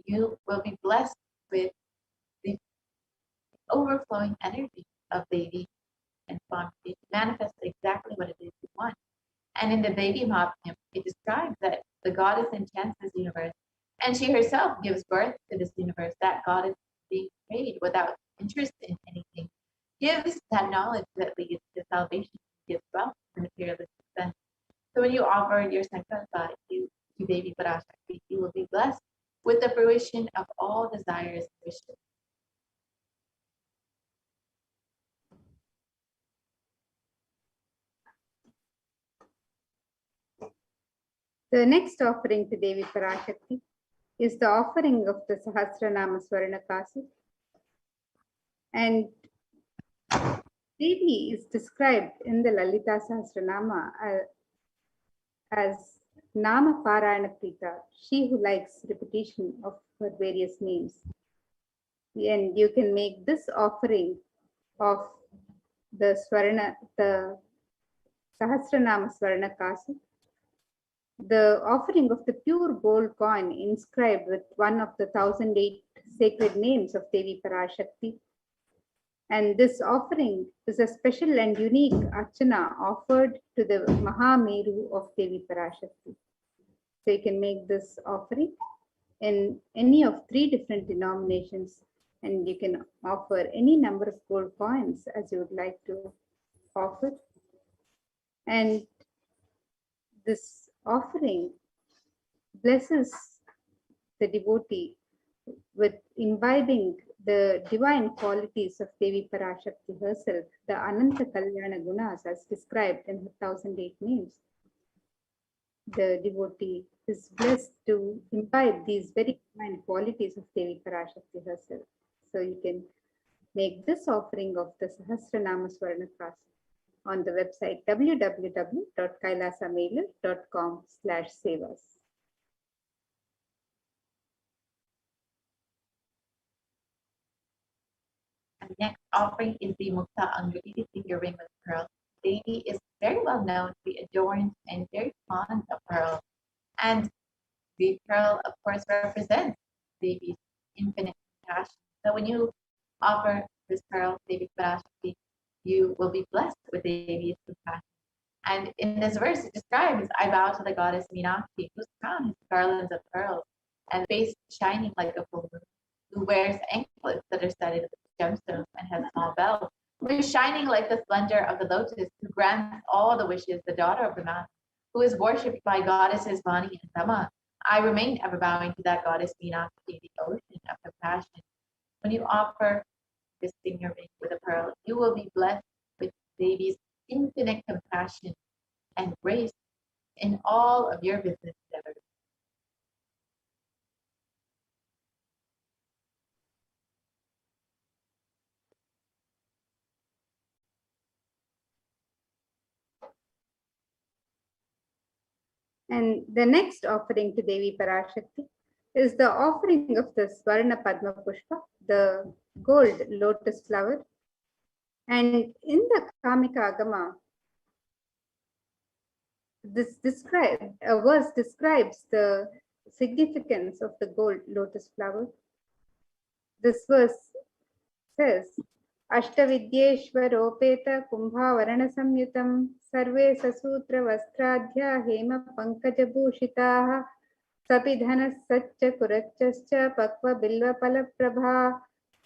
you will be blessed with the overflowing energy of Devi and Swamiji to manifest exactly what it is you want. And in the Devi Mahatmya, it describes that the goddess enchants this universe, and she herself gives birth to this universe. That goddess being made without interest in anything gives that knowledge that leads to salvation, gives wealth. materialistic sense. So when you offer your sankalpa to Devi Parashakti, you will be blessed with the fruition of all desires and wishes. The next offering to Devi Parashakti is the offering of the Sahasranama Swarnakasi. And Devi is described in the Lalita Sahasranama as Nama Parayana Prita, she who likes repetition of her various names. And you can make this offering of the Sahasranama Swarnakasi, the offering of the pure gold coin inscribed with one of the 1008 sacred names of Devi Parashakti. And this offering is a special and unique archana offered to the Mahameru of Devi Parashakti. So you can make this offering in any of 3 different denominations, and you can offer any number of gold coins as you would like to offer. And this offering blesses the devotee with imbibing the divine qualities of Devi Parashakti herself, the Ananta Kalyana Gunas as described in her 1008 names. The devotee is blessed to imbibe these very divine qualities of Devi Parashakti herself. So you can make this offering of the Sahasranama Swarnakasi on the website www.kailasamailer.com/sevas. And the next offering is the Mukta Anguti, the finger ring with pearls. Devi is very well known to be adorned and very fond of pearls. And the pearl, of course, represents Devi's infinite compassion. So when you offer this pearl, Devi Parashakti, you will be blessed with Devi's compassion. And in this verse, it describes, I bow to the goddess Meenakshi, whose crown has garlands of pearls, and face shining like a full moon, who wears anklets that are studded with gemstones and has small bells, who is shining like the splendor of the lotus, who grants all the wishes, the daughter of the mountain, who is worshipped by goddesses Vani and Brahma. I remain ever bowing to that goddess Meenakshi, the ocean of compassion. When you offer this finger ring with a pearl, you will be blessed with Devi's infinite compassion and grace in all of your business endeavors. And the next offering to Devi Parashakti is the offering of the Swarna Padma Pushpa, the gold lotus flower. And in the Kamika Agama, this verse describes the significance of the gold lotus flower. This verse says, Ashtavidyeshwaropeta Kumbhavarana Samyutam Sarve Sasutra Vastradhya Hema Pankaja Bhushitaha Sapidhanas Satcha Kurachascha Pakva Bilva Palaprabha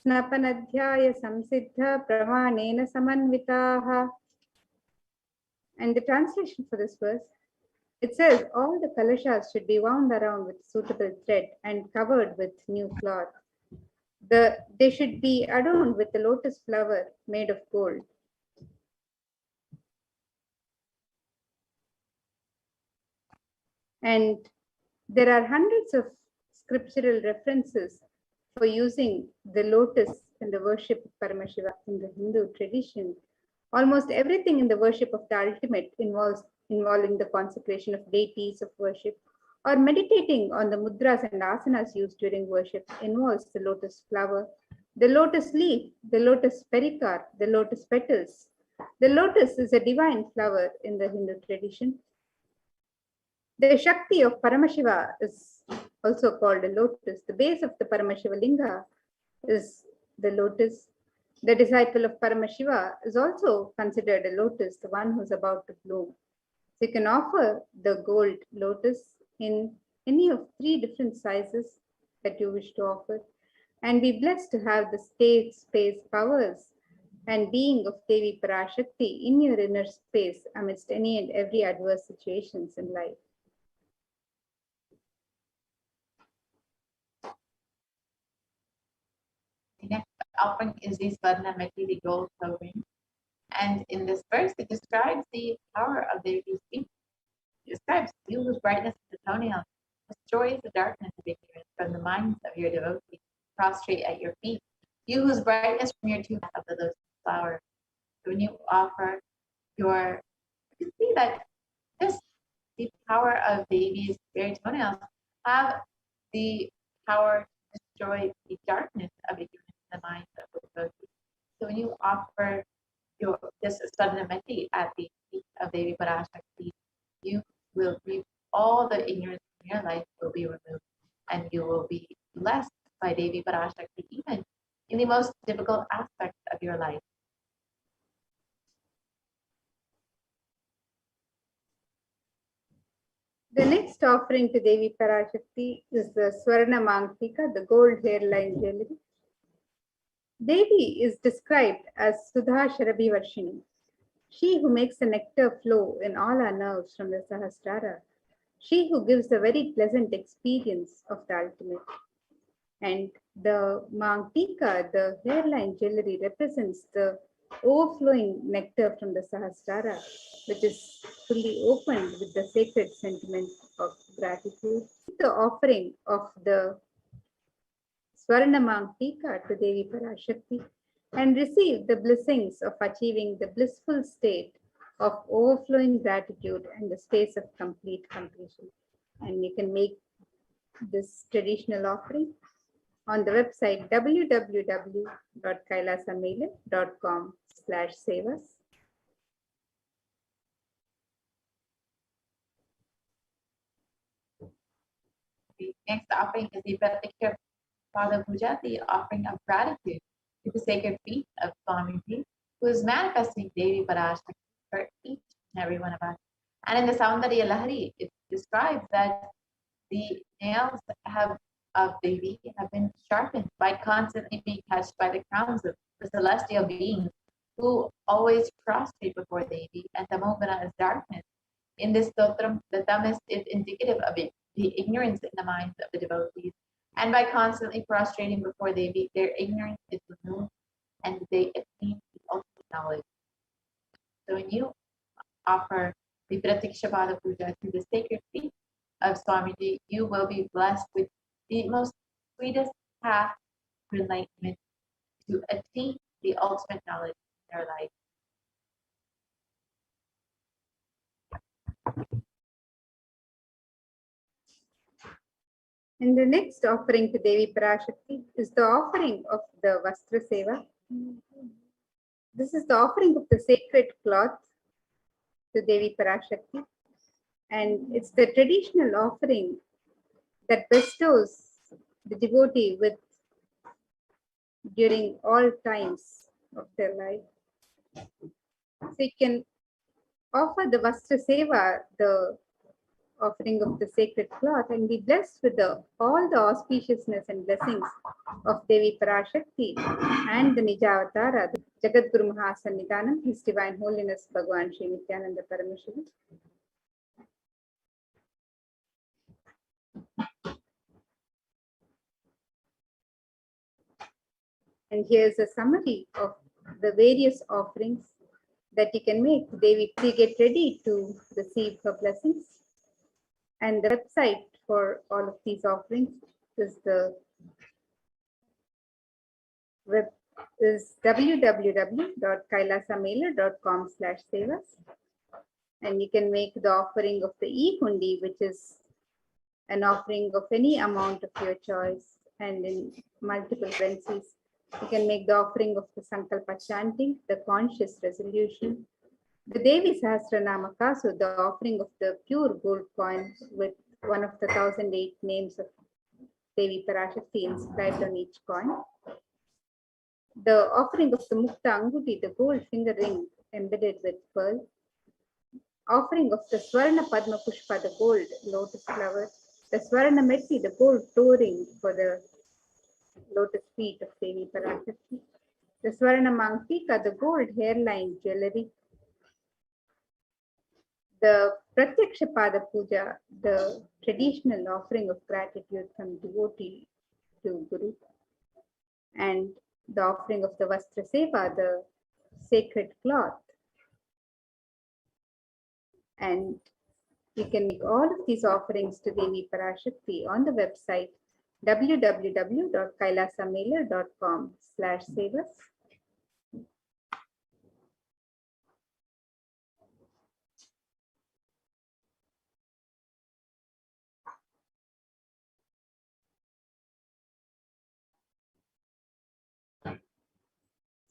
Snapanadhyaya Samsiddha Pramanena Samanvitaha. And the translation for this verse, it says all the kalashas should be wound around with suitable thread and covered with new cloth. They should be adorned with a lotus flower made of gold. And there are hundreds of scriptural references for using the lotus in the worship of Paramashiva in the Hindu tradition. Almost everything in the worship of the ultimate involving the consecration of deities of worship or meditating on the mudras and asanas used during worship involves the lotus flower, the lotus leaf, the lotus pericarp, the lotus petals. The lotus is a divine flower in the Hindu tradition. The Shakti of Paramashiva is also called a lotus. The base of the Paramashiva Linga is the lotus. The disciple of Paramashiva is also considered a lotus, the one who's about to bloom. So you can offer the gold lotus in any of 3 different sizes that you wish to offer, and be blessed to have the state, space, powers, and being of Devi Parashakti in your inner space amidst any and every adverse situations in life. The next offering is the Swarnamati, the gold covering. And in this verse, it describes the power of Devi's feet. It describes you whose brightness is the toenail, destroys the darkness of ignorance from the minds of your devotees, prostrate at your feet. You whose brightness from your two of the lotus flower. So when you offer your, you see that the power of Devi's very toenails have the power to destroy the darkness of ignorance in the minds of the devotees. So when you offer this Swarnamati at the feet of Devi Parashakti, you will reap all the ignorance in your life will be removed, and you will be blessed by Devi Parashakti even in the most difficult aspects of your life. The next offering to Devi Parashakti is the Swarna Mangtika, the gold hairline jewelry. Devi is described as Sudha Sharabi Varshini, she who makes the nectar flow in all our nerves from the Sahasrara, she who gives a very pleasant experience of the ultimate. And the Mangtika, the hairline jewelry, represents the overflowing nectar from the Sahasrara, which is fully opened with the sacred sentiment of gratitude. The offering of the Swarna Mangtika to Devi Parashakti and receive the blessings of achieving the blissful state of overflowing gratitude and the space of complete completion. And you can make this traditional offering on the website www.kailasamela.com/sevas. The next offering is the Pratiksha Pada Puja, the offering of gratitude to the sacred feet of Swamiji, who is manifesting Devi Parashakti for each and every one of us. And in the Saundarya Lahari, it describes that the nails of Devi have been sharpened by constantly being touched by the crowns of the celestial beings who always prostrate before Devi, and Tamogana is darkness. In this stotram, the tamas is indicative of it, the ignorance in the minds of the devotees. And by constantly prostrating before Devi, their ignorance is removed and they attain the ultimate knowledge. So when you offer the Pratikshapada Puja to the sacred feet of Swamiji, you will be blessed with the most sweetest path to enlightenment to attain the ultimate knowledge in their life. And the next offering to Devi Parashakti is the offering of the Vastra Seva. This is the offering of the sacred cloth to Devi Parashakti. And it's the traditional offering that bestows the devotee with during all times of their life. So you can offer the Vastra Seva, the offering of the sacred cloth, and be blessed with all the auspiciousness and blessings of Devi Parashakti and the Nijavatara, the Jagat Guru Mahasannidhanam, His Divine Holiness Bhagavan Sri Nithyananda Paramashivam. And here's a summary of the various offerings that you can make. Devi, we get ready to receive her blessings. And the website for all of these offerings is www.kailasamela.com/sevas. And you can make the offering of the e-hundi, which is an offering of any amount of your choice and in multiple currencies. You can make the offering of the Sankalpa chanting, the conscious resolution, the Devi Sahasranama, so the offering of the pure gold coin with one of the 1008 names of Devi Parashakti inscribed on each coin. The offering of the Mukta Anguti, the gold finger ring embedded with pearl. Offering of the Swarna Padma Pushpa, the gold lotus flower. The Swarna Metti, the gold toe ring for the lotus feet of Devi Parashakti. the Swarna Mankika, the gold hairline jewelry, the Pratyaksha Pada Puja, the traditional offering of gratitude from devotee to Guru, and the offering of the Vastra Seva, the sacred cloth. And you can make all of these offerings to Devi Parashakti on the website www.kailasamailer.com/sevas.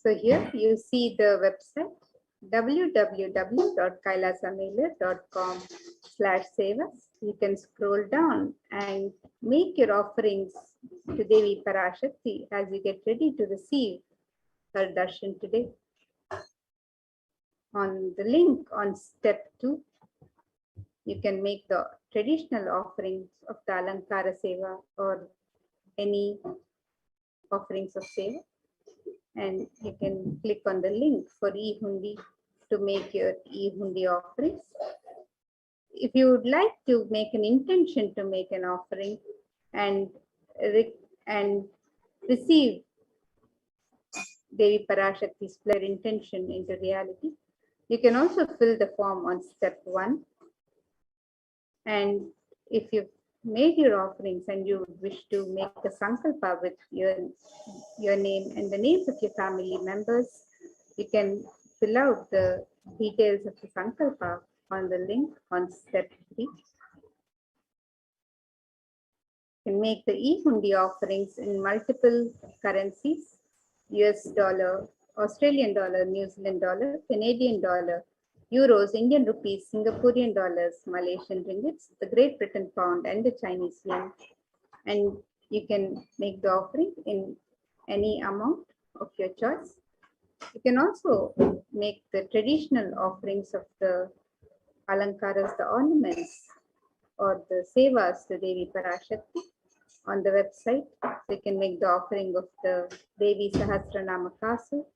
So here you see the website www.kailasamailer.com/sevas. You can scroll down and make your offerings to Devi Parashakti as you get ready to receive her darshan today. On the link on step 2, you can make the traditional offerings of the Alankara Seva or any offerings of Seva. And you can click on the link for e-hundi to make your e-hundi offerings. If you would like to make an intention to make an offering and receive Devi Parashakti's prayer intention into reality, you can also fill the form on step 1. And if you've made your offerings and you wish to make a sankalpa with your name and the names of your family members, you can fill out the details of the sankalpa on the link on step 3. You can make the e-hundi offerings in multiple currencies: US dollar, Australian dollar, New Zealand dollar, Canadian dollar, euros, Indian rupees, Singaporean dollars, Malaysian ringgits, the Great Britain pound, and the Chinese yuan. And you can make the offering in any amount of your choice. You can also make the traditional offerings of the alankaras, the ornaments, or the sevas to Devi Parashakti on the website. You can make the offering of the Devi Sahasranama Kasu,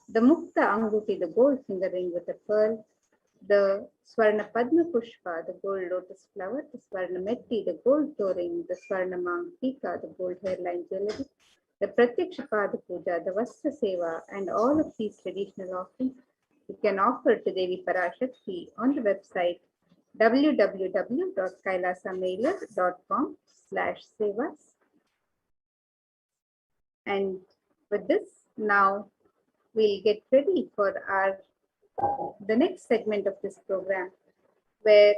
the Mukta Anguti, the gold finger ring with a pearl, the Swarna Padma Pushpa, the gold lotus flower, the Swarna Metti, the gold toe ring, the Swarna Mankika, the gold hairline jewelry, the Pratyaksha Pada Puja, the Vastra Seva, and all of these traditional offerings you can offer to Devi Parashakti on the website www.kailasamailer.com/sevas. And with this, now we'll get ready for the next segment of this program, where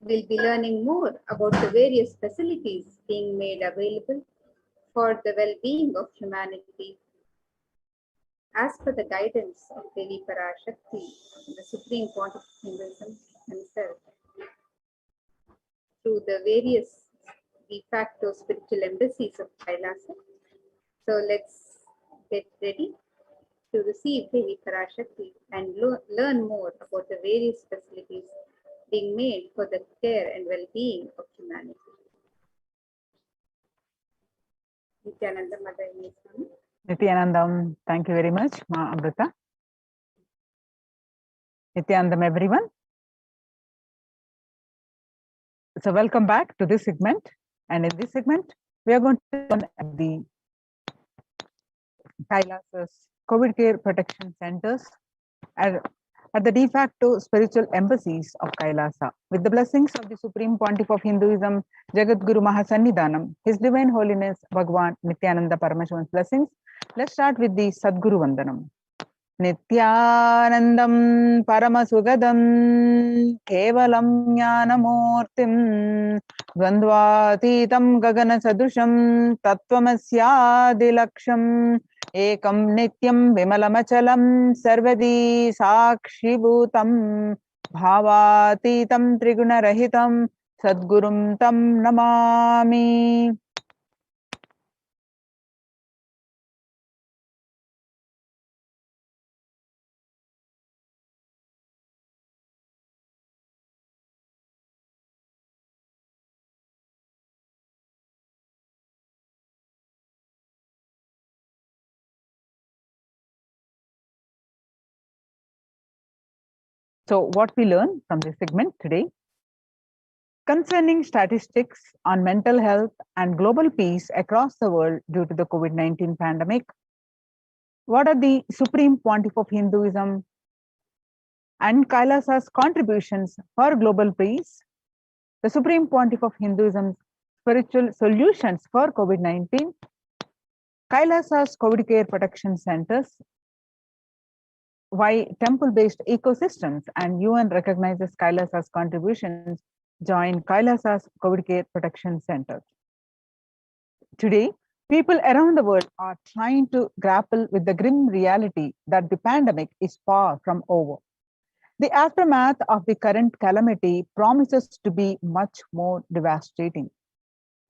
we'll be learning more about the various facilities being made available for the well-being of humanity as per the guidance of Devi Parashakti, the Supreme Pontiff of Hinduism himself, through the various de facto spiritual embassies of Kailasa. So let's get ready to receive Devi Parashakti and learn more about the various facilities being made for the care and well-being of humanity. Nithyananda Mother Swami. Nithyanandam, thank you very much, Ma Amrita. Nithyanandam, everyone. So welcome back to this segment. And in this segment, we are going to learn at the Kailasa's COVID care protection centers at the de facto spiritual embassies of Kailasa. With the blessings of the Supreme Pontiff of Hinduism, Jagadguru Mahasannidhanam, His Divine Holiness Bhagwan Nithyananda Paramashivan's blessings, let's start with the Sadguru Vandanam. Nithyanandam Paramasugadam Kevalam Jnanamurtim Dvandvatitam Gagana Sadusham Tattvamasyadilaksham Ekam Nityam Vimalamachalam Sarvadi Sakshibhutam Bhavatitam Trigunarahitam Sadgurum Tam Namami. So what we learn from this segment today? Concerning statistics on mental health and global peace across the world due to the COVID-19 pandemic, what are the Supreme Pontiff of Hinduism and Kailasa's contributions for global peace, the Supreme Pontiff of Hinduism's spiritual solutions for COVID-19, Kailasa's COVID care protection centers, why temple-based ecosystems and UN recognizes Kailasa's contributions, join Kailasa's COVID care protection centers. Today, people around the world are trying to grapple with the grim reality that the pandemic is far from over. The aftermath of the current calamity promises to be much more devastating.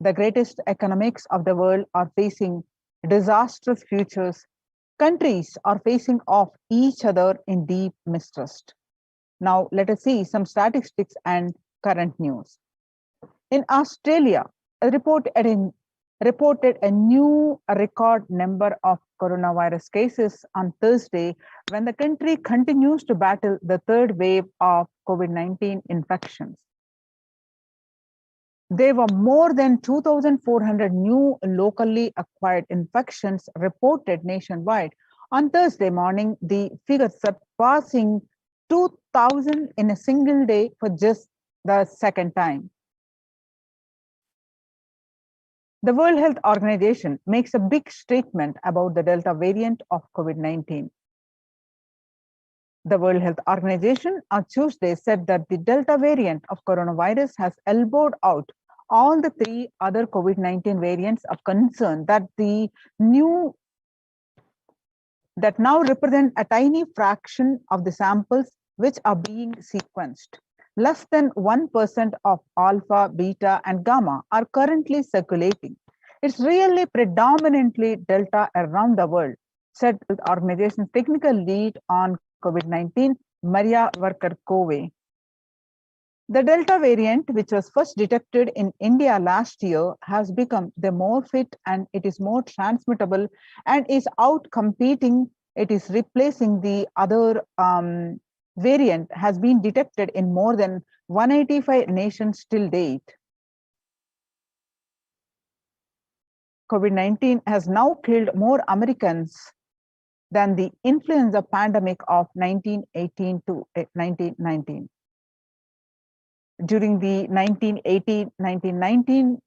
The greatest economics of the world are facing disastrous futures. Countries are facing off each other in deep mistrust. Now, let us see some statistics and current news. In Australia, reported a new record number of coronavirus cases on Thursday when the country continues to battle the third wave of COVID-19 infections. There were more than 2,400 new locally acquired infections reported nationwide. On Thursday morning, the figure surpassing 2,000 in a single day for just the second time. The World Health Organization makes a big statement about the Delta variant of COVID-19. The World Health Organization on Tuesday said that the Delta variant of coronavirus has elbowed out all the three other COVID-19 variants of concern that now represent a tiny fraction of the samples which are being sequenced. Less than 1% of alpha, beta, and gamma are currently circulating. It's really predominantly Delta around the world, said the organization's technical lead on COVID-19, Maria Varkar-Kove. The Delta variant, which was first detected in India last year, has become the more fit and it is more transmittable and is out competing. It is replacing the other variant has been detected in more than 185 nations till date. COVID-19 has now killed more Americans than the influenza pandemic of 1918 to 1919. During the 1918-1919,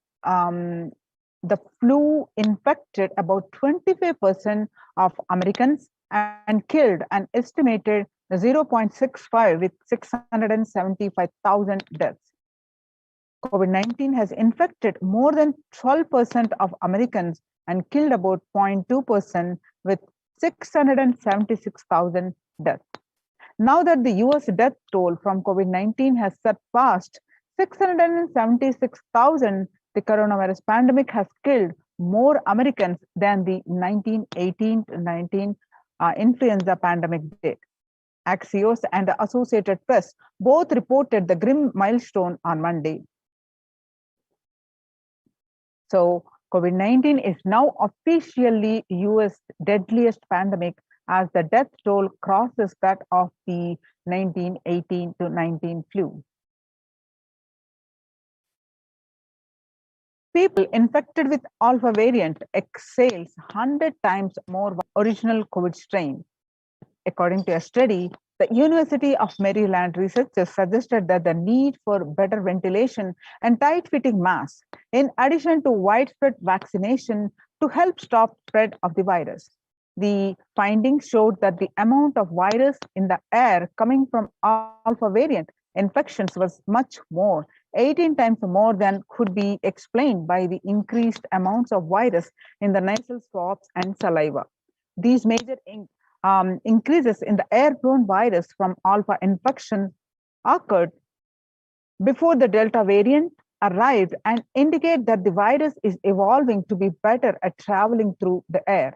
the flu infected about 25% of Americans and killed an estimated 0.65 with 675,000 deaths. COVID-19 has infected more than 12% of Americans and killed about 0.2% with 676,000 deaths. Now that the US death toll from COVID-19 has surpassed 676,000, the coronavirus pandemic has killed more Americans than the 1918-19 influenza pandemic did. Axios and the Associated Press both reported the grim milestone on Monday. So COVID-19 is now officially US deadliest pandemic as the death toll crosses that of the 1918-19 flu. People infected with alpha variant exhales 100 times more original COVID strain. According to a study, the University of Maryland researchers suggested that the need for better ventilation and tight-fitting masks, in addition to widespread vaccination, to help stop spread of the virus. The findings showed that the amount of virus in the air coming from alpha variant infections was much more, 18 times more than could be explained by the increased amounts of virus in the nasal swabs and saliva. These major increases in the airborne virus from alpha infection occurred before the Delta variant arrived and indicate that the virus is evolving to be better at traveling through the air.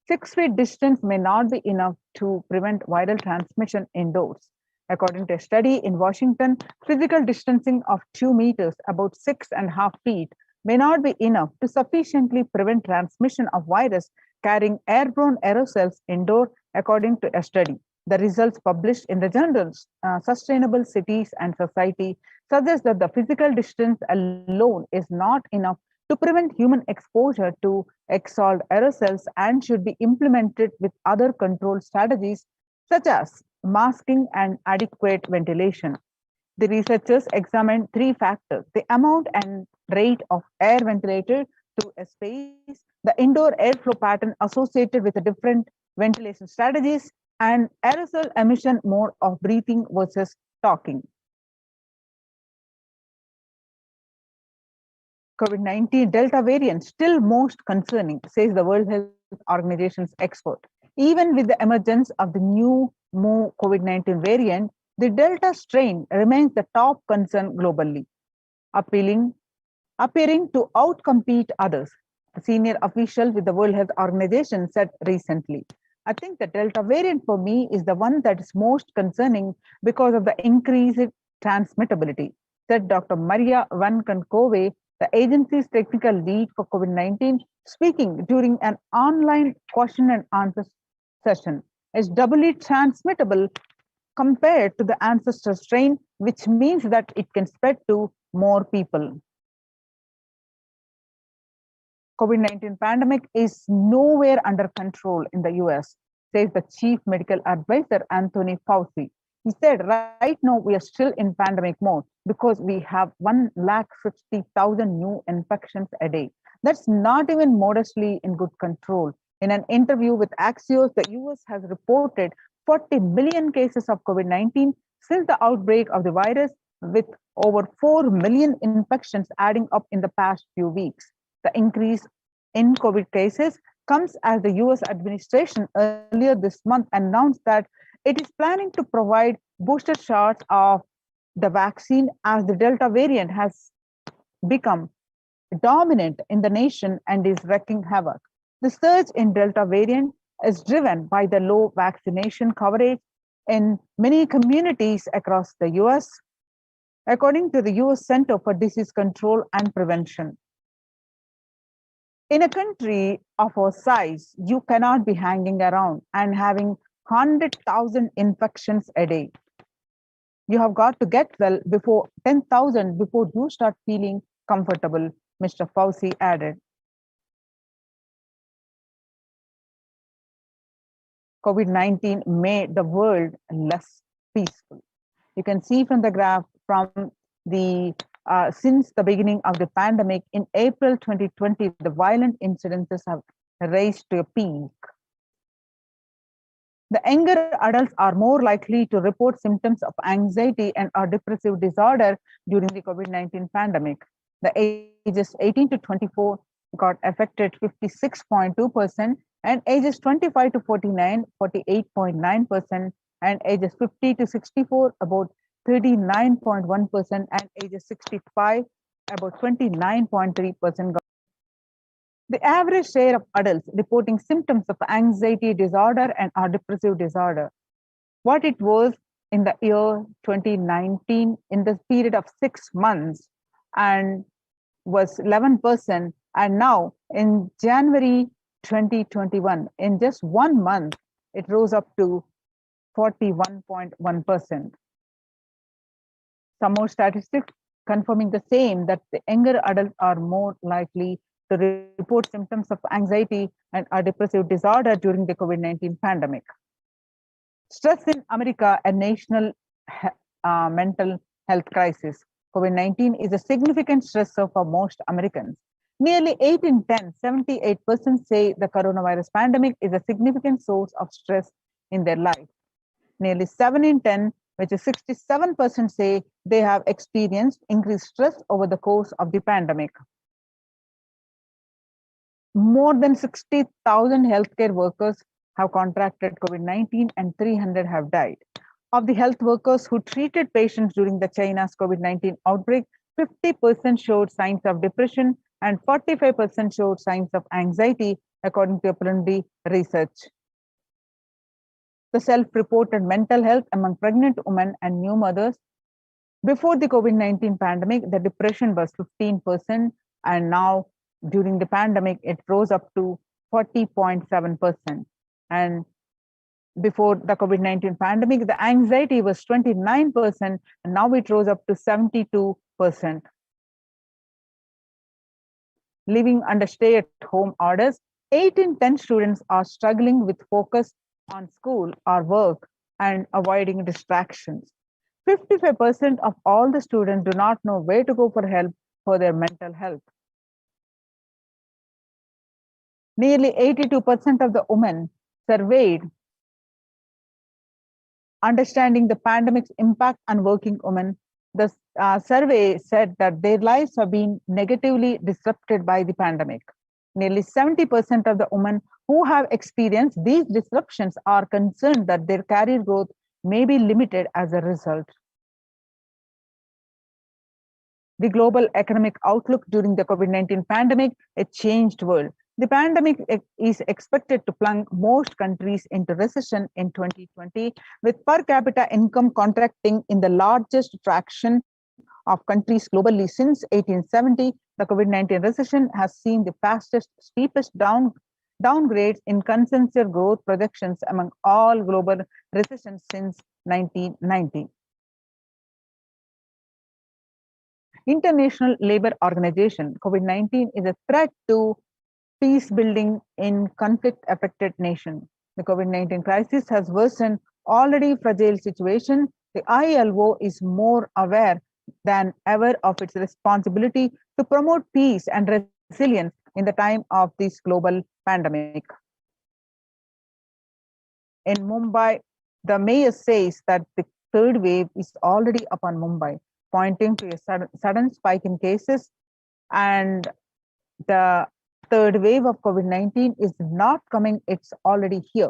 6 feet distance may not be enough to prevent viral transmission indoors. According to a study in Washington, physical distancing of 2 meters, about 6.5 feet, may not be enough to sufficiently prevent transmission of virus carrying airborne aerosols indoor, according to a study. The results published in the journal Sustainable Cities and Society suggest that the physical distance alone is not enough to prevent human exposure to exhaled aerosols and should be implemented with other control strategies such as masking and adequate ventilation. The researchers examined three factors: the amount and rate of air ventilated through a space, the indoor airflow pattern associated with the different ventilation strategies, and aerosol emission mode of breathing versus talking. COVID-19 Delta variant still most concerning, says the World Health Organization's expert. Even with the emergence of the new COVID-19 variant, the Delta strain remains the top concern globally, appearing to outcompete others. A senior official with the World Health Organization said recently, I think the Delta variant for me is the one that is most concerning because of the increased transmittability, said Dr. Maria Van Kankove, the agency's technical lead for COVID-19, speaking during an online question and answer session. Is doubly transmittable compared to the ancestor strain, which means that it can spread to more people. COVID-19 pandemic is nowhere under control in the US, says the chief medical advisor, Anthony Fauci. He said, right now we are still in pandemic mode because we have 160,000 new infections a day. That's not even modestly in good control. In an interview with Axios, the US has reported 40 million cases of COVID-19 since the outbreak of the virus, with over 4 million infections adding up in the past few weeks. The increase in COVID cases comes as the US administration earlier this month announced that it is planning to provide booster shots of the vaccine as the Delta variant has become dominant in the nation and is wreaking havoc. The surge in Delta variant is driven by the low vaccination coverage in many communities across the US, according to the US Center for Disease Control and Prevention. In a country of our size, you cannot be hanging around and having 100,000 infections a day. You have got to get well before 10,000 before you start feeling comfortable, Mr. Fauci added. COVID-19 made the world less peaceful. You can see from the graph from the since the beginning of the pandemic in April 2020, the violent incidences have raised to a peak. The younger adults are more likely to report symptoms of anxiety and or depressive disorder during the COVID-19 pandemic. The ages 18 to 24 got affected 56.2%, and ages 25 to 49, 48.9%, and ages 50 to 64, about 39.1%, and ages 65, about 29.3%. The average share of adults reporting symptoms of anxiety disorder and or depressive disorder, what it was in the year 2019 in the period of 6 months, and was 11%, and now in January 2021, in just 1 month, it rose up to 41.1%. Some more statistics confirming the same, that the younger adults are more likely to report symptoms of anxiety and or depressive disorder during the COVID-19 pandemic. Stress in America, a national mental health crisis. COVID-19 is a significant stressor for most Americans. Nearly 8 in 10, 78% say the coronavirus pandemic is a significant source of stress in their life. Nearly 7 in 10, which is 67%, say they have experienced increased stress over the course of the pandemic. More than 60,000 healthcare workers have contracted COVID-19 and 300 have died. Of the health workers who treated patients during the China's COVID-19 outbreak, 50% showed signs of depression and 45% showed signs of anxiety, according to a preliminary research. The self-reported mental health among pregnant women and new mothers. Before the COVID-19 pandemic, the depression was 15%, and now during the pandemic, it rose up to 40.7%. And before the COVID-19 pandemic, the anxiety was 29%, and now it rose up to 72%. Living under stay-at-home orders, 8 in 10 students are struggling with focus on school or work and avoiding distractions. 55% of all the students do not know where to go for help for their mental health. Nearly 82% of the women surveyed understanding the pandemic's impact on working women. The survey said that their lives have been negatively disrupted by the pandemic. Nearly 70% of the women who have experienced these disruptions are concerned that their career growth may be limited as a result. The global economic outlook during the COVID-19 pandemic, a changed world. The pandemic is expected to plunge most countries into recession in 2020, with per capita income contracting in the largest fraction of countries globally since 1870. The COVID-19 recession has seen the fastest, steepest downgrades in consensus growth projections among all global recessions since 1990. International Labour Organization, COVID-19 is a threat to peace building in conflict-affected nations. The COVID-19 crisis has worsened already fragile situation. The ILO is more aware than ever of its responsibility to promote peace and resilience in the time of this global pandemic. In Mumbai, the mayor says that the third wave is already upon Mumbai, pointing to a sudden spike in cases, and the third wave of COVID-19 is not coming, it's already here,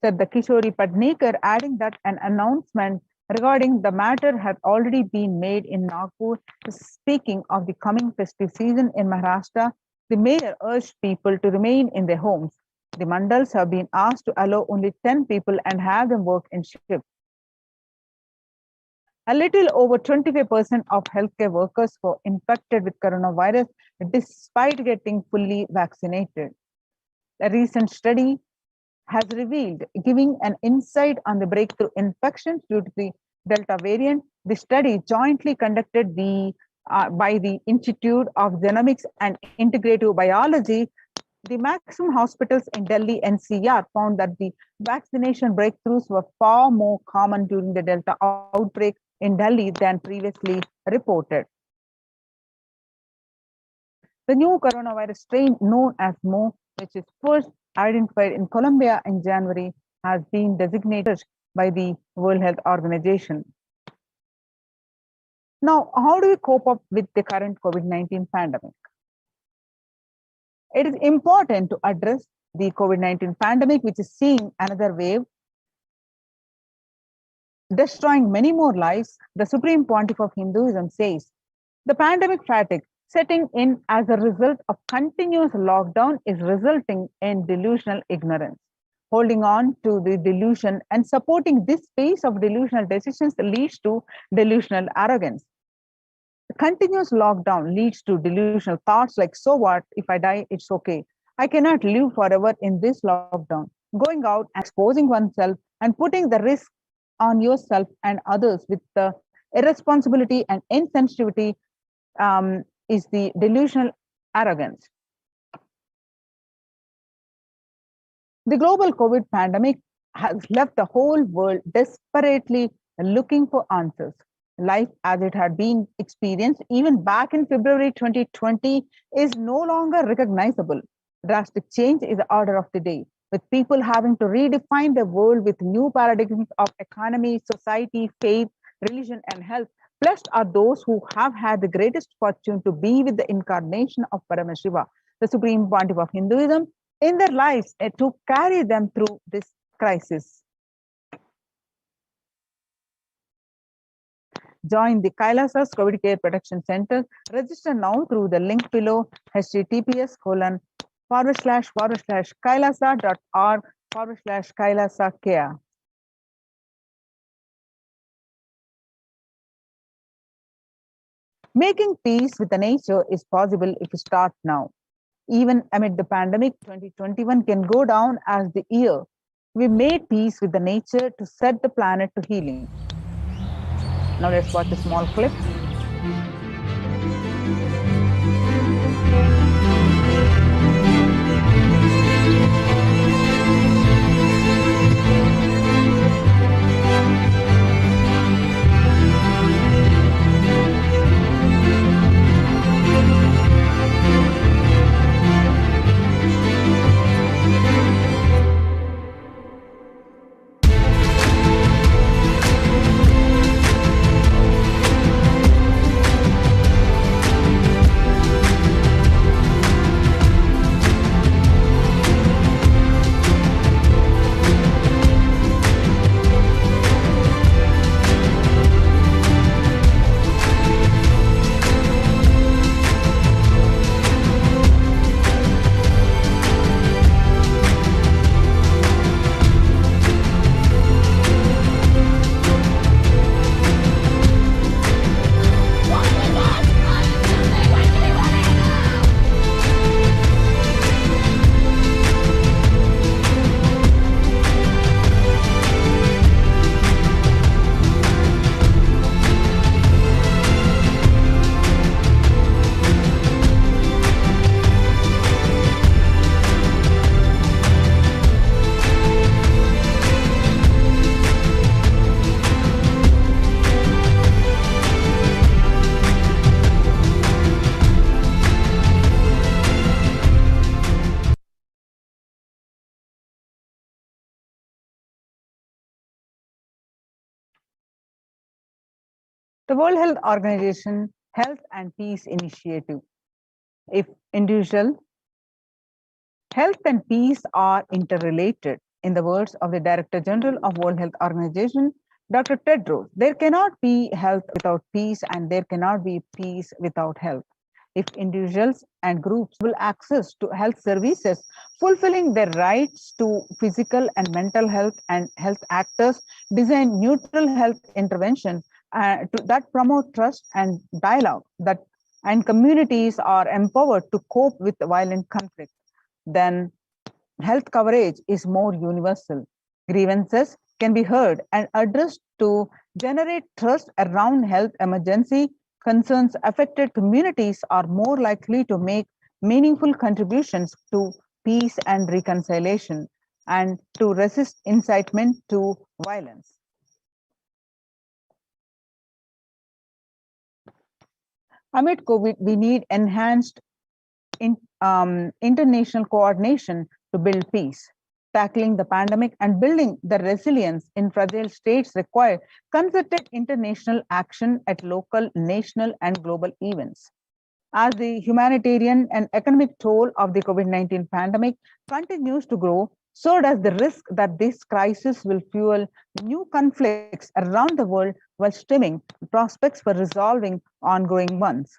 said the Kishori Padnekar, adding that an announcement regarding the matter had already been made in Nagpur. Speaking of the coming festive season in Maharashtra, the mayor urged people to remain in their homes. The mandals have been asked to allow only 10 people and have them work in shifts. A little over 25% of healthcare workers were infected with coronavirus despite getting fully vaccinated. A recent study has revealed, giving an insight on the breakthrough infections due to the Delta variant. The study, jointly conducted by the Institute of Genomics and Integrative Biology, the maximum hospitals in Delhi NCR found that the vaccination breakthroughs were far more common during the Delta outbreak in Delhi than previously reported. The new coronavirus strain known as Mo, which is first identified in Colombia in January, has been designated by the World Health Organization. Now, how do we cope up with the current COVID-19 pandemic? It is important to address the COVID-19 pandemic, which is seeing another wave, destroying many more lives. The Supreme Pontiff of Hinduism says, the pandemic fatigue setting in as a result of continuous lockdown is resulting in delusional ignorance. Holding on to the delusion and supporting this pace of delusional decisions leads to delusional arrogance. The continuous lockdown leads to delusional thoughts like, so what, if I die, it's okay. I cannot live forever in this lockdown. Going out, exposing oneself and putting the risk on yourself and others with the irresponsibility and insensitivity is the delusional arrogance. The global COVID pandemic has left the whole world desperately looking for answers. Life as it had been experienced even back in February 2020 is no longer recognizable. Drastic change is the order of the day, with people having to redefine the world with new paradigms of economy, society, faith, religion, and health. Blessed are those who have had the greatest fortune to be with the incarnation of Paramashiva, the Supreme Pontiff of Hinduism, in their lives to carry them through this crisis. Join the Kailasa's COVID Care Protection Center. Register now through the link below, https://kailasa.org/Kailasa care. Making peace with the nature is possible if you start now. Even amid the pandemic, 2021 can go down as the year we made peace with the nature to set the planet to healing. Now let's watch a small clip. The World Health Organization Health and Peace Initiative. If individual health and peace are interrelated, in the words of the Director General of World Health Organization, Dr. Tedros, there cannot be health without peace and there cannot be peace without health. If individuals and groups will access to health services, fulfilling their rights to physical and mental health, and health actors design neutral health interventions that promote trust and dialogue, and communities are empowered to cope with violent conflict, then health coverage is more universal. Grievances can be heard and addressed to generate trust around health emergency concerns. Affected communities are more likely to make meaningful contributions to peace and reconciliation and to resist incitement to violence. Amid COVID, we need enhanced international coordination to build peace. Tackling the pandemic and building the resilience in fragile states require concerted international action at local, national, and global events. As the humanitarian and economic toll of the COVID-19 pandemic continues to grow, so does the risk that this crisis will fuel new conflicts around the world while stemming prospects for resolving ongoing ones.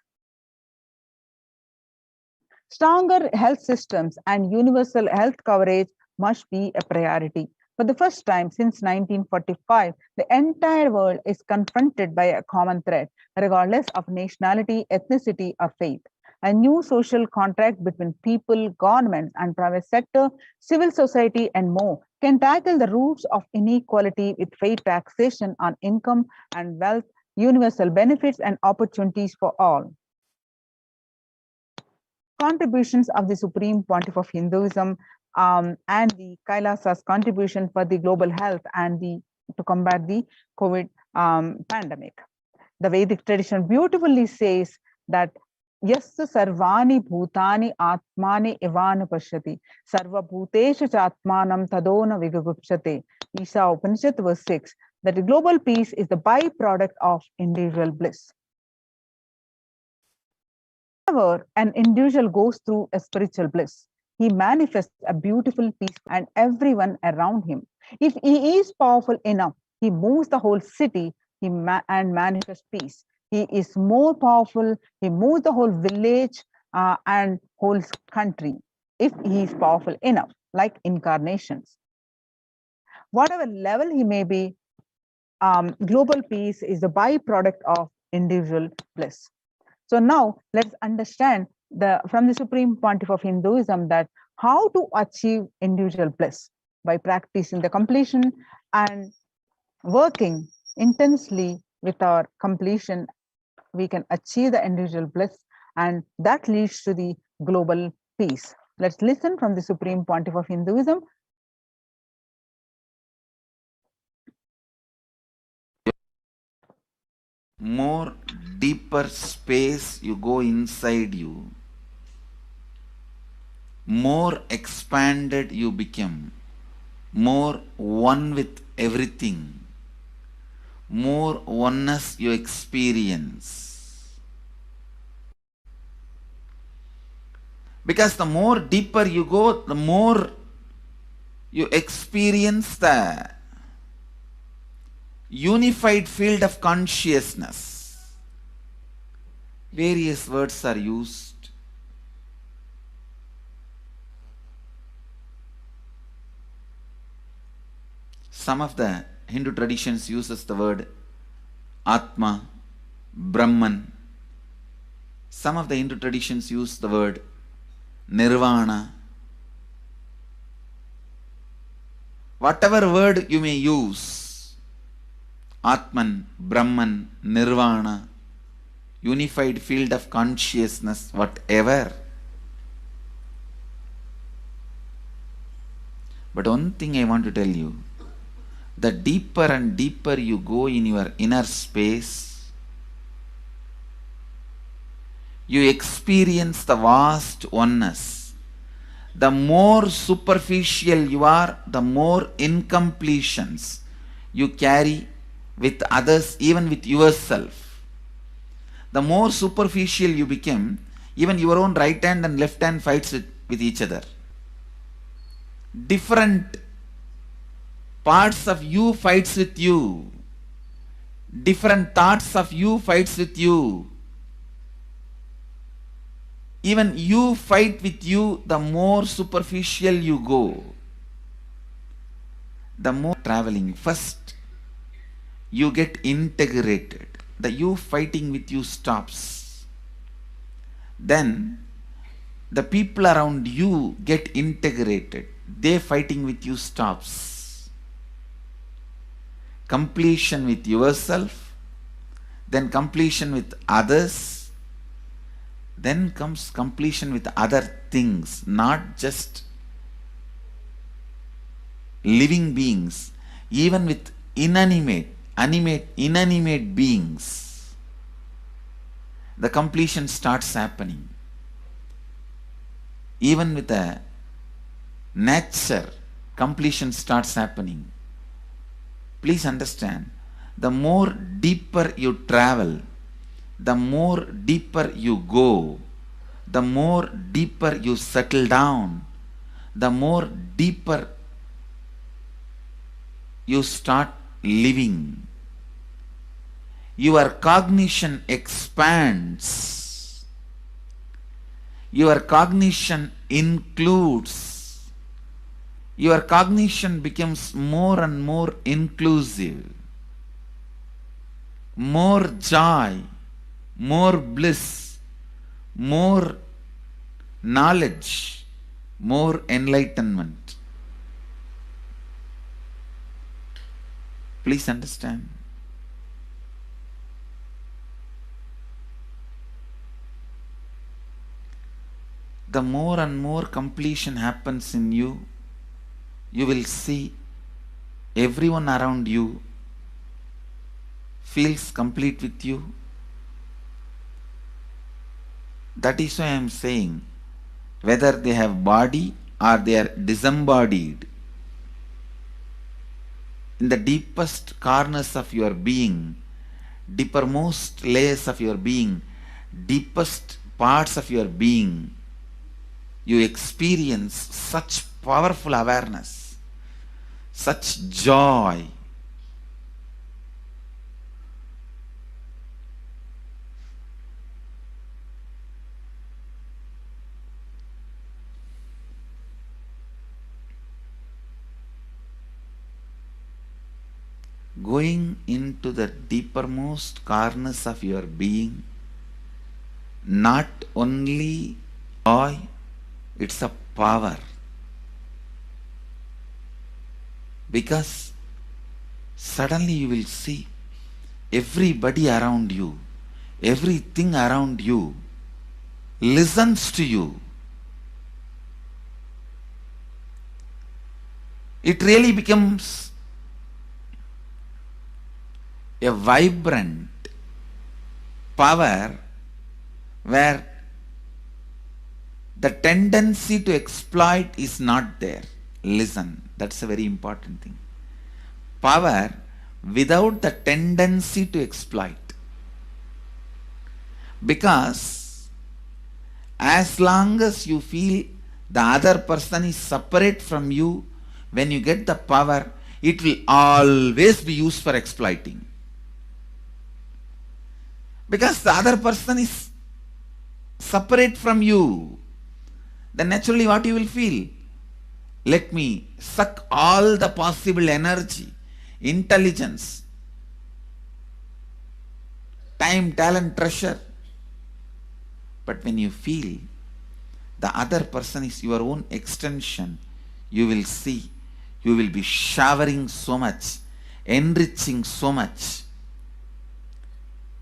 Stronger health systems and universal health coverage must be a priority. For the first time since 1945, the entire world is confronted by a common threat, regardless of nationality, ethnicity, or faith. A new social contract between people, governments, and private sector, civil society, and more can tackle the roots of inequality with fair taxation on income and wealth, universal benefits, and opportunities for all. Contributions of the Supreme Pontiff of Hinduism and the Kailasa's contribution for the global health and to combat the COVID pandemic. The Vedic tradition beautifully says that Yasya sarvani bhutani atmani ivana pashyati sarva bhuteshu chatmanam tadona vigagupsate. Isha Upanishad verse 6, that the global peace is the byproduct of individual bliss. Whenever an individual goes through a spiritual bliss, he manifests a beautiful peace and everyone around him. If he is powerful enough, he moves the whole city and manifests peace. He is more powerful, he moves the whole village and whole country, if he is powerful enough, like incarnations. Whatever level he may be, global peace is the byproduct of individual bliss. So now let's understand from the Supreme Pontiff of Hinduism that how to achieve individual bliss by practicing the completion and working intensely with our completion, we can achieve the individual bliss, and that leads to the global peace. Let's listen from the Supreme Pontiff of Hinduism. More deeper space you go inside you, more expanded you become, more one with everything, more oneness you experience. Because the more deeper you go, the more you experience the unified field of consciousness. Various words are used. Some of the Hindu traditions uses the word Atma, Brahman. Some of the Hindu traditions use the word Nirvana. Whatever word you may use, Atman, Brahman, Nirvana, unified field of consciousness, whatever. But one thing I want to tell you, the deeper and deeper you go in your inner space, you experience the vast oneness. The more superficial you are, the more incompletions you carry with others, even with yourself. The more superficial you become, even your own right hand and left hand fights with each other. Different parts of you fights with you. Different thoughts of you fights with you. Even you fight with you, the more superficial you go. The more traveling. First, you get integrated. The you fighting with you stops. Then, the people around you get integrated. They fighting with you stops. Completion with yourself, then completion with others, then comes completion with other things, not just living beings, even with inanimate beings. The completion starts happening. Even with the nature, completion starts happening. Please understand, the more deeper you travel, the more deeper you go, the more deeper you settle down, the more deeper you start living. Your cognition expands. Your cognition includes. Your cognition becomes more and more inclusive. More joy, more bliss, more knowledge, more enlightenment. Please understand. The more and more completion happens in you, you will see everyone around you feels complete with you. That is why I am saying, whether they have body or they are disembodied, in the deepest corners of your being, deepermost layers of your being, deepest parts of your being, you experience such powerful awareness, such joy. Going into the deepermost corners of your being, not only joy, it's a power. Because suddenly you will see everybody around you, everything around you listens to you. It really becomes a vibrant power where the tendency to exploit is not there. Listen, that's a very important thing. Power without the tendency to exploit. Because as long as you feel the other person is separate from you, when you get the power, it will always be used for exploiting. Because the other person is separate from you, then naturally what you will feel? Let me suck all the possible energy, intelligence, time, talent, treasure. But when you feel the other person is your own extension, you will see, you will be showering so much, enriching so much.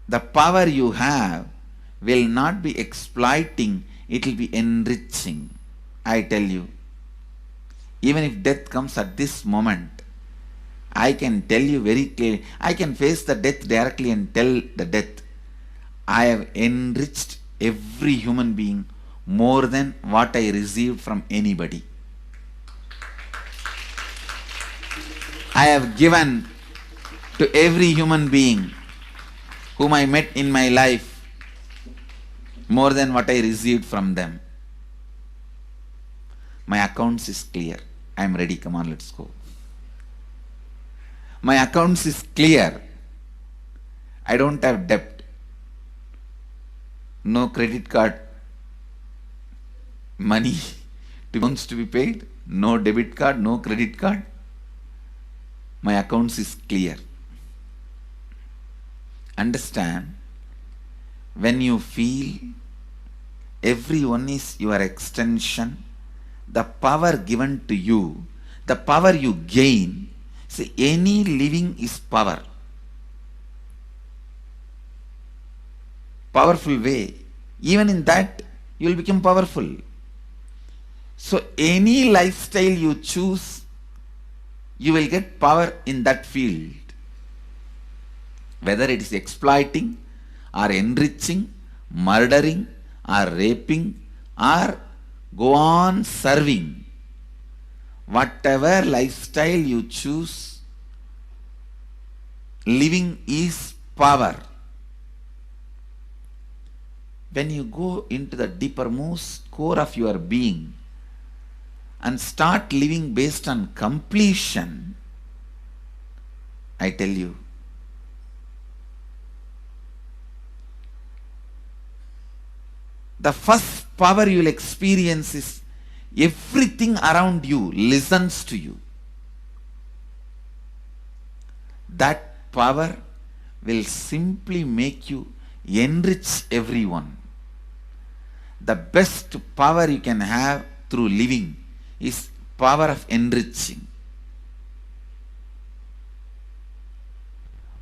The power you have will not be exploiting, it will be enriching. I tell you, even if death comes at this moment, I can tell you very clearly, I can face the death directly and tell the death, I have enriched every human being more than what I received from anybody. I have given to every human being whom I met in my life more than what I received from them. My accounts is clear. I am ready. Come on, let's go. My accounts is clear. I don't have debt. No credit card money wants to be paid. No debit card, no credit card. My accounts is clear. Understand, when you feel everyone is your extension, the power given to you, the power you gain, see, any living is power. Powerful way. Even in that, you will become powerful. So any lifestyle you choose, you will get power in that field. Whether it is exploiting or enriching, murdering or raping or go on serving. Whatever lifestyle you choose, living is power. When you go into the deepermost core of your being and start living based on completion, I tell you, the first power you will experience is everything around you listens to you. That power will simply make you enrich everyone. The best power you can have through living is power of enriching.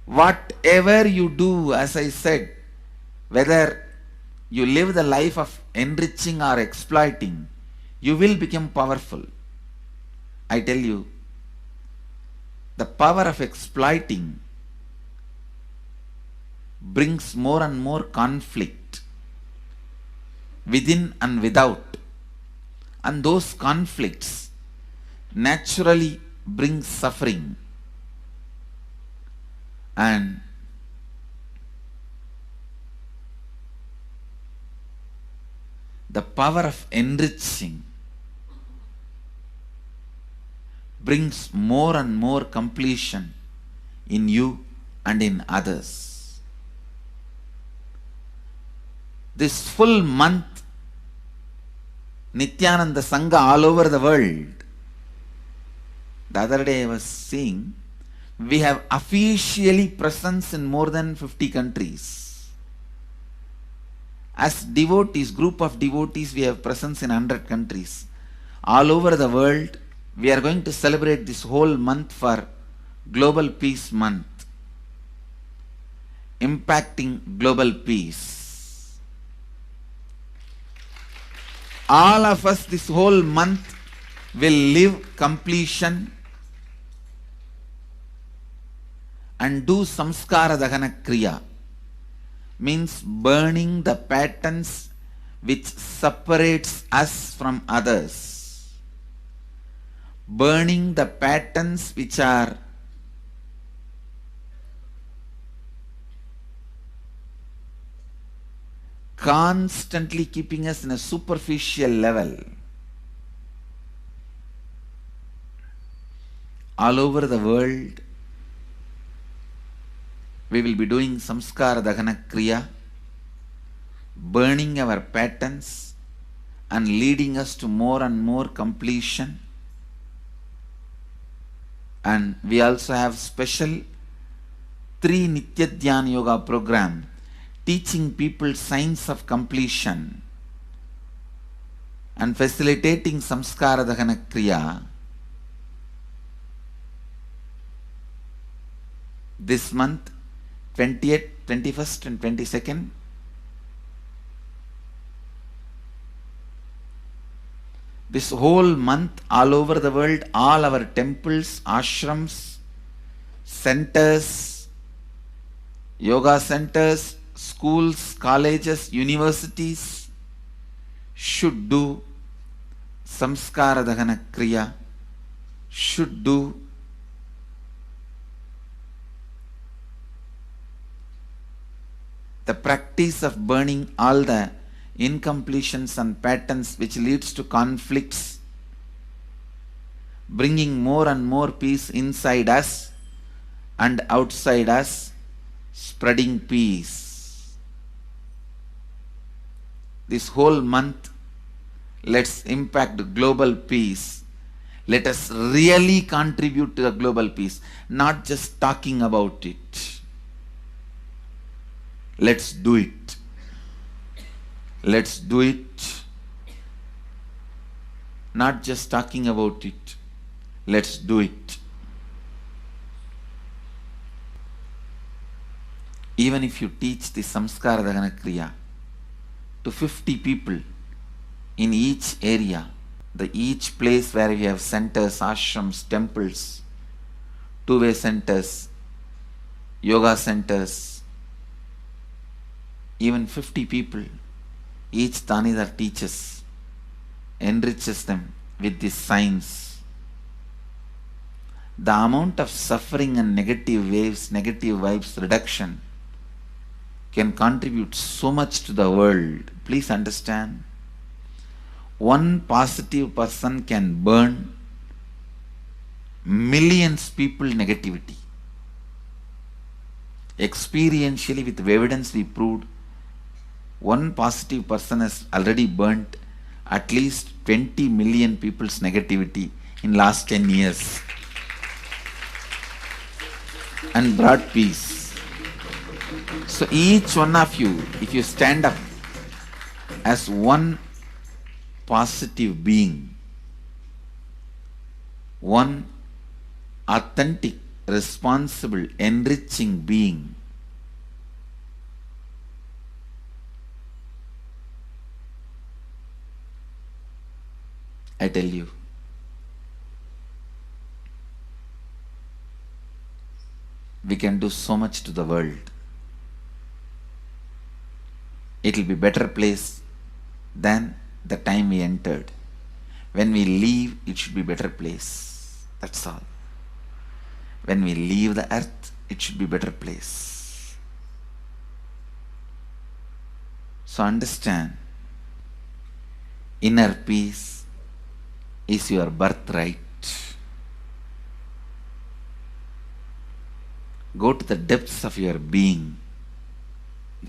Whatever you do, as I said, whether you live the life of enriching or exploiting, you will become powerful. I tell you, the power of exploiting brings more and more conflict within and without. And those conflicts naturally bring suffering. And the power of enriching brings more and more completion in you and in others. This full month, Nithyananda Sangha all over the world. The other day I was seeing, we have officially presence in more than 50 countries. As devotees, group of devotees, we have presence in 100 countries. All over the world, we are going to celebrate this whole month for Global Peace Month. Impacting global peace. All of us this whole month will live completion and do samskara dahana kriya. Means burning the patterns which separates us from others. Burning the patterns which are constantly keeping us in a superficial level. All over the world, we will be doing samskara dahana kriya, burning our patterns and leading us to more and more completion. And we also have special 3 Nitya Dhyana Yoga program teaching people signs of completion and facilitating samskara dahana kriya. This month, 20th, 21st and 22nd, this whole month, all over the world, all our temples, ashrams, centers, yoga centers, schools, colleges, universities should do samskara dahana kriya, should do the practice of burning all the incompletions and patterns which leads to conflicts, bringing more and more peace inside us and outside us, spreading peace. This whole month, let's impact global peace. Let us really contribute to the global peace, not just talking about it. Let's do it. Let's do it. Not just talking about it. Let's do it. Even if you teach the samskara dahana kriya to 50 people in each area, each place where we have centers, ashrams, temples, two-way centers, yoga centers, even 50 people, each Tanidar teaches, enriches them with these signs. The amount of suffering and negative waves, negative vibes reduction can contribute so much to the world. Please understand. One positive person can burn millions people negativity. Experientially, with evidence we proved, one positive person has already burnt at least 20 million people's negativity in last 10 years and brought peace. So each one of you, if you stand up as one positive being, one authentic, responsible, enriching being, I tell you, we can do so much to the world. It will be a better place than the time we entered. When we leave, it should be a better place. That's all. When we leave the earth, it should be a better place. So understand, inner peace is your birthright. Go to the depths of your being.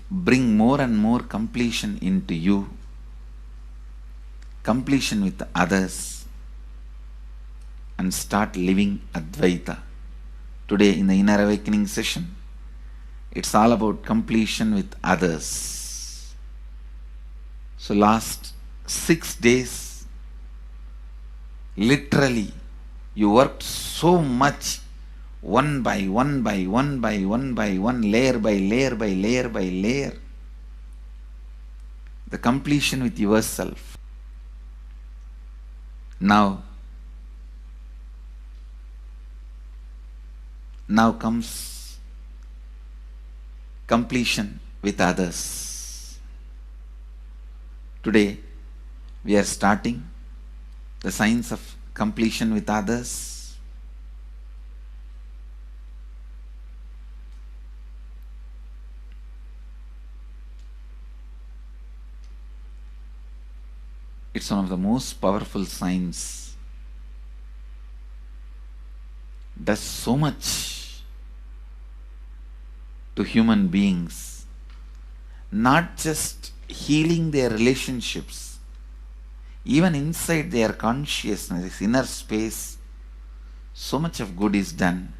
Bring more and more completion into you. Completion with others. And start living Advaita. Today in the Inner Awakening session, it's all about completion with others. So last 6 days, literally, you worked so much, one by one by one by one by one, layer by layer by layer by layer. The completion with yourself. Now comes completion with others. Today, we are starting the science of completion with others. It's one of the most powerful science. Does so much to human beings, not just healing their relationships, even inside their consciousness, this inner space, so much of good is done,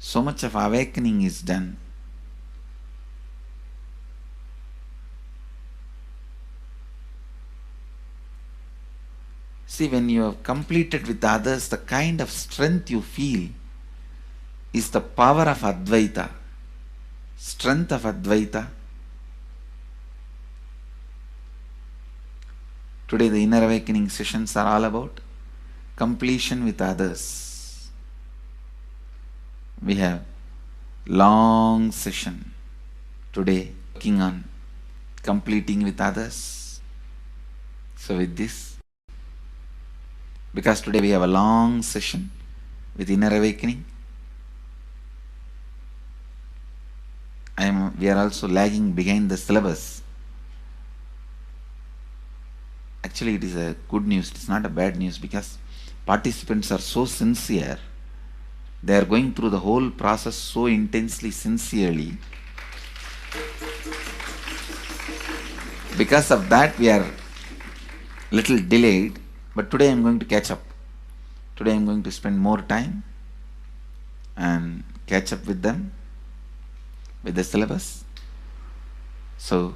so much of awakening is done. See, when you have completed with others, the kind of strength you feel is the power of Advaita, strength of Advaita. Today the inner awakening sessions are all about completion with others. We have long session today working on completing with others. So with this, because today we have a long session with inner awakening, we are also lagging behind the syllabus. Actually, it is a good news, it's not a bad news, because participants are so sincere. They are going through the whole process so intensely, sincerely. Because of that, we are little delayed, but today I am going to catch up. Today I am going to spend more time and catch up with them, with the syllabus. So,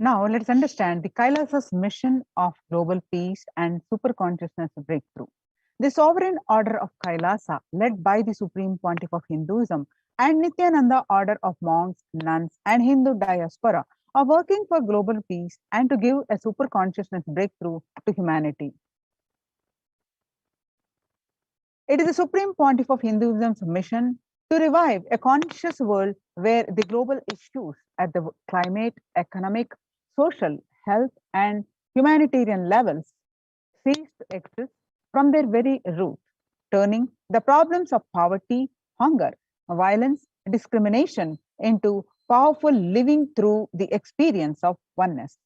Now, let's understand the Kailasa's mission of global peace and superconsciousness breakthrough. The sovereign order of Kailasa, led by the Supreme Pontiff of Hinduism and Nithyananda order of monks, nuns, and Hindu diaspora, are working for global peace and to give a superconsciousness breakthrough to humanity. It is the Supreme Pontiff of Hinduism's mission to revive a conscious world where the global issues at the climate, economic, social, health, and humanitarian levels cease to exist from their very root, turning the problems of poverty, hunger, violence, discrimination into powerful living through the experience of oneness.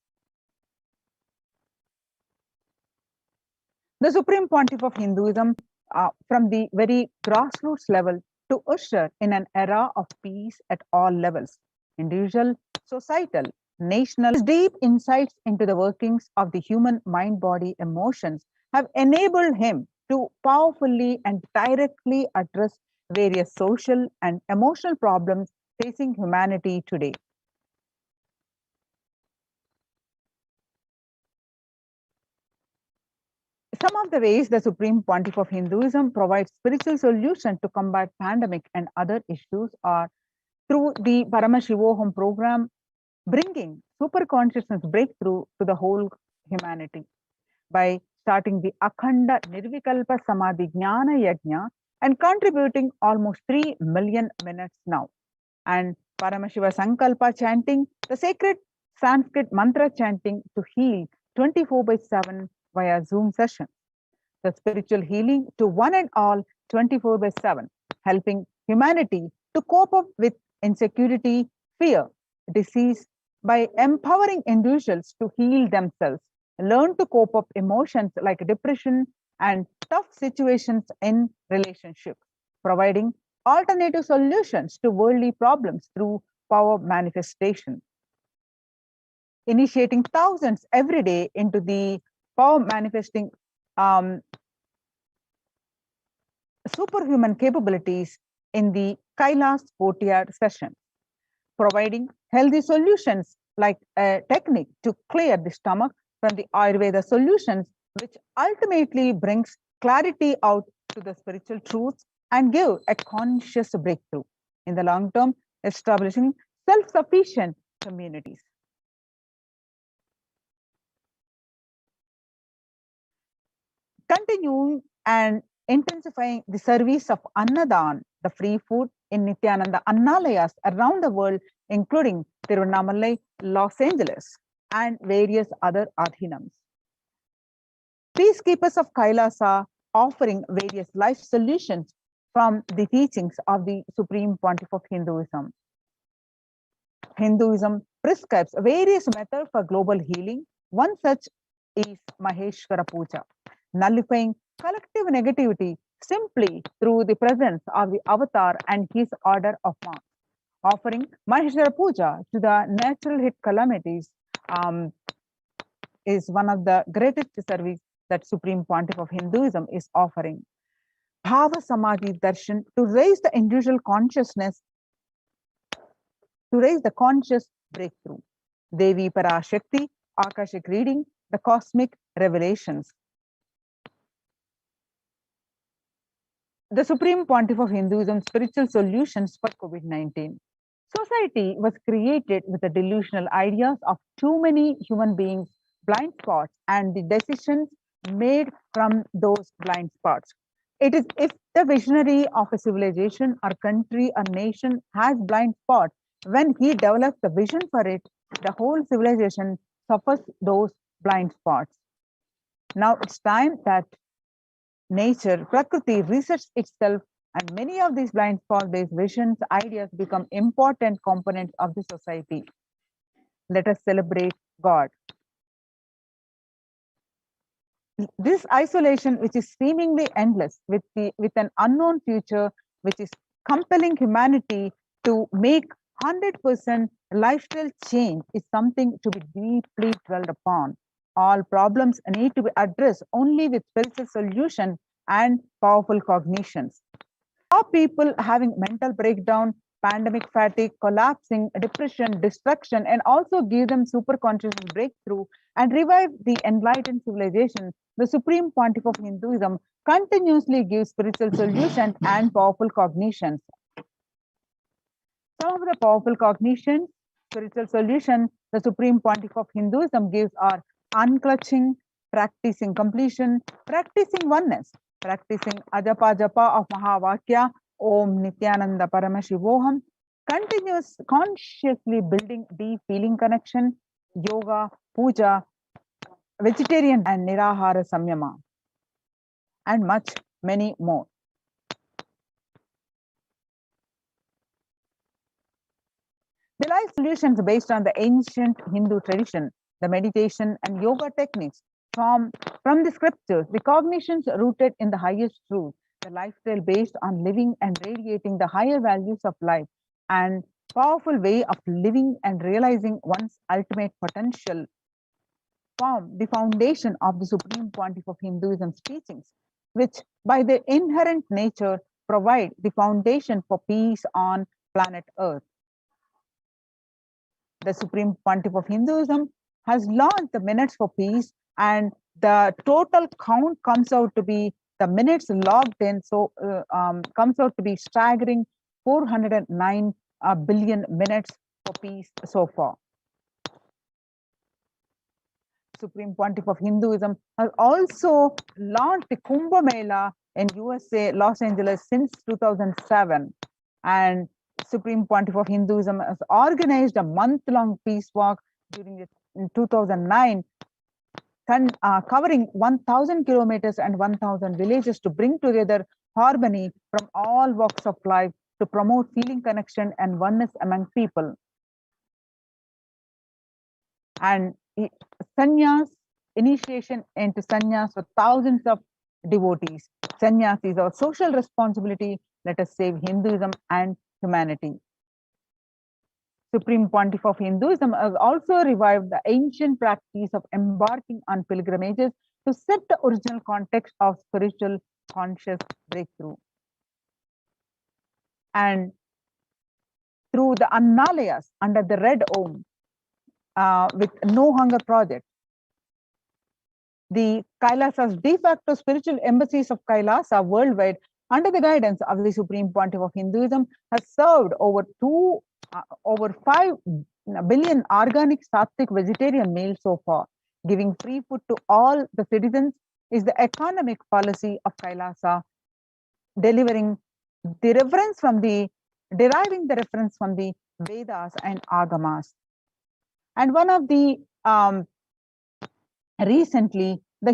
The Supreme Pontiff of Hinduism, from the very grassroots level, to usher in an era of peace at all levels, individual, societal, national. His deep insights into the workings of the human mind, body, emotions have enabled him to powerfully and directly address various social and emotional problems facing humanity today. Some of the ways the Supreme Pontiff of Hinduism provides spiritual solutions to combat pandemic and other issues are through the Paramashivoham program, bringing super consciousness breakthrough to the whole humanity by starting the Akhanda Nirvikalpa Samadhi Jnana Yajna and contributing almost 3 million minutes now. And Paramashiva Sankalpa chanting, the sacred Sanskrit mantra chanting to heal 24/7 via Zoom session. The spiritual healing to one and all 24/7, helping humanity to cope up with insecurity, fear, disease by empowering individuals to heal themselves, learn to cope up emotions like depression and tough situations in relationships, providing alternative solutions to worldly problems through power manifestation, initiating thousands every day into the power manifesting superhuman capabilities in the Kailas courtyard session, providing healthy solutions like a technique to clear the stomach from the Ayurveda solutions, which ultimately brings clarity out to the spiritual truths and give a conscious breakthrough. In the long term, establishing self-sufficient communities. Continuing and intensifying the service of Annadan, the free food in Nithyananda Annalayas around the world, including Tiruvannamalai, Los Angeles, and various other adhinams. Peacekeepers of Kailasa offering various life solutions from the teachings of the Supreme Pontiff of Hinduism. Hinduism prescribes various methods for global healing. One such is Maheshwara Puja, nullifying collective negativity simply through the presence of the avatar and his order of monks. Offering Maheshwara Puja to the natural hit calamities is one of the greatest service that Supreme Pontiff of Hinduism is offering. Bhava Samadhi Darshan to raise the individual consciousness, to raise the conscious breakthrough. Devi Parashakti, Akashic reading, the cosmic revelations. The Supreme Pontiff of Hinduism spiritual solutions for COVID-19. Society was created with the delusional ideas of too many human beings, blind spots, and the decisions made from those blind spots. It is if the visionary of a civilization or country or nation has blind spot, when he develops the vision for it, the whole civilization suffers those blind spots. Now it's time that nature, Prakriti resets itself, and many of these blind spot-based visions, ideas become important components of the society. Let us celebrate God. This isolation, which is seemingly endless, with an unknown future, which is compelling humanity to make 100% lifestyle change, is something to be deeply dwelled upon. All problems need to be addressed only with spiritual solution and powerful cognitions. For people having mental breakdown, pandemic fatigue, collapsing, depression, destruction, and also give them super consciousness breakthrough and revive the enlightened civilization, the Supreme Pontiff of Hinduism continuously gives spiritual solutions and powerful cognitions. Some of the powerful cognitions, spiritual solutions, the Supreme Pontiff of Hinduism gives are unclutching, practicing completion, practicing oneness, practicing Ajapa Japa of Mahavakya, Om Nithyananda Paramashivoham, continuous consciously building deep feeling connection, yoga, puja, vegetarian and nirahara samyama, and many more. The life solutions based on the ancient Hindu tradition, the meditation and yoga techniques from the scriptures, the cognitions rooted in the highest truth, the lifestyle based on living and radiating the higher values of life, and powerful way of living and realizing one's ultimate potential form the foundation of the Supreme Pontiff of Hinduism's teachings, which by their inherent nature provide the foundation for peace on planet Earth. The Supreme Pontiff of Hinduism has launched the minutes for peace, and the total count comes out to be the minutes logged in, comes out to be staggering 409 billion minutes for peace so far. Supreme Pontiff of Hinduism has also launched the Kumbh Mela in USA, Los Angeles since 2007, and Supreme Pontiff of Hinduism has organized a month-long peace walk during 2009, covering 1,000 kilometers and 1,000 villages to bring together harmony from all walks of life to promote feeling connection and oneness among people. And sannyas, initiation into sannyas for thousands of devotees. Sannyas is our social responsibility. Let us save Hinduism and humanity. Supreme Pontiff of Hinduism has also revived the ancient practice of embarking on pilgrimages to set the original context of spiritual conscious breakthrough. And through the Annalayas under the Red Om with No Hunger Project, the Kailasa's de facto spiritual embassies of Kailasa worldwide under the guidance of the Supreme Pontiff of Hinduism has served over 5 billion organic sattvic vegetarian meals so far. Giving free food to all the citizens is the economic policy of Kailasa, deriving the reference from the Vedas and Agamas. And one of the recently, the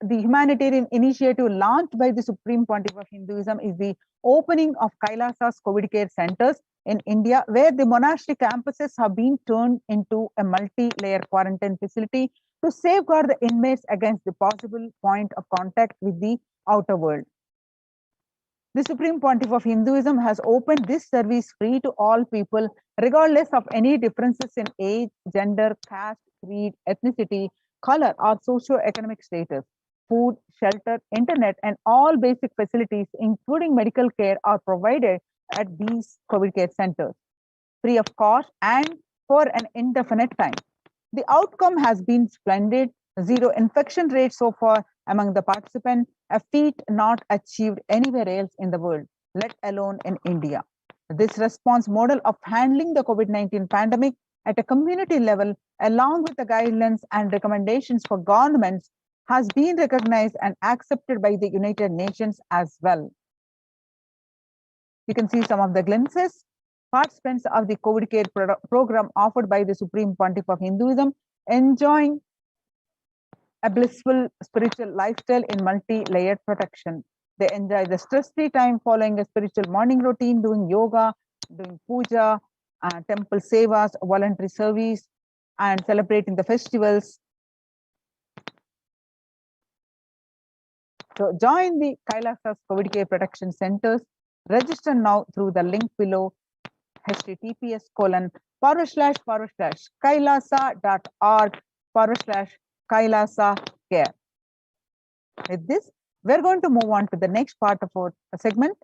humanitarian initiative launched by the Supreme Pontiff of Hinduism is the opening of Kailasa's COVID care centers in India, where the monastic campuses have been turned into a multi-layer quarantine facility to safeguard the inmates against the possible point of contact with the outer world. The Supreme Pontiff of Hinduism has opened this service free to all people, regardless of any differences in age, gender, caste, creed, ethnicity, color, or socio-economic status. Food, shelter, internet, and all basic facilities, including medical care, are provided at these COVID care centers, free of cost and for an indefinite time. The outcome has been splendid. Zero infection rate so far among the participants, a feat not achieved anywhere else in the world, let alone in India. This response model of handling the COVID-19 pandemic at a community level, along with the guidelines and recommendations for governments, has been recognized and accepted by the United Nations as well. You can see some of the glimpses. Participants of the COVID care program offered by the Supreme Pontiff of Hinduism enjoying a blissful spiritual lifestyle in multi-layered protection. They enjoy the stress-free time following a spiritual morning routine, doing yoga, doing puja, temple sevas, voluntary service, and celebrating the festivals. So join the Kailasa's COVID care protection centers. Register now through the link below, https://kailasa.org/kailasa care. With this, we're going to move on to the next part of our segment,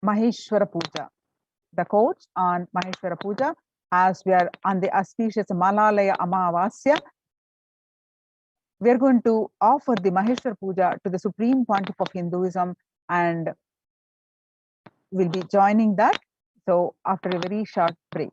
Maheshwara Puja. The quotes on Maheshwara Puja, as we are on the auspicious Malalaya Amavasya, we are going to offer the Maheshwara Puja to the Supreme Pontiff of Hinduism, and we'll be joining that. So after a very short break.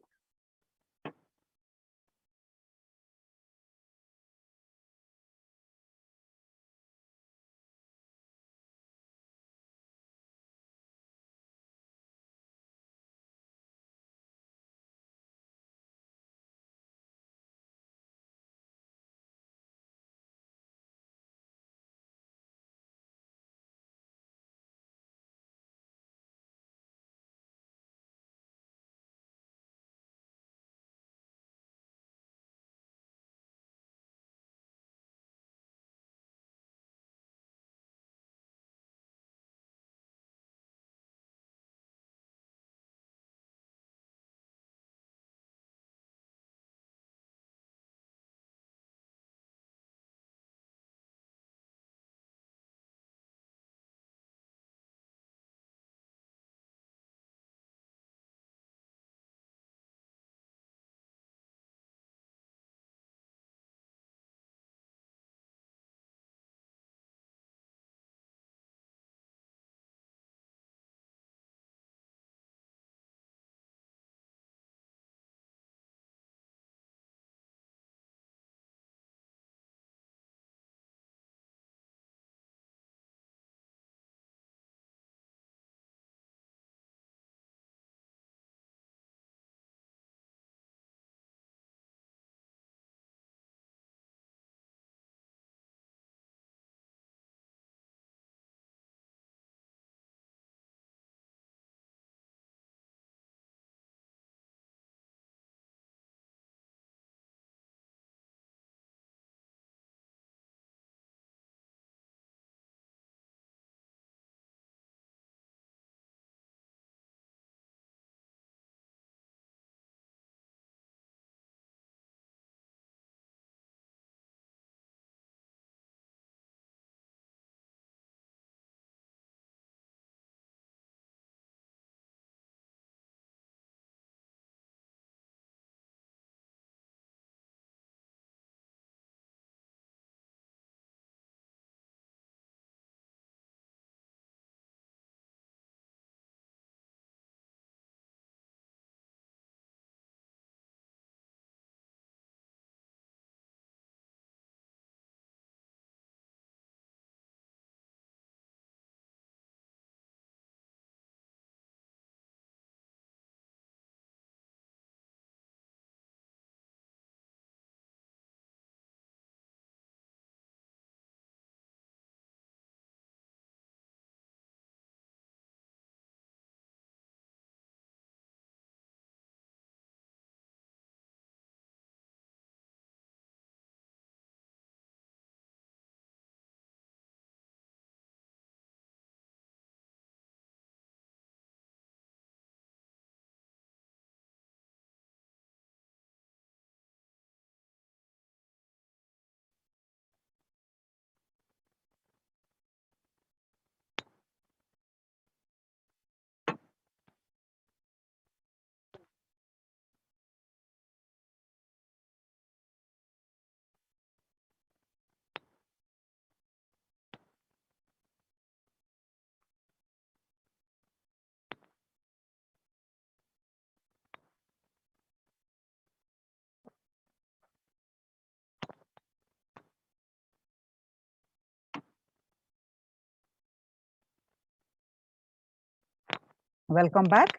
Welcome back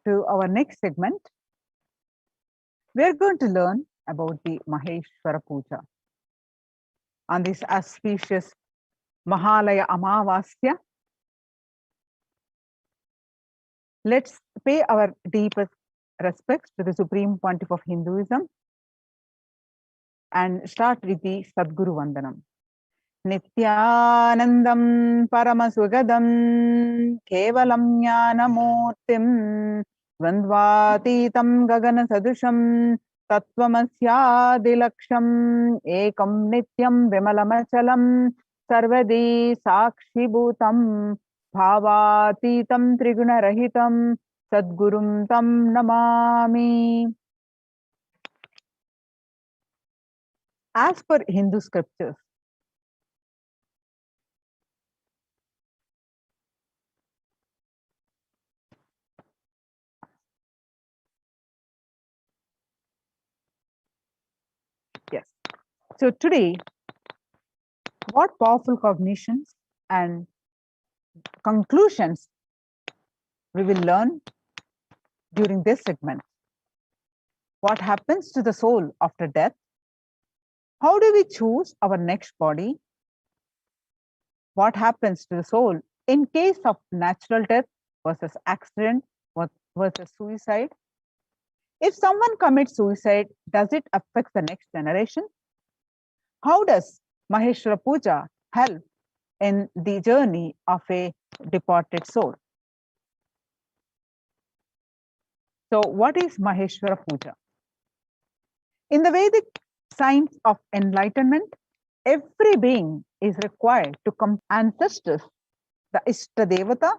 to our next segment. We are going to learn about the Maheshwara Puja. On this auspicious Mahalaya Amavasya, let's pay our deepest respects to the Supreme Pontiff of Hinduism and start with the Sadguru Vandanam. Nithyanandam Paramashivoham Kevalam Jnanamurtim Dvandvatitam Gagana Sadusham Tattvamasya Ekam Nityam Vimalamachalam Sarvadi Sakshibhutam Bhavatitam Triguna Sadgurum Tam Namami. As per Hindu scriptures, yes. So today, what powerful cognitions and conclusions we will learn during this segment. What happens to the soul after death? How do we choose our next body? What happens to the soul in case of natural death versus accident versus suicide? If someone commits suicide, does it affect the next generation? How does Maheshwara Puja help in the journey of a departed soul? So what is Maheshwara Puja? In the Vedic science of enlightenment, every being is required to come ancestors, the Ishta Devata,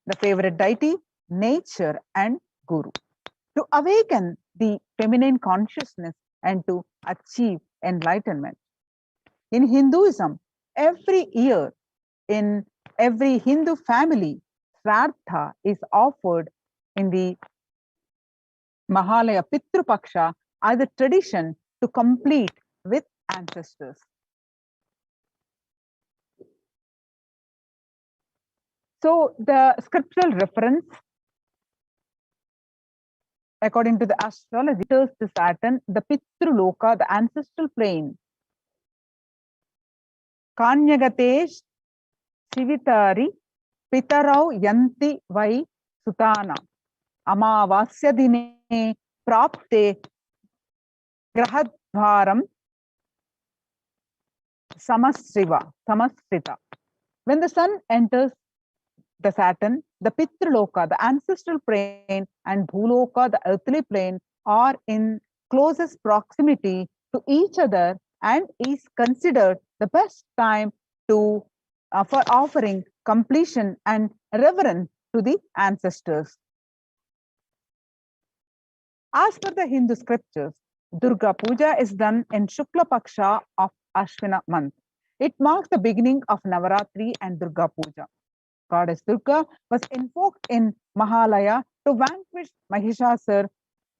the favorite deity, nature, and Guru, to awaken the feminine consciousness and to achieve enlightenment. In Hinduism, every year in every Hindu family, Shraddha is offered in the Mahalaya Pitru Paksha as a tradition to complete with ancestors. So the scriptural reference, according to the astrology, tells the Saturn, the Pitru Loka, the ancestral plane, Kanyagatesh Shivitari Pitarau Yanti Vai Sutana Amavasya Dine Prapte Grahadvaram Samasrita. When the sun enters the Saturn, the Pitraloka, the ancestral plane, and Bhuloka, the earthly plane, are in closest proximity to each other and is considered the best time to for offering completion and reverence to the ancestors. As per the Hindu scriptures, Durga Puja is done in Shukla Paksha of Ashwina month. It marks the beginning of Navaratri and Durga Puja. Goddess Durga was invoked in Mahalaya to vanquish Mahishasur,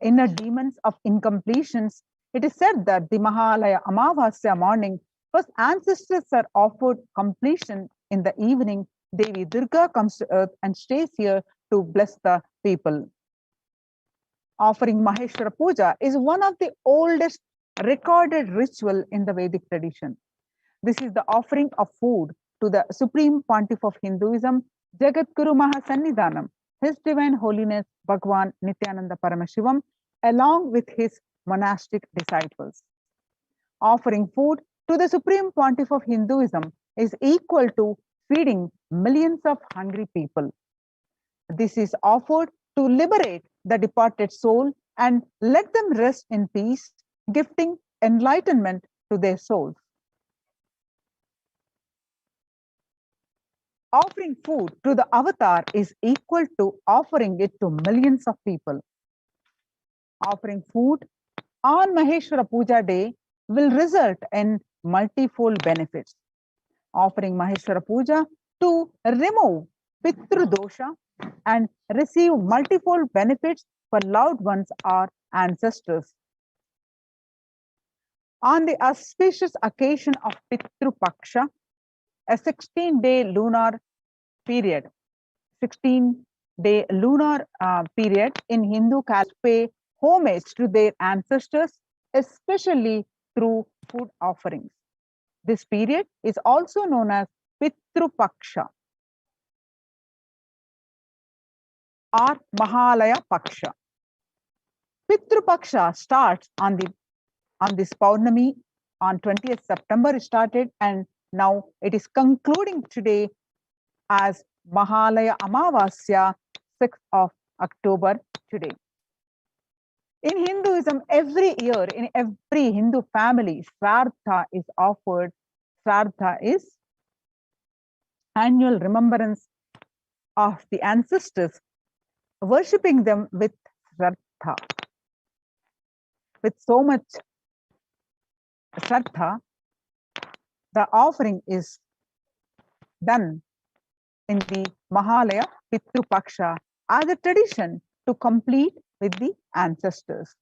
inner demons of incompletions. It is said that the Mahalaya Amavasya morning, first ancestors are offered completion in the evening. Devi Durga comes to earth and stays here to bless the people. Offering Maheshwara Puja is one of the oldest recorded ritual in the Vedic tradition. This is the offering of food to the Supreme Pontiff of Hinduism, Jagadguru Mahasannidhanam, His Divine Holiness Bhagwan Nithyananda Paramashivam, along with his monastic disciples. Offering food to the Supreme Pontiff of Hinduism is equal to feeding millions of hungry people. This is offered to liberate the departed soul and let them rest in peace, gifting enlightenment to their souls. Offering food to the avatar is equal to offering it to millions of people. Offering food on Maheshwara Puja day will result in multifold benefits. Offering Maheshwara Puja to remove Pitru Dosha and receive multifold benefits for loved ones or ancestors. On the auspicious occasion of Pitru Paksha, a 16-day lunar period, 16-day lunar period in Hindu calendar pay homage to their ancestors, especially through food offerings. This period is also known as Pitru Paksha or Mahalaya Paksha. Pitru Paksha starts on this Paurnami on 20th September it started, and now it is concluding today as Mahalaya Amavasya, 6th of October today. In Hinduism, every year in every Hindu family, Shraddha is offered. Shraddha is annual remembrance of the ancestors, worshipping them with Shraddha. With so much Shraddha, the offering is done in the Mahalaya Pitru Paksha as a tradition to complete with the ancestors.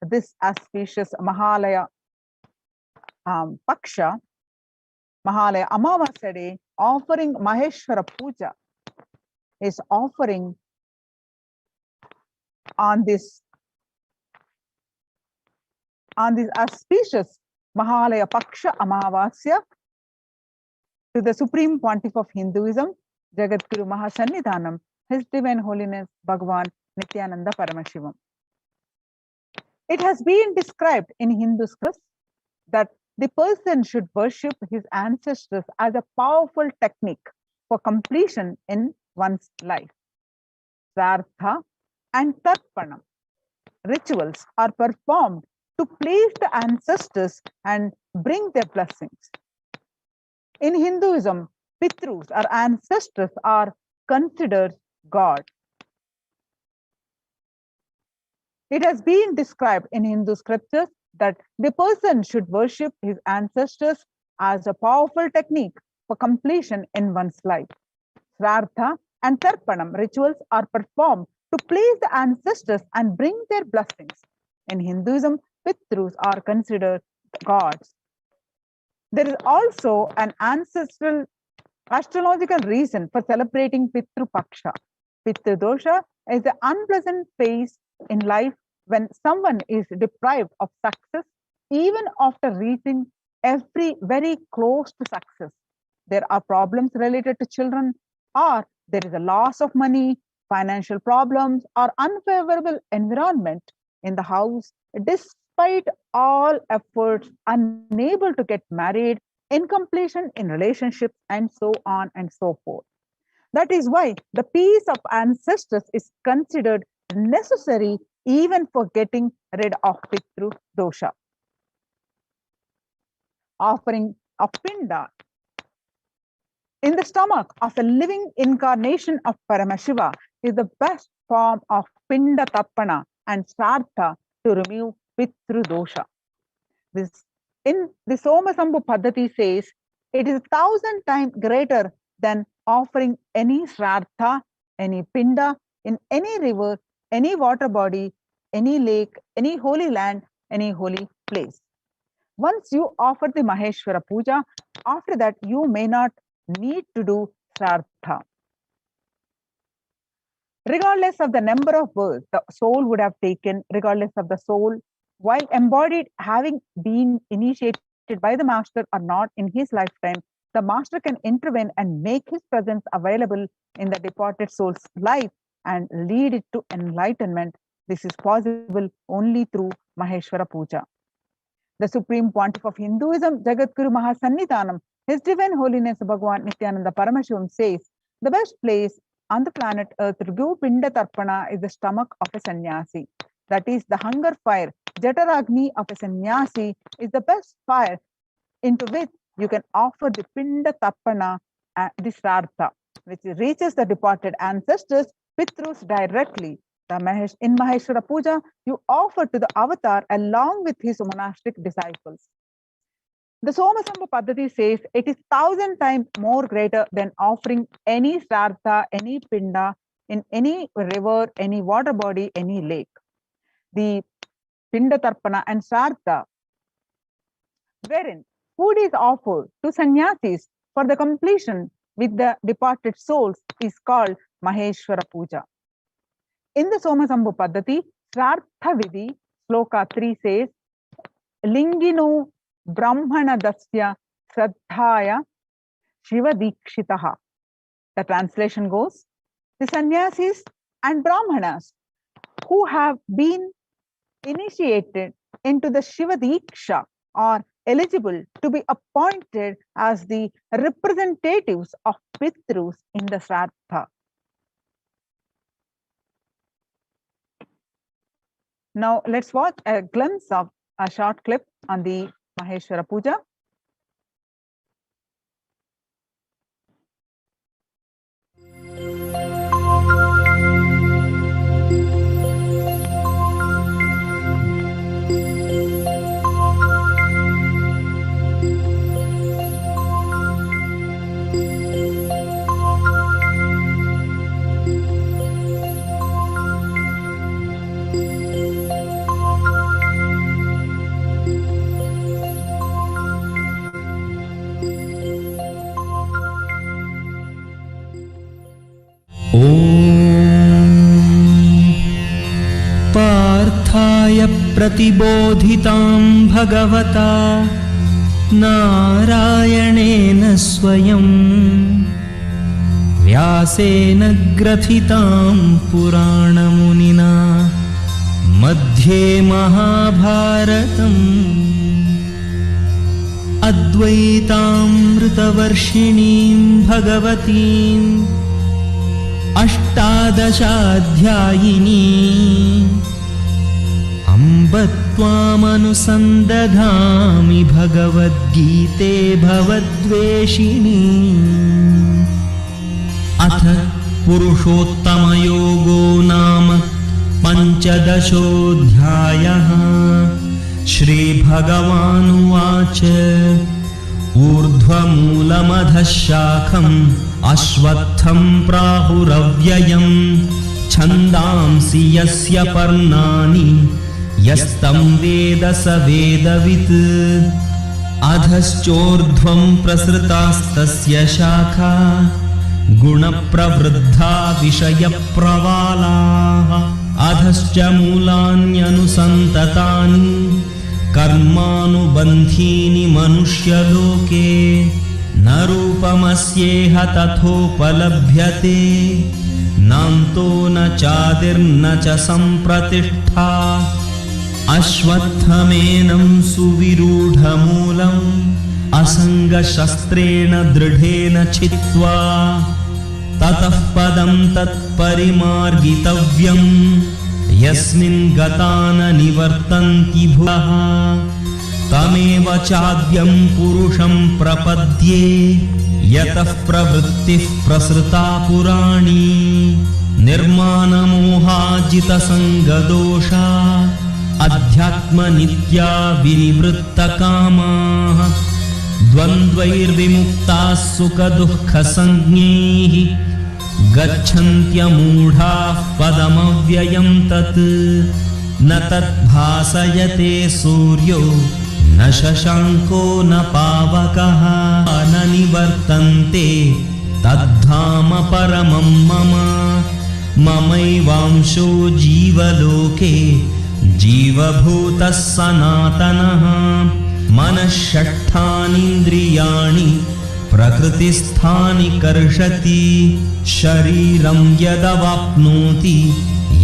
This auspicious Mahalaya Paksha, Mahalaya Amavasya day, offering Maheshwara Puja is offering on this auspicious Mahalaya Paksha Amavasya to the Supreme Pontiff of Hinduism, Jagadguru Mahasannidhanam, His Divine Holiness Bhagavan Nithyananda Paramashivam. It has been described in Hindu scripts that the person should worship his ancestors as a powerful technique for completion in one's life. Shraddha and Tarpanam rituals are performed to please the ancestors and bring their blessings. In Hinduism, Pitrus, our ancestors, are considered God. It has been described in Hindu scriptures that the person should worship his ancestors as a powerful technique for completion in one's life. Shraddha and Tarpanam rituals are performed to please the ancestors and bring their blessings. In Hinduism, Pitrus are considered gods. There is also an ancestral astrological reason for celebrating Pitru Paksha. Pitru Dosha is the unpleasant phase in life when someone is deprived of success even after reaching very close to success. There are problems related to children, or there is a loss of money, financial problems, or unfavorable environment in the house. Despite all efforts, unable to get married, incompletion in relationships, and so on and so forth. That is why the peace of ancestors is considered necessary even for getting rid of Pitru Dosha. Offering of Pinda in the stomach of a living incarnation of Paramashiva is the best form of Pinda Tappana and Shraddha to remove Pitru Dosha. This in the Somasambhu Paddhati says it is 1,000 times greater than offering any Shraddha, any Pinda in any river, any water body, any lake, any holy land, any holy place. Once you offer the Maheshwara Puja, after that you may not need to do Shraddha. Regardless of the number of births the soul would have taken, regardless of the soul, while embodied having been initiated by the master or not in his lifetime, the master can intervene and make his presence available in the departed soul's life and lead it to enlightenment. This is possible only through Maheshwara Puja. The Supreme Pontiff of Hinduism, Jagadguru Mahasannidhanam, His Divine Holiness Bhagavan Nithyananda Paramashivam says, the best place on the planet Earth to do Pinda Tarpana is the stomach of a sannyasi. That is, the hunger fire, Jataragni of a sannyasi is the best fire into which you can offer the Pinda Tarpana, the Shraddha, which reaches the departed ancestors, Pitrus directly. In Maheshwara Puja, you offer to the avatar along with his monastic disciples. The Somasambhu Paddhati says it is 1,000 times more greater than offering any Shraddha, any Pinda in any river, any water body, any lake. The Pinda Tarpana and Shraddha, wherein food is offered to sannyasis for the completion with the departed souls is called Maheshwara Puja. In the Somasambhu Paddhati, Srartha Vidhi, Sloka 3 says, Lingino Brahmana Dasya Sraddhaya Shiva Dikshitaha. The translation goes, the sannyasis and brahmanas who have been initiated into the Shiva Diksha are eligible to be appointed as the representatives of Pitrus in the Sraddha. Now let's watch a glimpse of a short clip on the Maheshwara Puja. पार्थाय प्रतिबोधितां भगवता नारायणेन स्वयं व्यासेन ग्रथितां पुराणमुनिना मध्ये महाभारतम् अद्वैतामृतवर्षिणीं भगवतीम् अष्टादशाध्यायिनी अम्ब त्वामनुसन्दधामि भगवद्गीते भवद्वेषिणी। अथ पुरुषोत्तमयोगो नाम पञ्चदशोऽध्यायः। श्रीभगवानुवाच ऊर्ध्वमूलमधः शाखम् अश्वत्थं प्राहुरव्ययं छन्दांसि यस्य पर्णानि यस्तं वेद स वेदवित्। अधश्चोर्ध्वं प्रसृतास्तस्य शाखा गुणप्रवृद्धा विषयप्रवालाः। अधश्च मूलान्यनुसन्ततानि कर्मानुबन्धीनि मनुष्यलोके न रूपमस्येह तथोपलभ्यते नान्तो न चादिर्न च सम्प्रतिष्ठा। अश्वत्थमेनं सुविरूढमूलम् असङ्गशस्त्रेण दृढेन छित्त्वा ततः पदं तत्परिमार्गितव्यम् यस्मिन् गता न निवर्तन्ति भुवः। तमेव चाद्यं पुरुषं प्रपद्ये यतः प्रवृत्तिः प्रसृता पुराणी। निर्मानमोहाजितसङ्गदोषा अध्यात्मनित्या विनिवृत्तकामाः। द्वन्द्वैर्विमुक्ताः सुखदुःखसञ्ज्ञैः गच्छन्त्यमूढाः पदमव्ययं तत्। न तद्भासयते सूर्यो न शशाङ्को न पावकः न निवर्तन्ते तद्धाम परमं मम। ममैवांशो जीवलोके जीवभूतः सनातनः। मनः षट्ठानीन्द्रियाणि प्रकृतिस्थानि कर्षति। शरीरं यदवाप्नोति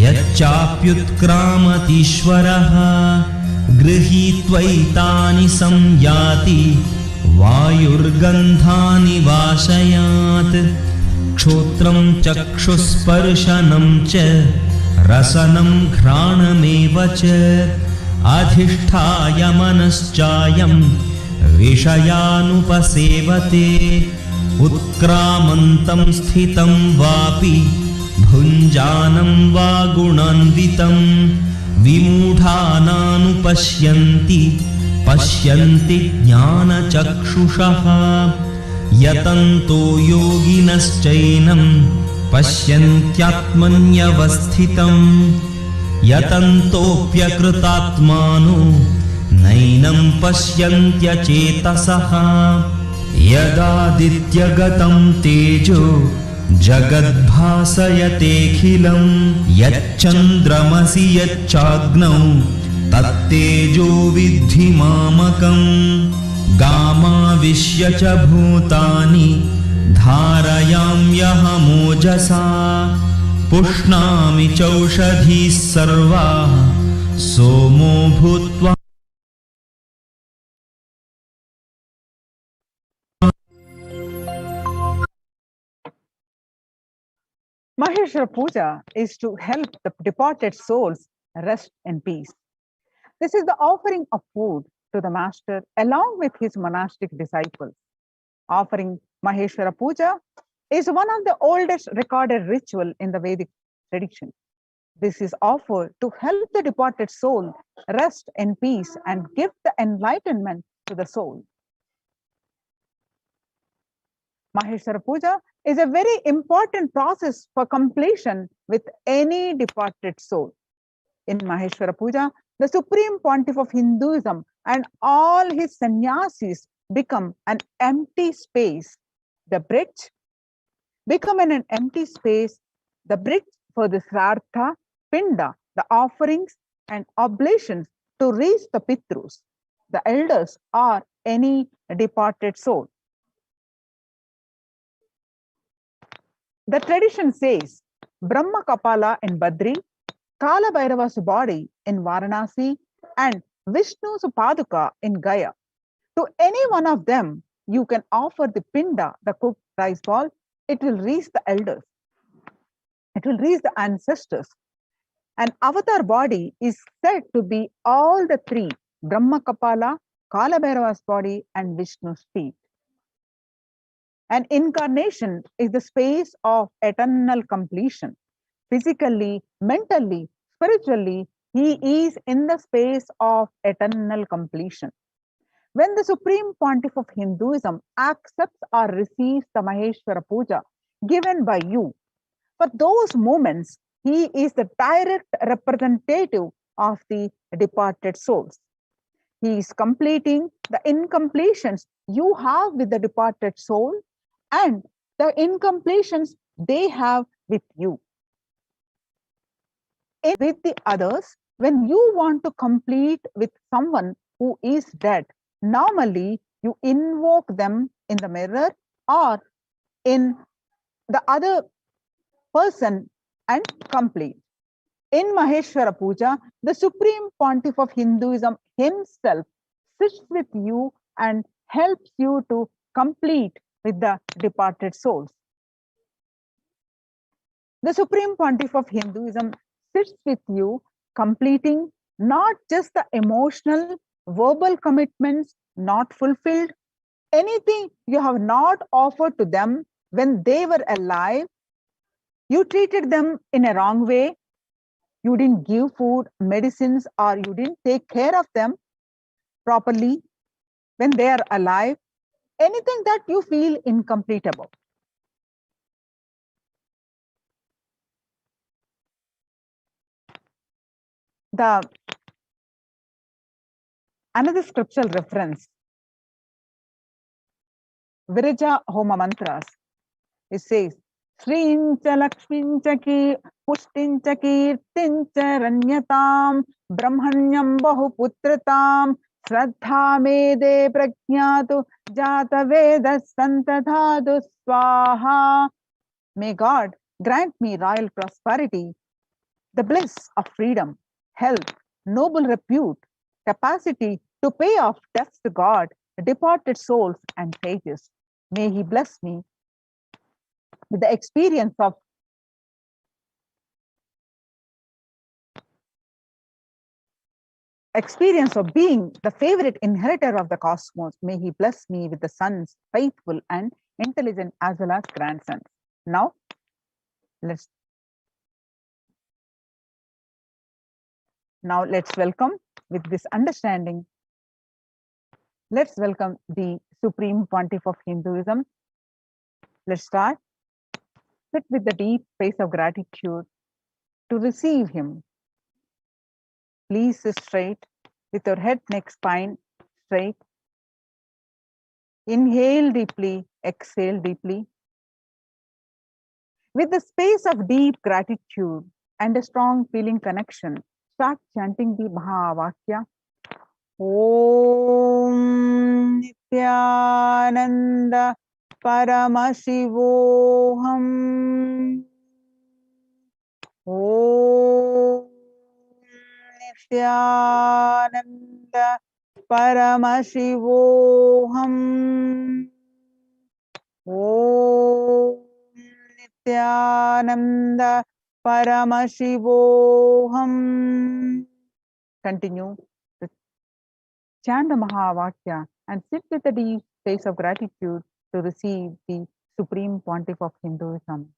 यच्चाप्युत्क्रामतीश्वरः गृहीत्वैतानि संयाति वायुर्गन्धानि वाशयात्। क्षोत्रं चक्षुस्पर्शनं च रसनं घ्राणमेव च अधिष्ठाय मनश्चायं विषयानुपसेवते। उत्क्रामन्तं स्थितं वापि भुञ्जानं वा गुणान्वितं विमूढानानुपश्यन्ति पश्यन्ति ज्ञानचक्षुषः। यतन्तो योगिनश्चैनं पश्यन्त्यात्मन्यवस्थितं यतन्तोऽप्यकृतात्मानो नैनं पश्यन्त्यचेतसः। यदादित्यगतं तेजो जगद्भासयतेऽखिलं यच्चन्द्रमसि यच्चाग्नौ तत्तेजो विद्धि मामकम् गामाविश्य च भूतानि धारयाम्यहमोजसा पुष्णामि चौषधीः सर्वाः सोमो भूत्वा Maheshwara Puja is to help the departed souls rest in peace. This is the offering of food to the master along with his monastic disciples. Offering Maheshwara Puja is one of the oldest recorded ritual in the Vedic tradition. This is offered to help the departed soul rest in peace and give the enlightenment to the soul. Maheshwara Puja is a very important process for completion with any departed soul. In Maheshwara Puja, the Supreme Pontiff of Hinduism and all his sannyasis become an empty space. The bridge become an empty space, the bridge for the Srartha, Pinda, the offerings and oblations to reach the Pitrus, the elders or any departed soul. The tradition says Brahma Kapala in Badri, Kala Bhairava's body in Varanasi, and Vishnu's Paduka in Gaya. To any one of them, you can offer the pinda, the cooked rice ball. It will reach the elders. It will reach the ancestors. An avatar body is said to be all the three, Brahma Kapala, Kala Bhairava's body, and Vishnu's feet. An incarnation is the space of eternal completion. Physically, mentally, spiritually, he is in the space of eternal completion. When the Supreme Pontiff of Hinduism accepts or receives the Maheshwara Puja given by you, for those moments, he is the direct representative of the departed souls. He is completing the incompletions you have with the departed soul and the incompletions they have with you. With the others, when you want to complete with someone who is dead, normally you invoke them in the mirror or in the other person and complete. In Maheshwara Puja, the Supreme Pontiff of Hinduism himself sits with you and helps you to complete with the departed souls. The Supreme Pontiff of Hinduism sits with you, completing not just the emotional, verbal commitments not fulfilled, anything you have not offered to them when they were alive, you treated them in a wrong way, you didn't give food, medicines, or you didn't take care of them properly when they are alive, anything that you feel incomplete about. Another scriptural reference, Viraja Homa Mantras, it says, Srincha Lakshmincha Pushtincha Kirtincha Ranyatam Brahmanyam Bahuputratam Shraddha Mede Prajnatu Jata Veda Santadhadu Swaha. May God grant me royal prosperity, the bliss of freedom, health, noble repute, capacity to pay off debts to God, departed souls, and sages. May He bless me with the experience of being the favorite inheritor of the cosmos. May He bless me with the sons, faithful and intelligent, as well as grandsons. Now, let's welcome with this understanding. Let's welcome the Supreme Pontiff of Hinduism. Let's start. Sit with the deep face of gratitude to receive him. Please sit straight with your head, neck, spine straight. Inhale deeply, exhale deeply. With the space of deep gratitude and a strong feeling connection, start chanting the Mahavakya. Om Nithyananda Paramashivoham. Om Nithyananda Paramashivoham. Om Nithyananda Paramashivoham. Continue to chant the Mahavakya and sit with a deep space of gratitude to receive the Supreme Pontiff of Hinduism.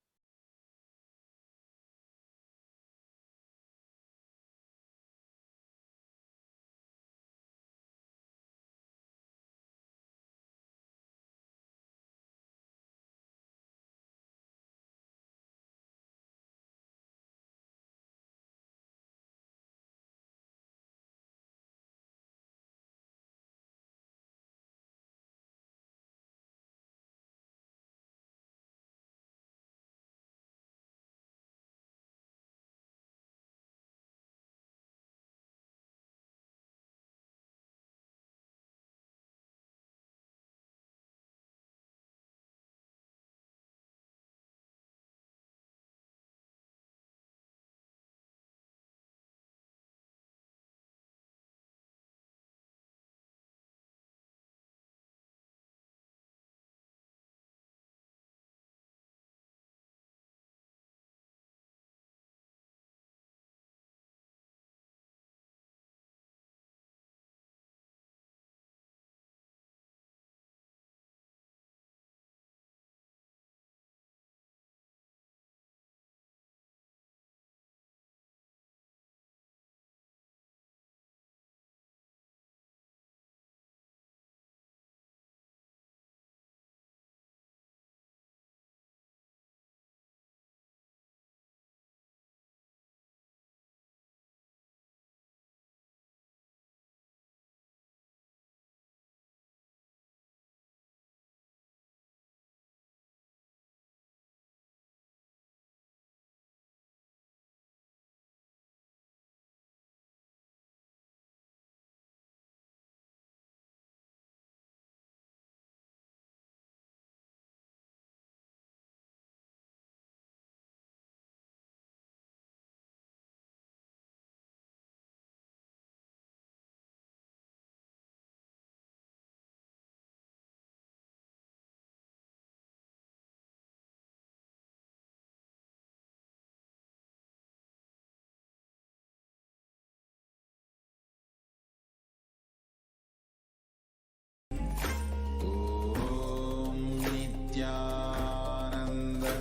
Nithyananda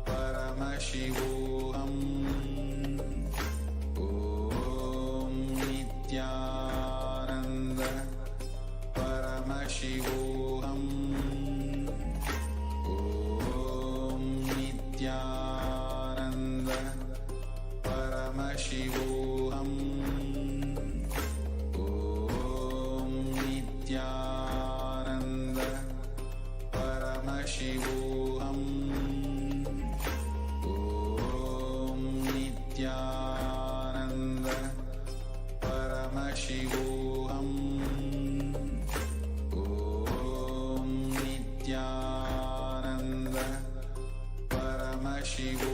Paramashivoham. Om Nithyananda Paramashivoham. Om Nithyananda Paramashivoham. Om Nithyananda Paramashivoham. Om Nithyananda Paramashivoham. Om Nithyananda Paramashivoham.